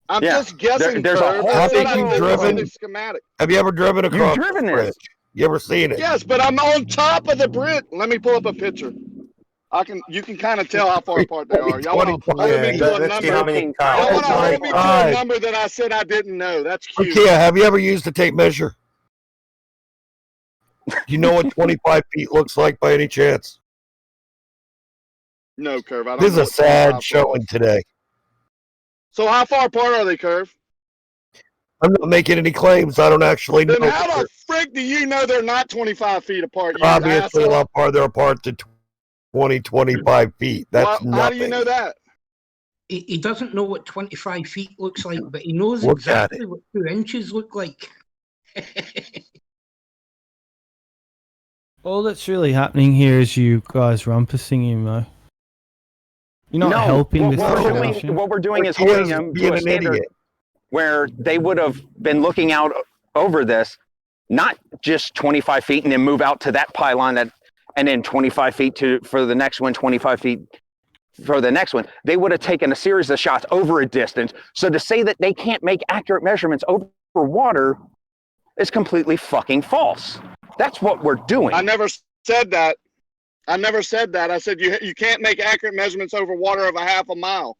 F: I'm just guessing,
N: there's a
F: Curve.
N: whole
F: That's what
S: Have
F: I
S: you
F: did.
S: driven?
F: The schematic.
S: Have you ever driven across
N: driven
S: the
N: it.
S: bridge? You ever seen it?
F: Yes, but I'm on top of the bridge. Let me pull up a picture. You can kind of tell how far apart they are. Y'all want to hold me to a
R: Let's see how
F: number.
R: many
F: Y'all want to hold me to a
S: 25.
F: number that I said I didn't know. That's cute.
S: Rukia, have you ever used a tape measure? Do you know what 25 feet looks like by any chance?
F: No, Curve. I don't
S: This is
F: know
S: a
F: what
S: sad
F: 25
S: showing
F: is.
S: today.
F: So how far apart are they, Curve?
S: I'm not making any claims. I don't actually know.
F: Then how the frick do you know they're not 25 feet apart, you
S: Obviously, a
F: asshole?
S: lot farther apart than 20, 25 feet. That's nothing.
F: How do you know that?
V: He doesn't know what 25 feet looks like, but he knows
S: Look at
V: exactly what 2 inches look like.
D: All that's really happening here is you guys rumpusing him, though. You're not helping the situation.
N: What we're doing is
S: He is
N: holding them
S: being
N: to a
S: an
N: standard
S: idiot.
N: where they would have been looking out over this, not just 25 feet and then move out to that pylon and then 25 feet for the next one, 25 feet for the next one. They would have taken a series of shots over a distance. So to say that they can't make accurate measurements over water is completely fucking false. That's what we're doing.
F: I never said that. I said you can't make accurate measurements over water of a half a mile.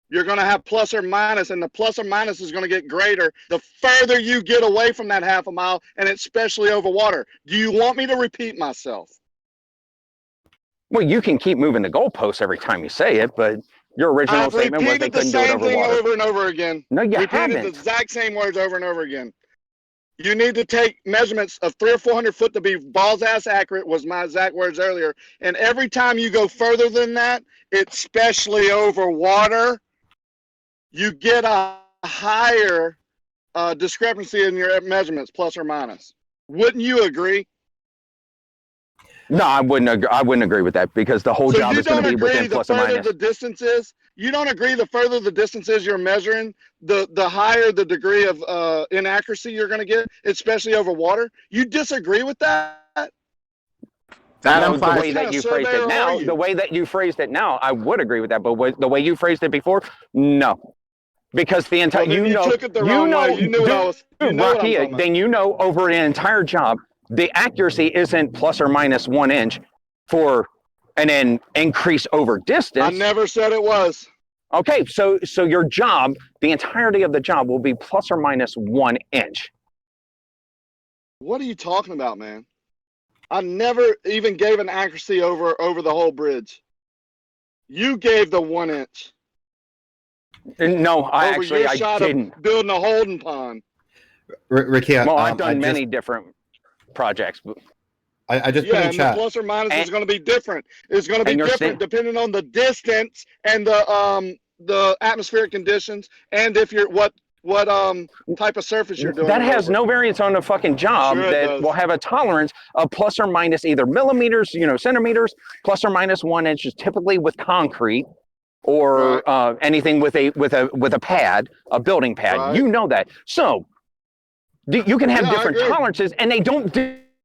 F: You're going to have plus or minus, and the plus or minus is going to get greater the further you get away from that half a mile, and especially over water. Do you want me to repeat myself?
N: Well, you can keep moving the goalposts every time you say it, but your original
F: I've
N: statement was they
F: repeated the
N: couldn't do it
F: same
N: over
F: thing
N: water.
F: over and over again.
N: No, you
F: repeated
N: haven't.
F: the exact same words over and over again. You need to take measurements of 300 or 400 foot to be balls ass accurate, was my exact words earlier. And every time you go further than that, especially over water, you get a higher discrepancy in your measurements, plus or minus. Wouldn't you agree?
N: No, I wouldn't agree with that because the whole job is going to be within plus or minus.
F: The further the distance is, you don't agree the further the distance is you're measuring, the higher the degree of inaccuracy you're going to get, especially over water? You disagree with that?
N: The way that you phrased it now, I would agree with that. But the way you phrased it before, no. Because the entire,
F: Well, then you took it the wrong way. You knew what I was. You know what I'm talking about.
N: then you know over an entire job, the accuracy isn't plus or minus 1 inch for an increase over distance.
F: I never said it was.
N: Okay, so your job, the entirety of the job will be plus or minus 1 inch.
F: What are you talking about, man? I never even gave an accuracy over the whole bridge. You gave the 1 inch.
N: No, I
F: shot
N: didn't.
F: Of building a holding pond.
E: Ricky,
N: well, I've done many different projects.
E: I just put in
F: and
E: chat.
F: The plus or minus is going to be different. It's going to be different depending on the distance and the atmospheric conditions, and if you're what what type of surface you're doing.
N: That
F: it
N: has
F: over.
N: no variance on the fucking job.
F: Sure it
N: That
F: does.
N: will have a tolerance of plus or minus either millimeters, centimeters, plus or minus 1 inch is typically with concrete or anything with a pad, a building pad.
F: Right.
N: You know that. So you can have
F: Yeah, I
N: different
F: agree.
N: tolerances, and they don't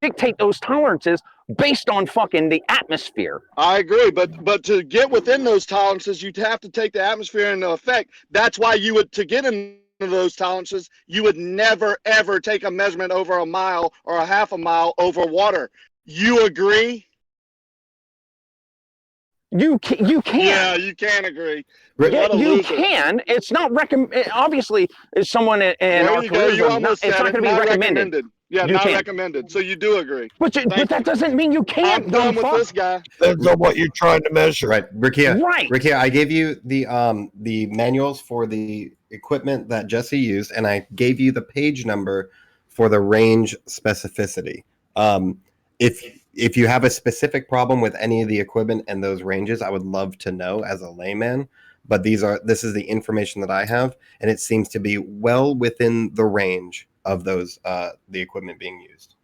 N: dictate those tolerances based on fucking the atmosphere.
F: I agree, but to get within those tolerances, you'd have to take the atmosphere into effect. That's why you would, to get into those tolerances, you would never ever take a measurement over a mile or a half a mile over water. You agree?
N: You can.
F: Yeah, you can agree.
N: Yeah,
F: What a
N: you
F: loser.
N: can. It's not recommend. Obviously, as someone in
F: There
N: our
F: you go.
N: careers,
F: You almost
N: it's
F: said
N: not
F: it.
N: going to be
F: Not
N: recommended.
F: Yeah,
N: You
F: not
N: can't.
F: recommended. So you do agree.
N: But that doesn't mean you can't.
F: I'm done with this guy.
S: Depends on what you're trying to measure.
E: Right, Rikia.
N: Right.
E: Rikia, I gave you the manuals for the equipment that Jesse used, and I gave you the page number for the range specificity. If you have a specific problem with any of the equipment and those ranges, I would love to know as a layman. But this is the information that I have, and it seems to be well within the range of those the equipment being used.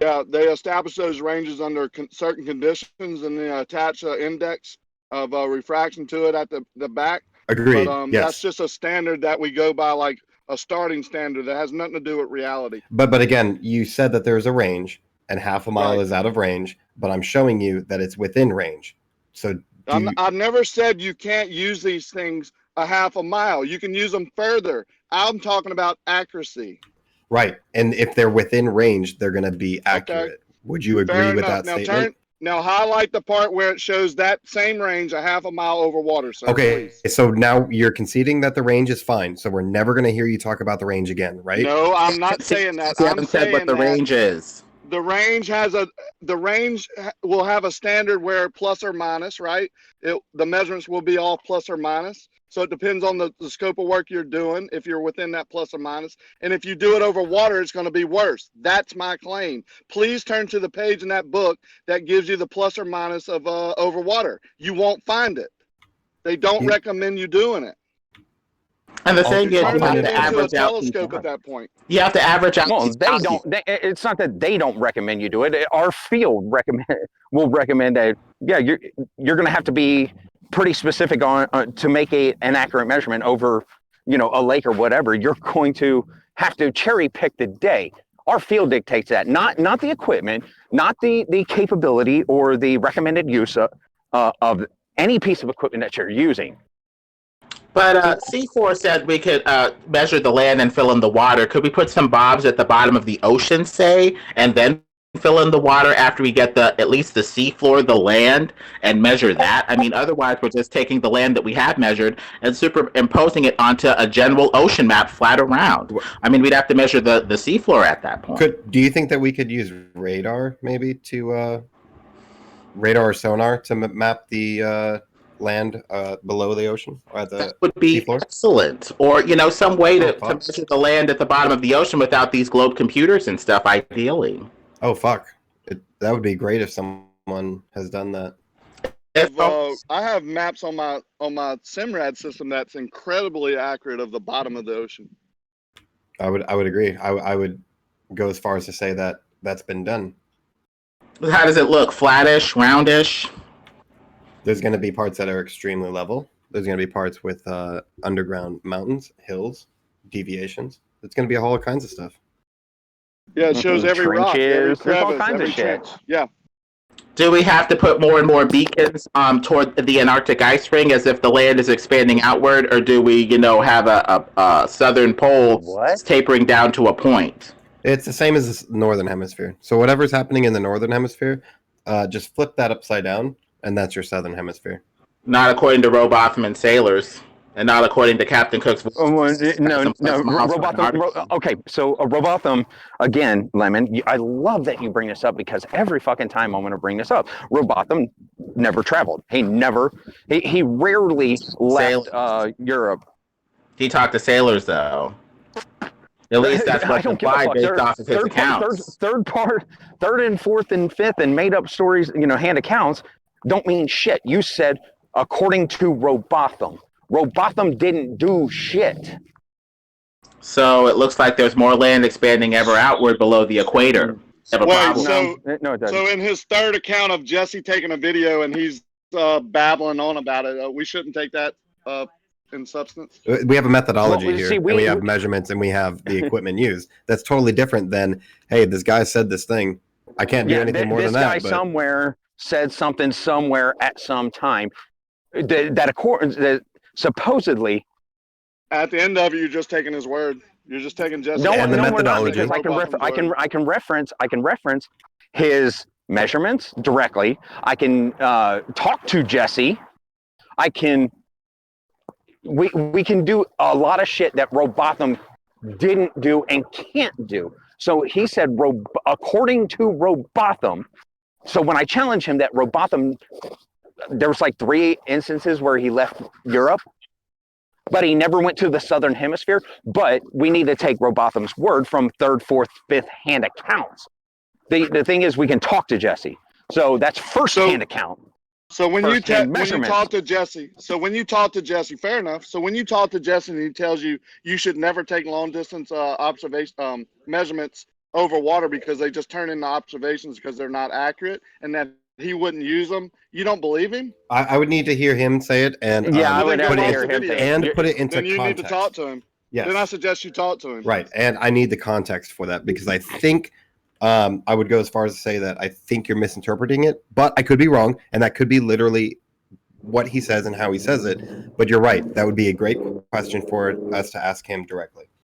F: Yeah, they establish those ranges under certain conditions, and they attach an index of refraction to it at the back.
E: Agreed.
F: But,
E: yes.
F: That's just a standard that we go by, like a starting standard that has nothing to do with reality.
E: But again, you said that there's a range, and half a mile is out of range. But I'm showing you that it's within range. So
F: I've never said you can't use these things a half a mile. You can use them further. I'm talking about accuracy.
E: right, and if they're within range, they're going to be accurate. Would you agree
F: Fair
E: with
F: enough.
E: that statement?
F: Now highlight the part where it shows that same range a half a mile over water, sir.
E: Okay,
F: Please.
E: so now you're conceding that the range is fine. So we're never going to hear you talk about the range again, right?
F: No, I'm not saying that.
I: You
F: I'm
I: haven't said what
F: saying
I: the
F: that
I: range is.
F: the range will have a standard where plus or minus, right? The measurements will be all plus or minus. So it depends on the scope of work you're doing, if you're within that plus or minus. And if you do it over water, it's going to be worse. That's my claim. Please turn to the page in that book that gives you the plus or minus of over water. You won't find it. They don't recommend you doing it.
I: And the thing is, you
F: Turn
I: have
F: it
I: to
F: into a
I: average out.
F: telescope at that point.
I: You have to average out.
N: Well, they don't. It's not that they don't recommend you do it. Our field will recommend that. Yeah, you're going to have to be pretty specific on to make an accurate measurement over, a lake or whatever. You're going to have to cherry pick the day. Our field dictates that, not the equipment, not the capability or the recommended use of any piece of equipment that you're using.
I: But C4 said we could measure the land and fill in the water. Could we put some bobs at the bottom of the ocean, say, and then fill in the water after we get at least the seafloor, the land, and measure that? I mean, otherwise we're just taking the land that we have measured and superimposing it onto a general ocean map flat around. I mean, we'd have to measure the seafloor at that point.
E: Do you think that we could use radar maybe to radar or sonar to map the land below the ocean? Or
I: that would be
E: seafloor?
I: Excellent. Or, some way to measure the land at the bottom of the ocean without these globe computers and stuff, ideally.
E: Oh, fuck. That would be great if someone has done that.
F: I have maps on my Simrad system that's incredibly accurate of the bottom of the ocean.
E: I would agree. I would go as far as to say that that's been done.
I: How does it look? Flattish, roundish?
E: There's going to be parts that are extremely level. There's going to be parts with underground mountains, hills, deviations. It's going to be a whole kinds of stuff.
F: Yeah, it shows every rock, every
N: Trenches, there's all
F: crevice,
N: kinds
F: every
N: of shit.
F: trench. Yeah.
I: Do we have to put more and more beacons toward the Antarctic ice ring as if the land is expanding outward, or do we, have a southern pole tapering down to a point?
E: It's the same as the northern hemisphere. So whatever's happening in the northern hemisphere, just flip that upside down, and that's your southern hemisphere.
I: Not according to Robotham and sailors, and not according to Captain Cook's.
N: No, Robotham. Okay, so Robotham, again, Lemon, I love that you bring this up because every fucking time I'm going to bring this up. Robotham never traveled. He rarely left Europe.
I: He talked to sailors, though. At least that's what's implied based off of his accounts.
N: Third and fourth and fifth and made up stories, hand accounts don't mean shit. You said according to Robotham. Robotham didn't do shit.
I: So it looks like there's more land expanding ever outward below the equator. Have a
F: Wait,
I: problem.
F: so so in his third account of Jesse taking a video and he's babbling on about it, we shouldn't take that in substance.
E: We have a methodology
N: Well,
E: here,
N: see,
E: and we have measurements, and we have the equipment used. That's totally different than, hey, this guy said this thing. I can't do anything more than that.
N: This guy somewhere said something somewhere at some time that supposedly.
F: At the end of it, you're just taking his word. You're just taking Jesse.
N: No,
E: and the methodology.
N: We're not, because I can reference his measurements directly. I can talk to Jesse. We can do a lot of shit that Robotham didn't do and can't do. So he said, according to Robotham. So when I challenge him that Robotham, there was like 3 instances where he left Europe, but he never went to the southern hemisphere. But we need to take Robotham's word from 3rd, 4th, 5th hand accounts. The thing is, we can talk to Jesse. So that's first hand account.
F: So when you talk to Jesse, fair enough. So when you talk to Jesse and he tells you you should never take long distance observation measurements over water because they just turn into observations because they're not accurate, and that he wouldn't use them, you don't believe him?
E: I would need to hear him say it, and
N: I would have to hear him say it.
E: And put it into
F: then you
E: context.
F: need to talk to him.
E: Yes.
F: Then I suggest you talk to him.
E: Right, and I need the context for that because I think I would go as far as to say that I think you're misinterpreting it, but I could be wrong, and that could be literally what he says and how he says it. But you're right; that would be a great question for us to ask him directly.